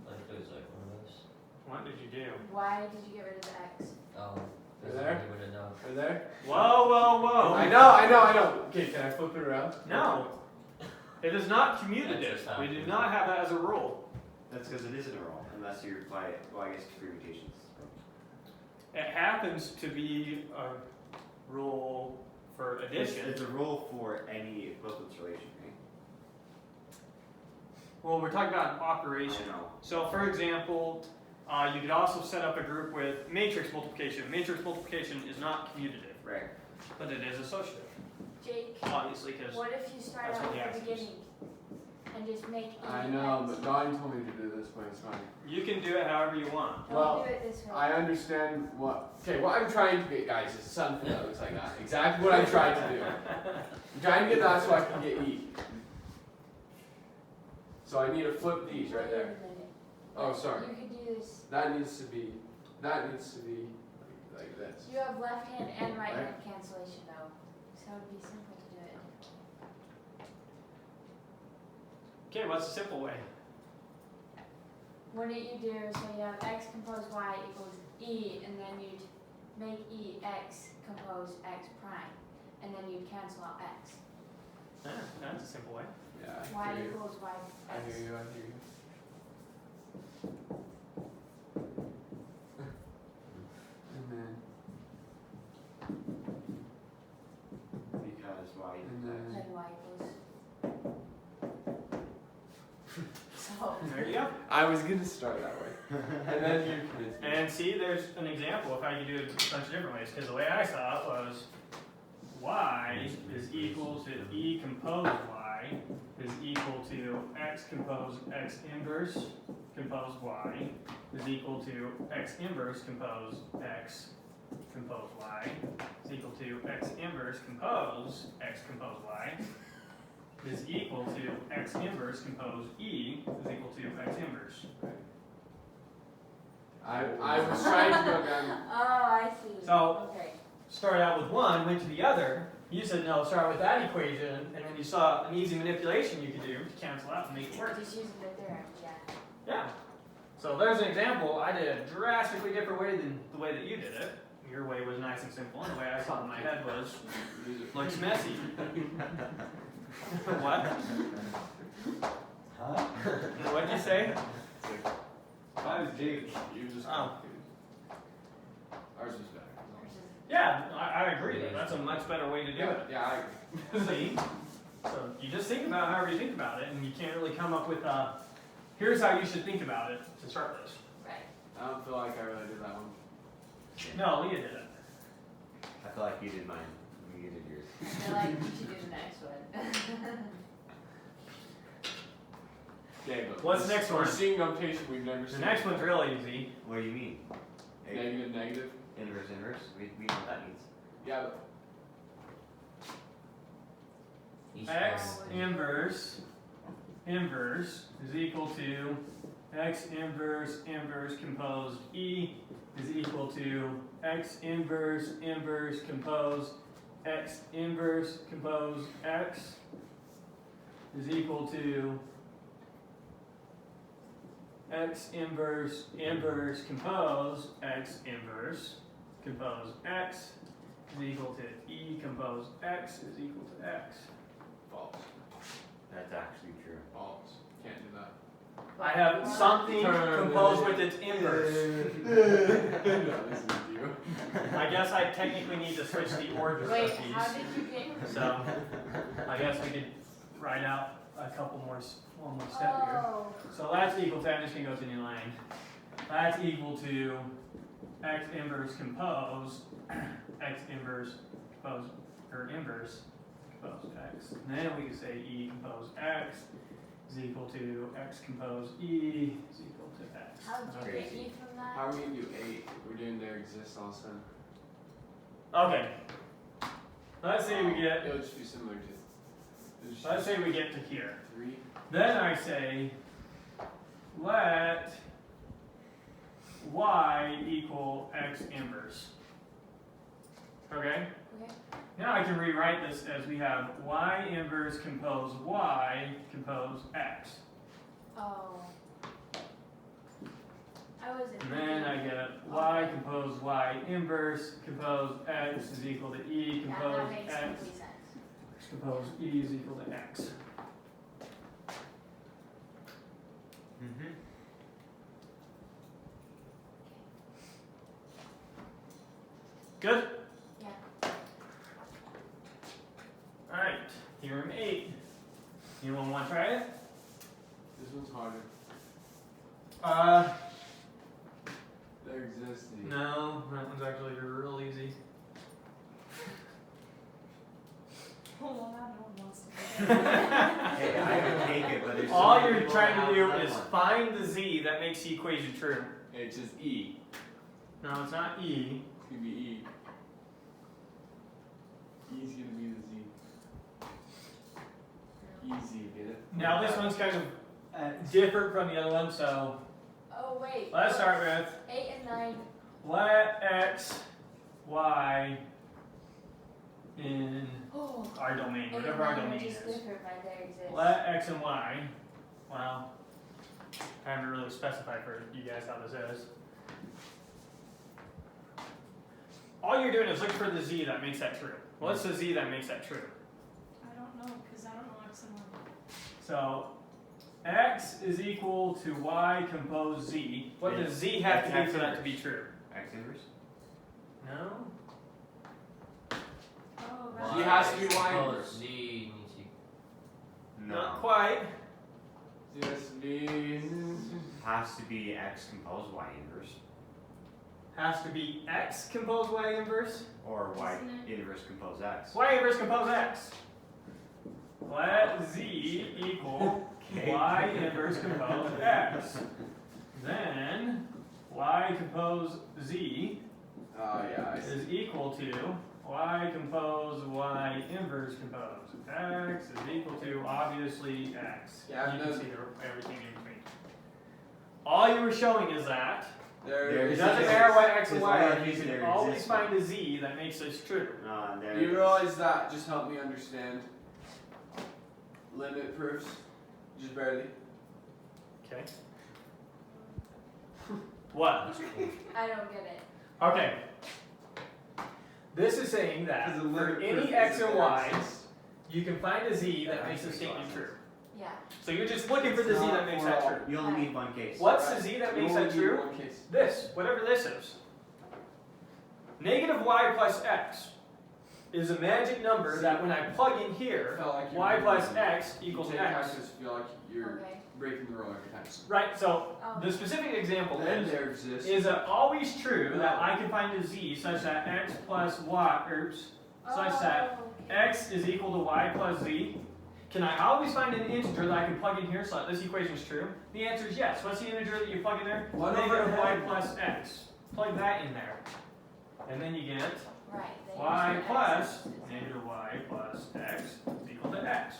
[SPEAKER 6] Like it was like one of those.
[SPEAKER 1] What did you do?
[SPEAKER 2] Why did you get rid of the x?
[SPEAKER 6] Oh,
[SPEAKER 3] Right there?
[SPEAKER 6] you would have known.
[SPEAKER 3] Right there?
[SPEAKER 1] Whoa, whoa, whoa!
[SPEAKER 3] I know. Okay, can I flip it around?
[SPEAKER 1] No, it is not commutative.
[SPEAKER 6] That's just
[SPEAKER 1] We do
[SPEAKER 6] how-
[SPEAKER 1] not have that as a rule.
[SPEAKER 5] That's because it isn't a rule, unless you apply it, well, I guess permutations.
[SPEAKER 1] It happens to be a rule for addition.
[SPEAKER 5] It's a rule for any equivalence relation, right?
[SPEAKER 1] Well, we're talking about an operation.
[SPEAKER 5] I know.
[SPEAKER 1] So, for example, you could also set up a group with matrix multiplication. Matrix multiplication is not commutative,
[SPEAKER 5] Right.
[SPEAKER 1] but it is associative,
[SPEAKER 2] Jake,
[SPEAKER 1] obviously, because
[SPEAKER 2] what if you start
[SPEAKER 1] that's
[SPEAKER 2] out
[SPEAKER 1] what the
[SPEAKER 2] at
[SPEAKER 1] x
[SPEAKER 2] the
[SPEAKER 1] is.
[SPEAKER 2] beginning and just make E
[SPEAKER 3] I know,
[SPEAKER 2] x?
[SPEAKER 3] but Donnie told me to do this way. It's fine.
[SPEAKER 1] you can do it however you want.
[SPEAKER 3] Well,
[SPEAKER 2] Don't do it this way.
[SPEAKER 3] I understand what. Okay, what I'm trying to get, guys, is something that looks like that. Exactly what I'm trying to do. I'm trying to get that so I can get E. So I need to flip these right
[SPEAKER 2] Wait
[SPEAKER 3] there.
[SPEAKER 2] a minute.
[SPEAKER 3] Oh, sorry.
[SPEAKER 2] You could do this.
[SPEAKER 3] That needs to be like this.
[SPEAKER 2] You have left hand and right hand
[SPEAKER 3] Right.
[SPEAKER 2] cancellation though, so it would be simple to do it.
[SPEAKER 1] Okay, what's the simple way?
[SPEAKER 2] What do you do? So you have x compose y equals e, and then you'd make e x compose x prime, and then you'd cancel out x.
[SPEAKER 1] That's a simple way.
[SPEAKER 3] Yeah, I
[SPEAKER 2] Y
[SPEAKER 3] hear you.
[SPEAKER 2] equals y
[SPEAKER 3] I
[SPEAKER 2] x.
[SPEAKER 3] hear you. I hear you. And then,
[SPEAKER 5] Because why?
[SPEAKER 3] and then.
[SPEAKER 2] Then y equals. So.
[SPEAKER 1] There you go.
[SPEAKER 3] I was gonna start that way. And then you convinced me.
[SPEAKER 1] And see, there's an example of how you do it a bunch of different ways. Because the way I saw it was y is equal to e compose y is equal to x compose x inverse compose y is equal to x inverse compose x compose y is equal to x inverse compose x compose y is equal to x inverse compose e is equal to x inverse.
[SPEAKER 3] I was trying to go down.
[SPEAKER 2] Oh, I see.
[SPEAKER 1] So-
[SPEAKER 2] Okay.
[SPEAKER 1] Started out with one, went to the other. You said no, start with that equation, and then you saw an easy manipulation you could do to cancel out and make it work.
[SPEAKER 2] Just using the theorem, yeah.
[SPEAKER 1] Yeah. So there's an example. I did a drastically different way than the way that you did it. Your way was nice and simple, and the way I saw it in my head was looks messy. What?
[SPEAKER 4] Huh?
[SPEAKER 1] What'd you say?
[SPEAKER 3] I was Jake. You just.
[SPEAKER 1] Oh.
[SPEAKER 3] Ours was better.
[SPEAKER 1] Yeah, I agree. That's a much better way to do it.
[SPEAKER 3] Yeah, I agree.
[SPEAKER 1] See? So you just think about however you think about it, and you can't really come up with here's how you should think about it to start this.
[SPEAKER 2] Right.
[SPEAKER 3] I don't feel like I really did that one.
[SPEAKER 1] No, Leah did it.
[SPEAKER 5] I feel like you did mine. You did yours.
[SPEAKER 2] I feel like you should do the next one.
[SPEAKER 3] Okay, but
[SPEAKER 1] What's the next one?
[SPEAKER 3] We're seeing notation we've never
[SPEAKER 1] The
[SPEAKER 3] seen.
[SPEAKER 1] next one's real easy.
[SPEAKER 5] What do you mean?
[SPEAKER 3] Negative, negative.
[SPEAKER 5] Inverse, inverse? We know what that means.
[SPEAKER 3] Yeah, but
[SPEAKER 1] X inverse is equal to X inverse composed E is equal to X inverse composed X inverse composed X is equal to X inverse compose X inverse compose X is equal to E compose X is equal to X.
[SPEAKER 3] false.
[SPEAKER 5] That's actually true.
[SPEAKER 3] False. Can't do that.
[SPEAKER 1] I have something composed with its inverse.
[SPEAKER 3] No, this is you.
[SPEAKER 1] I guess I technically need to switch the order
[SPEAKER 2] Wait,
[SPEAKER 1] of
[SPEAKER 2] how
[SPEAKER 1] these.
[SPEAKER 2] did you get?
[SPEAKER 1] So I guess we could write out a couple more, one more step here.
[SPEAKER 2] Oh.
[SPEAKER 1] So that's equal to, I'm just gonna go to new line. That's equal to X inverse compose, X inverse compose, or inverse compose X. And then we can say E compose X is equal to X compose E is equal to X.
[SPEAKER 2] How did you get
[SPEAKER 5] Crazy.
[SPEAKER 2] E from that?
[SPEAKER 3] How are we gonna do 8 if we're doing there exists all of a sudden?
[SPEAKER 1] Okay. Let's say we get,
[SPEAKER 3] It'll just be similar to.
[SPEAKER 1] let's say we get to here.
[SPEAKER 3] 3.
[SPEAKER 1] Then I say, let y equal x inverse. Okay?
[SPEAKER 2] Okay.
[SPEAKER 1] Now I can rewrite this as we have y inverse compose y compose x.
[SPEAKER 2] Oh. I wasn't.
[SPEAKER 1] And then I get y compose y inverse compose x is equal to e
[SPEAKER 2] That
[SPEAKER 1] compose
[SPEAKER 2] makes
[SPEAKER 1] x
[SPEAKER 2] complete sense.
[SPEAKER 1] compose e is equal to x.
[SPEAKER 5] Mm-hmm.
[SPEAKER 1] Good?
[SPEAKER 2] Yeah.
[SPEAKER 1] Alright, theorem 8. Anyone want to try it?
[SPEAKER 3] This one's harder. There exists the.
[SPEAKER 1] No, that one's actually real easy.
[SPEAKER 7] Hold on, no one wants to.
[SPEAKER 5] Hey, I would take it, but there's so
[SPEAKER 1] All
[SPEAKER 5] many
[SPEAKER 1] you're
[SPEAKER 5] people
[SPEAKER 1] trying
[SPEAKER 5] that
[SPEAKER 1] to do
[SPEAKER 5] have
[SPEAKER 1] is
[SPEAKER 5] that one.
[SPEAKER 1] find the z that makes the equation true.
[SPEAKER 3] It's just E.
[SPEAKER 1] No, it's not e.
[SPEAKER 3] It's gonna be E. E's gonna be the Z. Easy, get it?
[SPEAKER 1] Now this one's kind of,
[SPEAKER 4] I
[SPEAKER 1] different from the other one. So
[SPEAKER 2] Oh wait.
[SPEAKER 1] let's start with
[SPEAKER 2] 8 and 9.
[SPEAKER 1] let x, y in
[SPEAKER 2] Oh.
[SPEAKER 1] our domain,
[SPEAKER 2] 8
[SPEAKER 1] whatever
[SPEAKER 2] and
[SPEAKER 1] our
[SPEAKER 2] 9 are
[SPEAKER 1] domain
[SPEAKER 2] just
[SPEAKER 1] is.
[SPEAKER 2] different by their existence.
[SPEAKER 1] Let x and y. Well, I haven't really specified for you guys how this is. All you're doing is looking for the z that makes that true. What's the z that makes that true?
[SPEAKER 7] I don't know, because I don't know X and Y.
[SPEAKER 1] So x is equal to y compose z. What does z have to be for that to be true?
[SPEAKER 5] X inverse?
[SPEAKER 1] No?
[SPEAKER 7] Oh,
[SPEAKER 3] He
[SPEAKER 7] right.
[SPEAKER 3] has to be y
[SPEAKER 6] Oh,
[SPEAKER 3] inverse.
[SPEAKER 6] Z needs to.
[SPEAKER 1] Not quite.
[SPEAKER 3] This means
[SPEAKER 5] Has to be X compose Y inverse.
[SPEAKER 1] Has to be x compose y inverse.
[SPEAKER 5] Or Y
[SPEAKER 7] Isn't
[SPEAKER 5] inverse compose X.
[SPEAKER 1] Y inverse compose x. Let z equal y inverse compose x. Then y compose z
[SPEAKER 3] oh yeah, I see.
[SPEAKER 1] is equal to y compose y inverse compose x is equal to obviously x.
[SPEAKER 3] Yeah,
[SPEAKER 1] you
[SPEAKER 3] no.
[SPEAKER 1] can see everything in between. All you were showing is that
[SPEAKER 3] There
[SPEAKER 1] it
[SPEAKER 3] is
[SPEAKER 1] doesn't
[SPEAKER 3] a-
[SPEAKER 1] matter what x and
[SPEAKER 5] As
[SPEAKER 1] y
[SPEAKER 5] long
[SPEAKER 1] are,
[SPEAKER 5] as
[SPEAKER 1] you
[SPEAKER 5] there
[SPEAKER 1] can always
[SPEAKER 5] exists
[SPEAKER 1] find
[SPEAKER 5] one.
[SPEAKER 1] a z that makes this true.
[SPEAKER 5] There
[SPEAKER 3] You
[SPEAKER 5] it is.
[SPEAKER 3] realize that just helped me understand limit proofs, just barely.
[SPEAKER 1] Okay. What?
[SPEAKER 2] I don't get it.
[SPEAKER 1] Okay. This is saying that
[SPEAKER 3] Because the
[SPEAKER 1] for
[SPEAKER 3] limit
[SPEAKER 1] any
[SPEAKER 3] proof
[SPEAKER 1] x
[SPEAKER 3] is
[SPEAKER 1] and
[SPEAKER 3] that
[SPEAKER 1] y,
[SPEAKER 3] there exists.
[SPEAKER 1] you can find a z that
[SPEAKER 3] Yeah,
[SPEAKER 1] makes a
[SPEAKER 3] that's
[SPEAKER 1] statement
[SPEAKER 3] awesome.
[SPEAKER 1] true.
[SPEAKER 2] Yeah.
[SPEAKER 1] So you're just looking for the
[SPEAKER 3] It's
[SPEAKER 1] z
[SPEAKER 3] not
[SPEAKER 1] that makes
[SPEAKER 3] for
[SPEAKER 1] that
[SPEAKER 3] all.
[SPEAKER 1] true.
[SPEAKER 5] You only need one case.
[SPEAKER 1] What's the
[SPEAKER 3] Right.
[SPEAKER 1] z that
[SPEAKER 3] You
[SPEAKER 1] makes
[SPEAKER 3] only
[SPEAKER 1] that
[SPEAKER 3] need
[SPEAKER 1] true?
[SPEAKER 3] one case.
[SPEAKER 1] This, whatever this is. Negative y plus x is a magic number that when I plug in here,
[SPEAKER 3] Felt like you're
[SPEAKER 1] y
[SPEAKER 3] doing
[SPEAKER 1] plus
[SPEAKER 3] it.
[SPEAKER 1] x
[SPEAKER 3] You
[SPEAKER 1] equals
[SPEAKER 3] take
[SPEAKER 1] x.
[SPEAKER 3] Texas, feel like you're
[SPEAKER 2] Okay.
[SPEAKER 3] breaking the rule every time.
[SPEAKER 1] Right, so
[SPEAKER 2] Oh.
[SPEAKER 1] the specific example
[SPEAKER 3] Then
[SPEAKER 1] is,
[SPEAKER 3] there exists.
[SPEAKER 1] is it always true
[SPEAKER 3] No.
[SPEAKER 1] that I can find a z such that x plus y, such that
[SPEAKER 2] okay.
[SPEAKER 1] x is equal to y plus z? Can I always find an integer that I can plug in here so that this equation is true? The answer is yes. What's the integer that you plug in there?
[SPEAKER 3] 1 over
[SPEAKER 1] Negative y
[SPEAKER 3] n.
[SPEAKER 1] plus x. Plug that in there. And then you get
[SPEAKER 2] Right. they
[SPEAKER 1] y
[SPEAKER 2] use the
[SPEAKER 1] plus
[SPEAKER 2] x's.
[SPEAKER 1] negative y plus x is equal to x.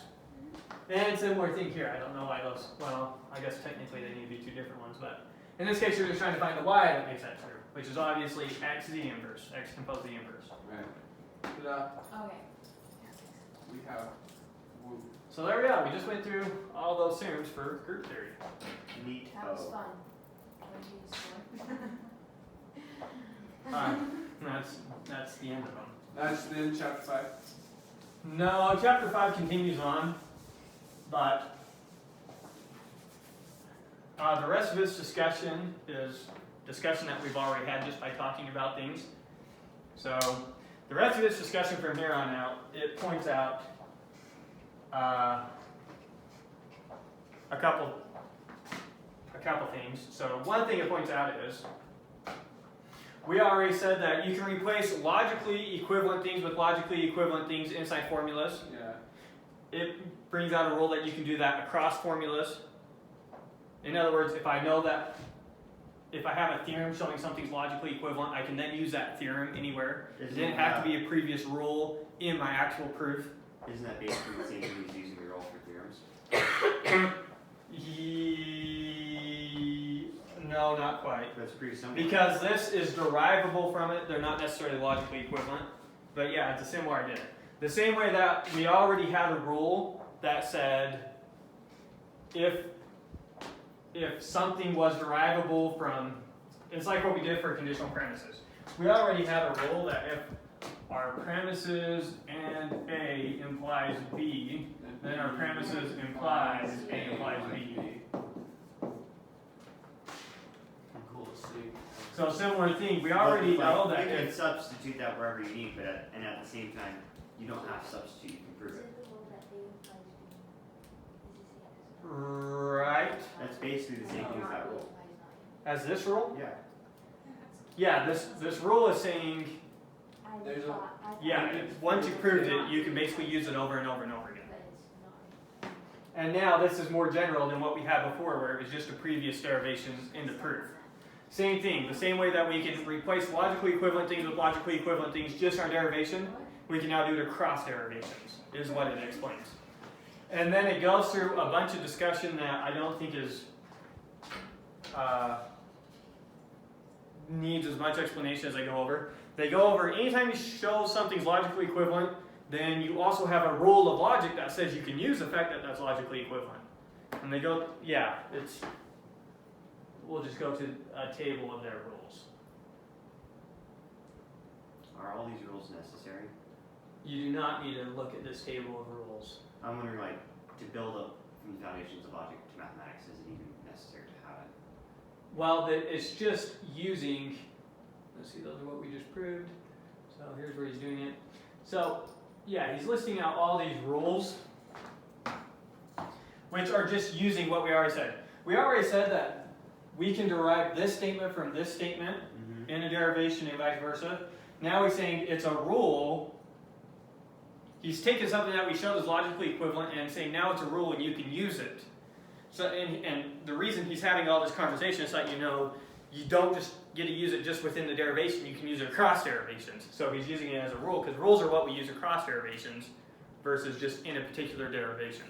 [SPEAKER 1] And similar thing here. I don't know why those, well, I guess technically they need to be two different ones, but in this case you're just trying to find the y that makes that true, which is obviously x z inverse, x compose the inverse.
[SPEAKER 3] Right. But,
[SPEAKER 2] Okay.
[SPEAKER 3] we have.
[SPEAKER 1] So there we go. We just went through all those theorems for group theory.
[SPEAKER 5] Neat.
[SPEAKER 2] That was fun. What did you score?
[SPEAKER 1] Alright, that's the end of them.
[SPEAKER 3] That's the end of chapter 5.
[SPEAKER 1] No, chapter 5 continues on, but the rest of this discussion is discussion that we've already had just by talking about things. So the rest of this discussion from here on out, it points out a couple things. So one thing it points out is we already said that you can replace logically equivalent things with logically equivalent things inside formulas.
[SPEAKER 3] Yeah.
[SPEAKER 1] It brings out a rule that you can do that across formulas. In other words, if I know that, if I have a theorem showing something's logically equivalent, I can then use that theorem anywhere. It
[SPEAKER 5] Isn't
[SPEAKER 1] didn't have to be a previous rule in my actual proof.
[SPEAKER 5] Isn't that basically the same thing as using the rule for theorems?
[SPEAKER 1] No, not quite.
[SPEAKER 5] That's pretty simple.
[SPEAKER 1] Because this is derivable from it, they're not necessarily logically equivalent. But yeah, it's a similar idea. The same way that we already had a rule that said if something was derivable from, it's like what we did for conditional premises. We already had a rule that if our premises and A implies B, then our premises implies A implies B.
[SPEAKER 3] Cool to see.
[SPEAKER 1] So similar thing, we already know that
[SPEAKER 5] you can
[SPEAKER 1] if,
[SPEAKER 5] substitute that wherever you need, but and at the same time, you don't have to substitute. You can prove
[SPEAKER 2] Is
[SPEAKER 5] it.
[SPEAKER 2] it the rule that A implies B? Is this the
[SPEAKER 1] right,
[SPEAKER 5] That's basically the same thing as that rule.
[SPEAKER 1] as this rule,
[SPEAKER 5] Yeah.
[SPEAKER 1] yeah, this rule is saying,
[SPEAKER 3] There's a-
[SPEAKER 1] yeah, once you proved it, you can basically use it over and over and over again.
[SPEAKER 2] But it's not.
[SPEAKER 1] And now this is more general than what we had before, where it was just a previous derivation in the proof. Same thing, the same way that we can replace logically equivalent things with logically equivalent things just in our derivation, we can now do it across derivations, is what it explains. And then it goes through a bunch of discussion that I don't think is needs as much explanation as I go over. They go over anytime you show something's logically equivalent, then you also have a rule of logic that says you can use the fact that that's logically equivalent. And they go, yeah, we'll just go to a table of their rules.
[SPEAKER 5] Are all these rules necessary?
[SPEAKER 1] You do not need to look at this table of rules.
[SPEAKER 5] I'm wondering, like, to build up from the foundations of logic to mathematics, is it even necessary to have it?
[SPEAKER 1] Well, it's just using, let's see, those are what we just proved. So here's where he's doing it. So, yeah, he's listing out all these rules, which are just using what we already said. We already said that we can derive this statement from this statement in a derivation and vice versa. Now he's saying it's a rule. He's taking something that we showed is logically equivalent and saying now it's a rule and you can use it. So, and the reason he's having all this conversation is that you don't just get to use it just within the derivation, you can use it across derivations. So he's using it as a rule because rules are what we use across derivations versus just in a particular derivation.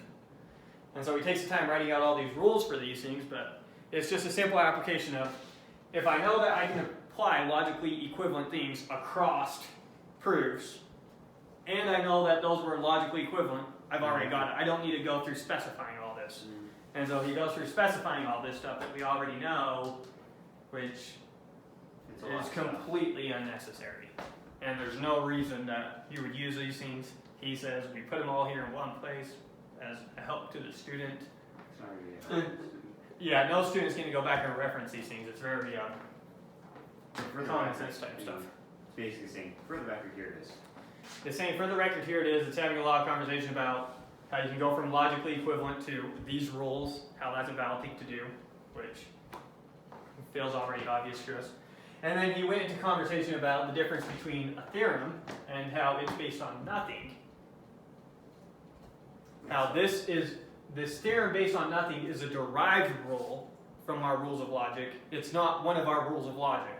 [SPEAKER 1] And so he takes the time writing out all these rules for these things, but it's just a simple application of if I know that I can apply logically equivalent things across proofs, and I know that those were logically equivalent, I've already got it. I don't need to go through specifying all this. And so he goes through specifying all this stuff that we already know, which is completely unnecessary. And there's no reason that you would use these things. He says we put them all here in one place as a help to the student.
[SPEAKER 5] It's not really a help.
[SPEAKER 1] Yeah, no student's going to go back and reference these things. It's very common sense type stuff.
[SPEAKER 5] It's basically saying, for the record, here it is.
[SPEAKER 1] It's saying, for the record, here it is. It's having a lot of conversation about how you can go from logically equivalent to these rules, how that's a valid thing to do, which feels already obvious to us. And then he went into conversation about the difference between a theorem and how it's based on nothing. How this theorem based on nothing is a derived rule from our rules of logic. It's not one of our rules of logic.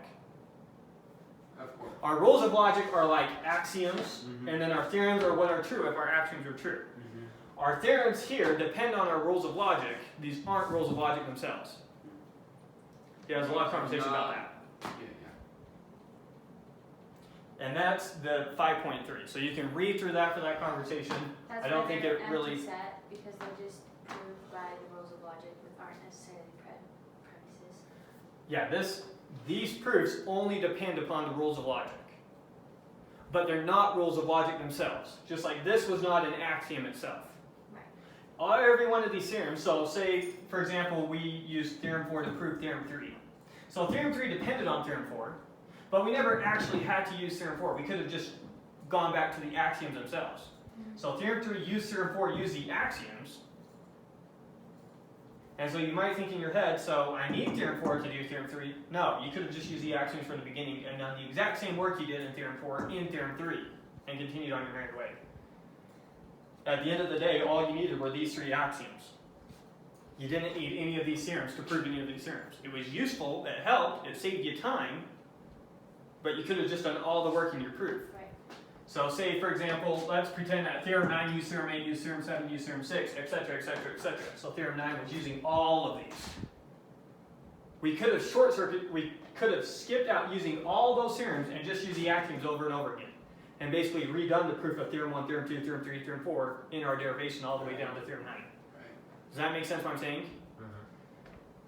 [SPEAKER 1] Our rules of logic are like axioms, and then our theorems are what are true if our axioms are true. Our theorems here depend on our rules of logic. These aren't rules of logic themselves. Yeah, there's a lot of conversation about that. And that's the 5.3. So you can read through that for that conversation.
[SPEAKER 2] That's
[SPEAKER 1] I don't
[SPEAKER 2] why
[SPEAKER 1] think
[SPEAKER 2] they're
[SPEAKER 1] it really.
[SPEAKER 2] empty set, because they're just proved by the rules of logic, which aren't necessarily premises.
[SPEAKER 1] Yeah, these proofs only depend upon the rules of logic. But they're not rules of logic themselves. Just like this was not an axiom itself.
[SPEAKER 2] Right.
[SPEAKER 1] Every one of these theorems, so say, for example, we used Theorem 4 to prove Theorem 3. So Theorem 3 depended on Theorem 4, but we never actually had to use Theorem 4. We could have just gone back to the axioms themselves. So Theorem 3 used Theorem 4, used the axioms. And so you might think in your head, so I need Theorem 4 to do Theorem 3. No, you could have just used the axioms from the beginning and done the exact same work you did in Theorem 4 in Theorem 3 and continued on your merry way. At the end of the day, all you needed were these three axioms. You didn't need any of these theorems to prove any of these theorems. It was useful, it helped, it saved you time, but you could have just done all the work in your proof.
[SPEAKER 2] Right.
[SPEAKER 1] So say, for example, let's pretend that Theorem 9 used Theorem 8, used Theorem 7, used Theorem 6, etc., etc., etc. So Theorem 9 was using all of these. We could have we could have skipped out using all those theorems and just used the axioms over and over again. And basically redone the proof of Theorem 1, Theorem 2, Theorem 3, Theorem 4 in our derivation all the way down to Theorem 9. Does that make sense what I'm saying?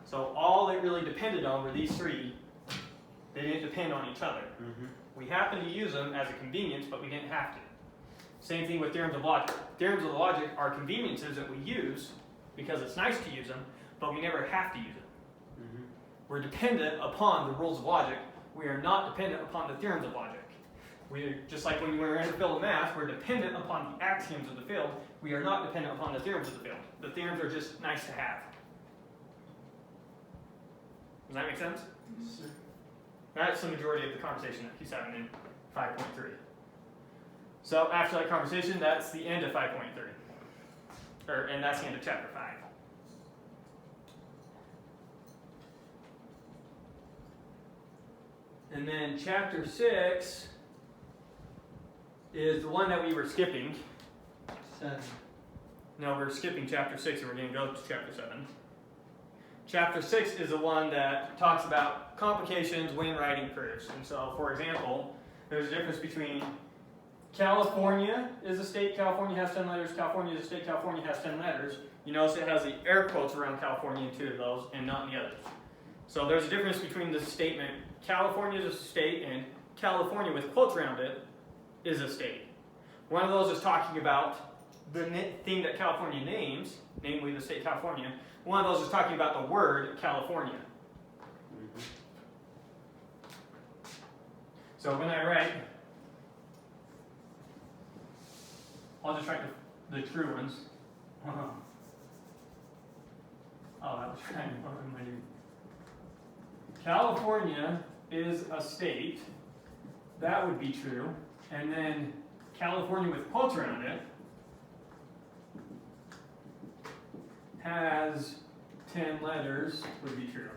[SPEAKER 1] So all it really depended on were these three. They didn't depend on each other. We happened to use them as a convenience, but we didn't have to. Same thing with theorems of logic. Theorems of logic are conveniences that we use because it's nice to use them, but we never have to use them. We're dependent upon the rules of logic. We are not dependent upon the theorems of logic. We're just like when we're in the field of math, we're dependent upon the axioms of the field. We are not dependent upon the theorems of the field. The theorems are just nice to have. Does that make sense? That's the majority of the conversation that he's having in 5.3. So after that conversation, that's the end of 5.3. And that's the end of chapter 5. And then chapter 6 is the one that we were skipping.
[SPEAKER 4] 7.
[SPEAKER 1] no, we're skipping chapter 6 and we're going to go to chapter 7. Chapter 6 is the one that talks about complications when writing proofs. And so, for example, there's a difference between California is a state, California has 10 letters, California is a state, California has 10 letters. You notice it has the air quotes around California in 2 of those and not in the others. So there's a difference between the statement California is a state and California with quotes around it is a state. One of those is talking about the thing that California names, namely the state California. One of those is talking about the word California. So when I write, I'll just write the true ones. Oh, that was kind of what am I doing? California is a state. That would be true. And then California with quotes around it has 10 letters would be true.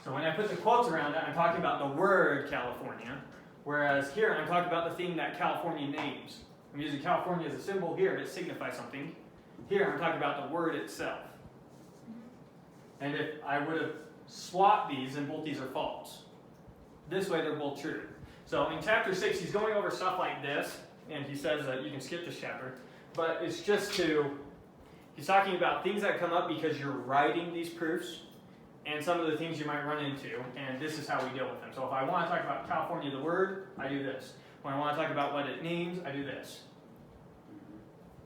[SPEAKER 1] So when I put the quotes around it, I'm talking about the word California, whereas here I'm talking about the thing that California names. I'm using California as a symbol here, it signifies something. Here I'm talking about the word itself. And if I would have swapped these, then both these are false. This way they're both true. So in chapter 6, he's going over stuff like this, and he says that you can skip this chapter, but it's just he's talking about things that come up because you're writing these proofs, and some of the things you might run into, and this is how we deal with them. So if I want to talk about California, the word, I do this. When I want to talk about what it names, I do this.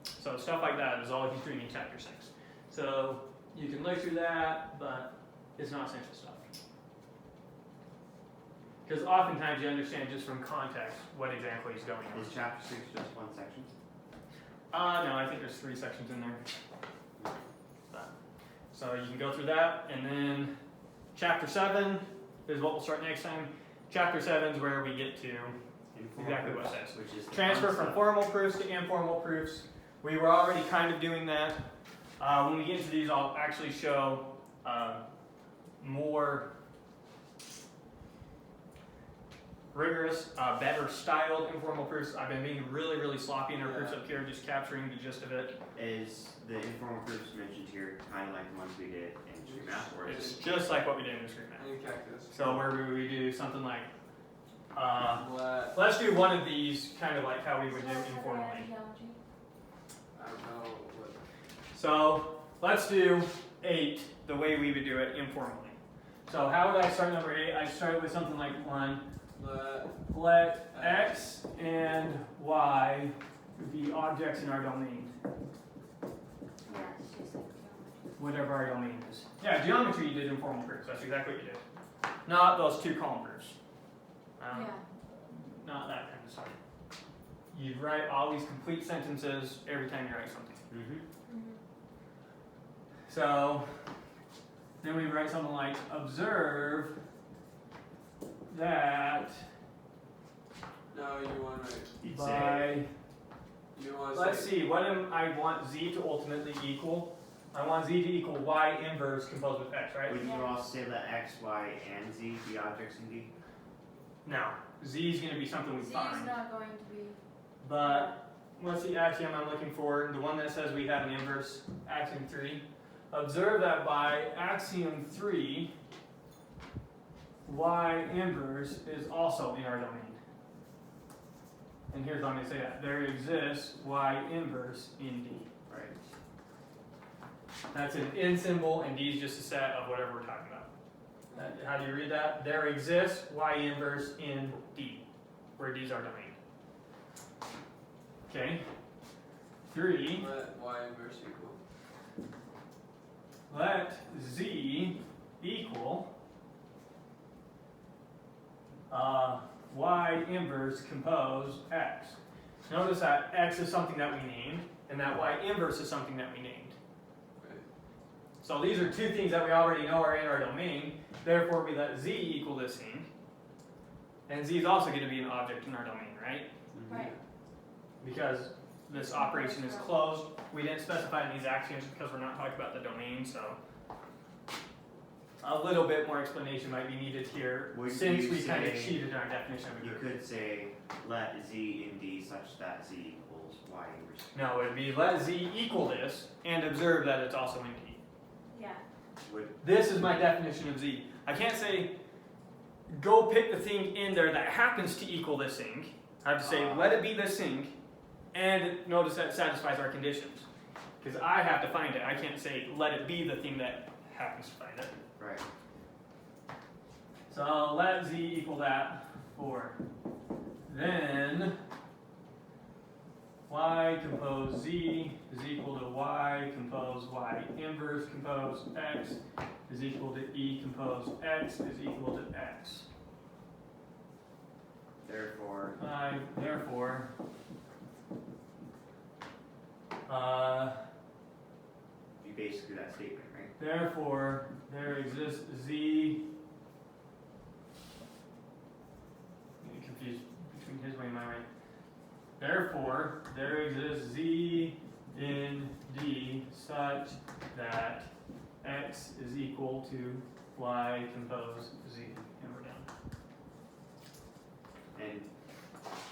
[SPEAKER 1] So stuff like that is all he's doing in chapter 6. So you can look through that, but it's not essential stuff. Because oftentimes you understand just from context what exactly he's going on.
[SPEAKER 5] Is chapter 6 just one section?
[SPEAKER 1] No, I think there's 3 sections in there. So you can go through that, and then chapter 7 is what we'll start next time. Chapter 7 is where we get to exactly what it says.
[SPEAKER 5] Which is the
[SPEAKER 1] Transfer
[SPEAKER 5] fun
[SPEAKER 1] from
[SPEAKER 5] stuff.
[SPEAKER 1] formal proofs to informal proofs. We were already kind of doing that. When we get into these, I'll actually show more rigorous, better styled informal proofs. I've been being really, really sloppy in our proofs up here, just capturing the gist of it.
[SPEAKER 5] Is the informal proofs mentioned here kind of like the ones we did in street math, or is
[SPEAKER 1] It's
[SPEAKER 5] it?
[SPEAKER 1] just like what we did in street math.
[SPEAKER 3] And cactus.
[SPEAKER 1] So where we do something like,
[SPEAKER 3] What?
[SPEAKER 1] let's do one of these kind of like how we would do informally.
[SPEAKER 3] I don't know. What?
[SPEAKER 1] So let's do 8 the way we would do it informally. So how would I start number 8? I start with something like 1. Let x and y be objects in our domain,
[SPEAKER 2] Yeah, it's just like geometry.
[SPEAKER 1] whatever our domain is. Yeah, geometry you did informal proofs. That's exactly what you did. Not those 2 column proofs.
[SPEAKER 2] Yeah.
[SPEAKER 1] Not that kind of stuff. You write all these complete sentences every time you write something.
[SPEAKER 5] Mm-hmm.
[SPEAKER 1] So then we write something like observe that
[SPEAKER 3] No, you want to.
[SPEAKER 5] You'd
[SPEAKER 1] by
[SPEAKER 5] say,
[SPEAKER 3] You want to.
[SPEAKER 1] let's see, what am I want z to ultimately equal? I want z to equal y inverse composed with x, right?
[SPEAKER 5] wouldn't you
[SPEAKER 2] Yeah.
[SPEAKER 5] also say that x, y, and z be objects in D?
[SPEAKER 1] No, z is going to be something we
[SPEAKER 2] Z is
[SPEAKER 1] find.
[SPEAKER 2] not going to be.
[SPEAKER 1] But what's the axiom I'm looking for? The one that says we have an inverse, axiom 3. Observe that by axiom 3, y inverse is also in our domain. And here's what I'm going to say that. There exists y inverse in D.
[SPEAKER 5] Right.
[SPEAKER 1] That's an in symbol, and D is just a set of whatever we're talking about. How do you read that? There exists y inverse in D, where D is our domain. Okay. 3.
[SPEAKER 3] Let y inverse equal.
[SPEAKER 1] Let z equal y inverse compose x. Notice that x is something that we named, and that y inverse is something that we named.
[SPEAKER 3] Right.
[SPEAKER 1] So these are 2 things that we already know are in our domain. Therefore, we let z equal this thing. And z is also going to be an object in our domain, right?
[SPEAKER 2] Right.
[SPEAKER 1] Because this operation is closed. We didn't specify in these axioms because we're not talking about the domain, so. a little bit more explanation might be needed here,
[SPEAKER 5] Would
[SPEAKER 1] since
[SPEAKER 5] you
[SPEAKER 1] we kind of
[SPEAKER 5] say-
[SPEAKER 1] cheated our definition of a
[SPEAKER 5] You
[SPEAKER 1] group.
[SPEAKER 5] could say let Z in D such that Z equals Y inverse.
[SPEAKER 1] No, it would be let Z equal this, and observe that it's also in D.
[SPEAKER 2] Yeah.
[SPEAKER 5] Would
[SPEAKER 1] This is my definition of Z. I can't say, go pick the thing in there that happens to equal this thing. I have to say, let it be this thing, and notice that it satisfies our conditions. Because I have to find it. I can't say, let it be the thing that happens to find it.
[SPEAKER 5] right.
[SPEAKER 1] So let Z equal that for then Y compose Z is equal to Y compose Y inverse compose X is equal to E compose X is equal to X.
[SPEAKER 5] Therefore,
[SPEAKER 1] Therefore,
[SPEAKER 5] you basically that statement, right?
[SPEAKER 1] therefore, there exists Z. I'm confused between his way and my way. Therefore, there exists Z in D such that X is equal to Y compose Z. And we're done.
[SPEAKER 5] And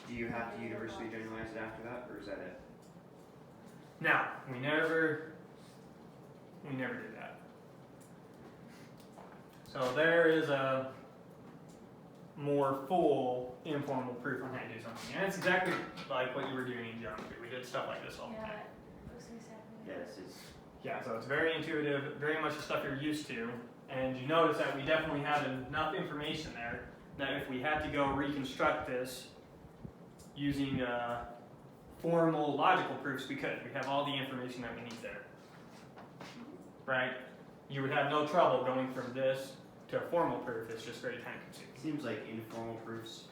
[SPEAKER 5] do you have to universally generalize it after that, or is that it?
[SPEAKER 1] Now, we never did that. So there is a more full informal proof on how to do something. And it's exactly like what you were doing in geometry. We did stuff like this all the
[SPEAKER 2] Yeah,
[SPEAKER 1] time.
[SPEAKER 2] it looks exactly.
[SPEAKER 5] Yes, it's
[SPEAKER 1] Yeah, so it's very intuitive, very much the stuff you're used to. And you notice that we definitely had enough information there that if we had to go reconstruct this using formal logical proofs, we could. We have all the information that we need there. Right? You would have no trouble going from this to a formal proof. It's just very time consuming.
[SPEAKER 5] seems like informal proofs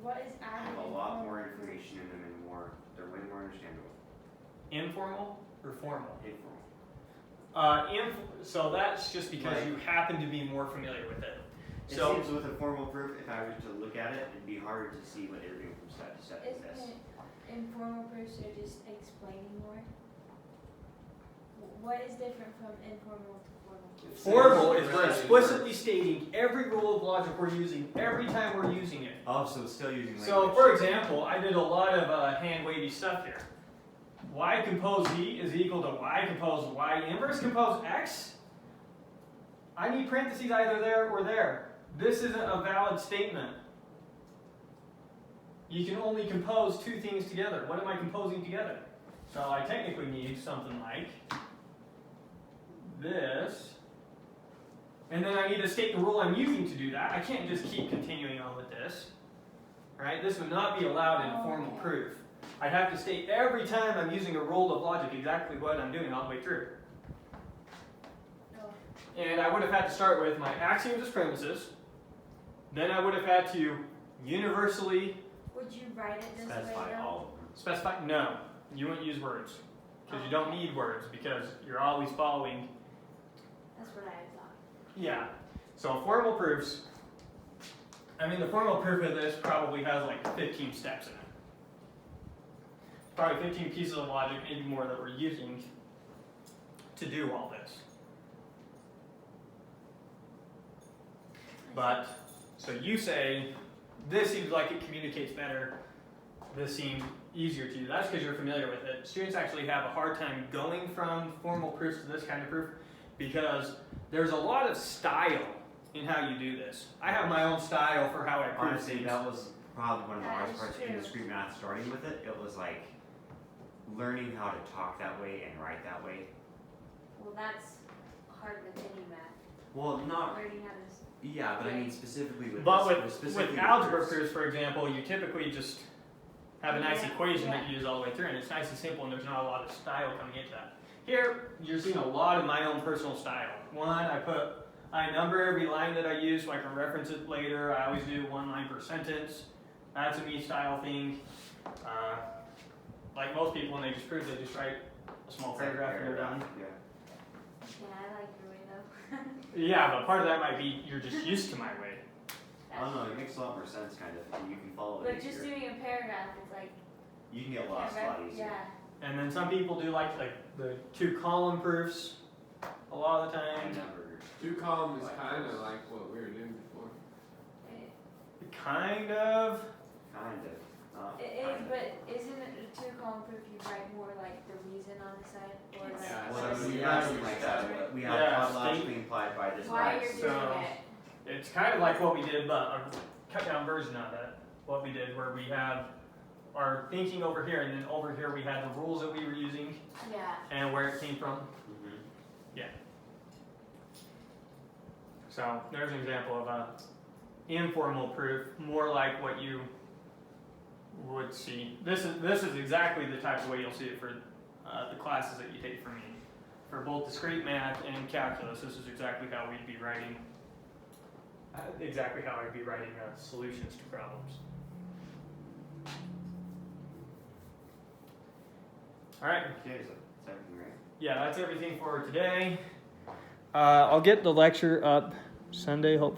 [SPEAKER 2] What is added?
[SPEAKER 5] have a
[SPEAKER 2] in
[SPEAKER 5] lot
[SPEAKER 2] formal
[SPEAKER 5] more
[SPEAKER 2] proof?
[SPEAKER 5] information in them and they're way more understandable.
[SPEAKER 1] Informal or formal?
[SPEAKER 5] Informal.
[SPEAKER 1] So that's just because
[SPEAKER 5] Right.
[SPEAKER 1] you happen to be more familiar with it.
[SPEAKER 5] It
[SPEAKER 1] So
[SPEAKER 5] seems with a formal proof, if I was to look at it, it'd be harder to see what they're doing from step to step with this.
[SPEAKER 2] Isn't it informal proofs are just explaining more? What is different from informal to formal proofs?
[SPEAKER 1] formal is we're explicitly stating every rule of logic we're using every time we're using it.
[SPEAKER 5] Oh, so it's still using language.
[SPEAKER 1] So, for example, I did a lot of hand-wavy stuff here. Y compose Z is equal to Y compose Y inverse compose X. I need parentheses either there or there. This isn't a valid statement. You can only compose two things together. What am I composing together? So I technically need something like this. And then I need to state the rule I'm using to do that. I can't just keep continuing on with this. Right? This would not be allowed in a formal proof. I'd have to state every time I'm using a rule of logic exactly what I'm doing all the way through.
[SPEAKER 2] Oh.
[SPEAKER 1] And I would have had to start with my axioms as premises. Then I would have had to universally
[SPEAKER 2] Would you write it this way
[SPEAKER 5] Specify
[SPEAKER 2] though?
[SPEAKER 5] all of them.
[SPEAKER 1] specify. No, you wouldn't use words. Because you don't need words because you're always following.
[SPEAKER 2] That's what I thought.
[SPEAKER 1] Yeah. So formal proofs. I mean, the formal proof of this probably has like 15 steps in it. Probably 15 pieces of logic, maybe more, that we're using to do all this. But, so you say, this seems like it communicates better, this seemed easier to you. That's because you're familiar with it. Students actually have a hard time going from formal proofs to this kind of proof because there's a lot of style in how you do this. I have my own style for how I prove
[SPEAKER 5] Honestly,
[SPEAKER 1] things.
[SPEAKER 5] that was probably one of the
[SPEAKER 2] That
[SPEAKER 5] hardest
[SPEAKER 2] is
[SPEAKER 5] parts in
[SPEAKER 2] true.
[SPEAKER 5] discrete math starting with it. It was like learning how to talk that way and write that way.
[SPEAKER 2] Well, that's hard with any math.
[SPEAKER 5] Well, not,
[SPEAKER 2] Learning how to.
[SPEAKER 5] yeah, but I mean specifically with
[SPEAKER 1] But
[SPEAKER 5] this,
[SPEAKER 1] with algebra proofs, for example, you typically just have a nice equation that you use all the way through, and it's nice and simple, and there's not a lot of style coming into that. Here, you're seeing a lot of my own personal style. One, I number every line that I use so I can reference it later. I always do one line per sentence. That's a me style thing. Like most people, when they just prove, they just write a small paragraph and they're done.
[SPEAKER 5] Yeah.
[SPEAKER 2] Yeah, I like your way though.
[SPEAKER 1] Yeah, but part of that might be you're just used to my way.
[SPEAKER 5] I don't know, it makes a lot more sense kind of. You can follow it
[SPEAKER 2] But
[SPEAKER 5] easier.
[SPEAKER 2] just doing a paragraph is like.
[SPEAKER 5] You can get lost a lot easier.
[SPEAKER 2] Yeah.
[SPEAKER 1] And then some people do like the 2-column proofs a lot of the
[SPEAKER 5] I
[SPEAKER 1] time.
[SPEAKER 5] never
[SPEAKER 3] Two column is kind of like what we were doing before.
[SPEAKER 1] Kind of.
[SPEAKER 5] Kind of. Not
[SPEAKER 2] It is,
[SPEAKER 5] kind of.
[SPEAKER 2] but isn't it a two-column proof? You write more like the reason on the side, or like
[SPEAKER 3] Yeah,
[SPEAKER 5] Well,
[SPEAKER 3] so
[SPEAKER 5] we
[SPEAKER 3] you
[SPEAKER 5] have
[SPEAKER 3] have
[SPEAKER 5] something like that. We have
[SPEAKER 1] Yeah,
[SPEAKER 5] tautologically implied by this.
[SPEAKER 2] why
[SPEAKER 1] Right,
[SPEAKER 2] you're
[SPEAKER 1] so-
[SPEAKER 2] doing it.
[SPEAKER 1] It's kind of like what we did, but a cut down version of it. What we did, where we have our thinking over here, and then over here we had the rules that we were using
[SPEAKER 2] Yeah.
[SPEAKER 1] and where it came from.
[SPEAKER 5] Mhm.
[SPEAKER 1] So there's an example of a informal proof, more like what you would see. This is exactly the type of way you'll see it for the classes that you take from me. For both discrete math and calculus, this is exactly how we'd be writing. Exactly how I'd be writing solutions to problems. All right.
[SPEAKER 5] Okay, so that's everything, right?
[SPEAKER 1] Yeah, that's everything for today. I'll get the lecture up Sunday, hopefully.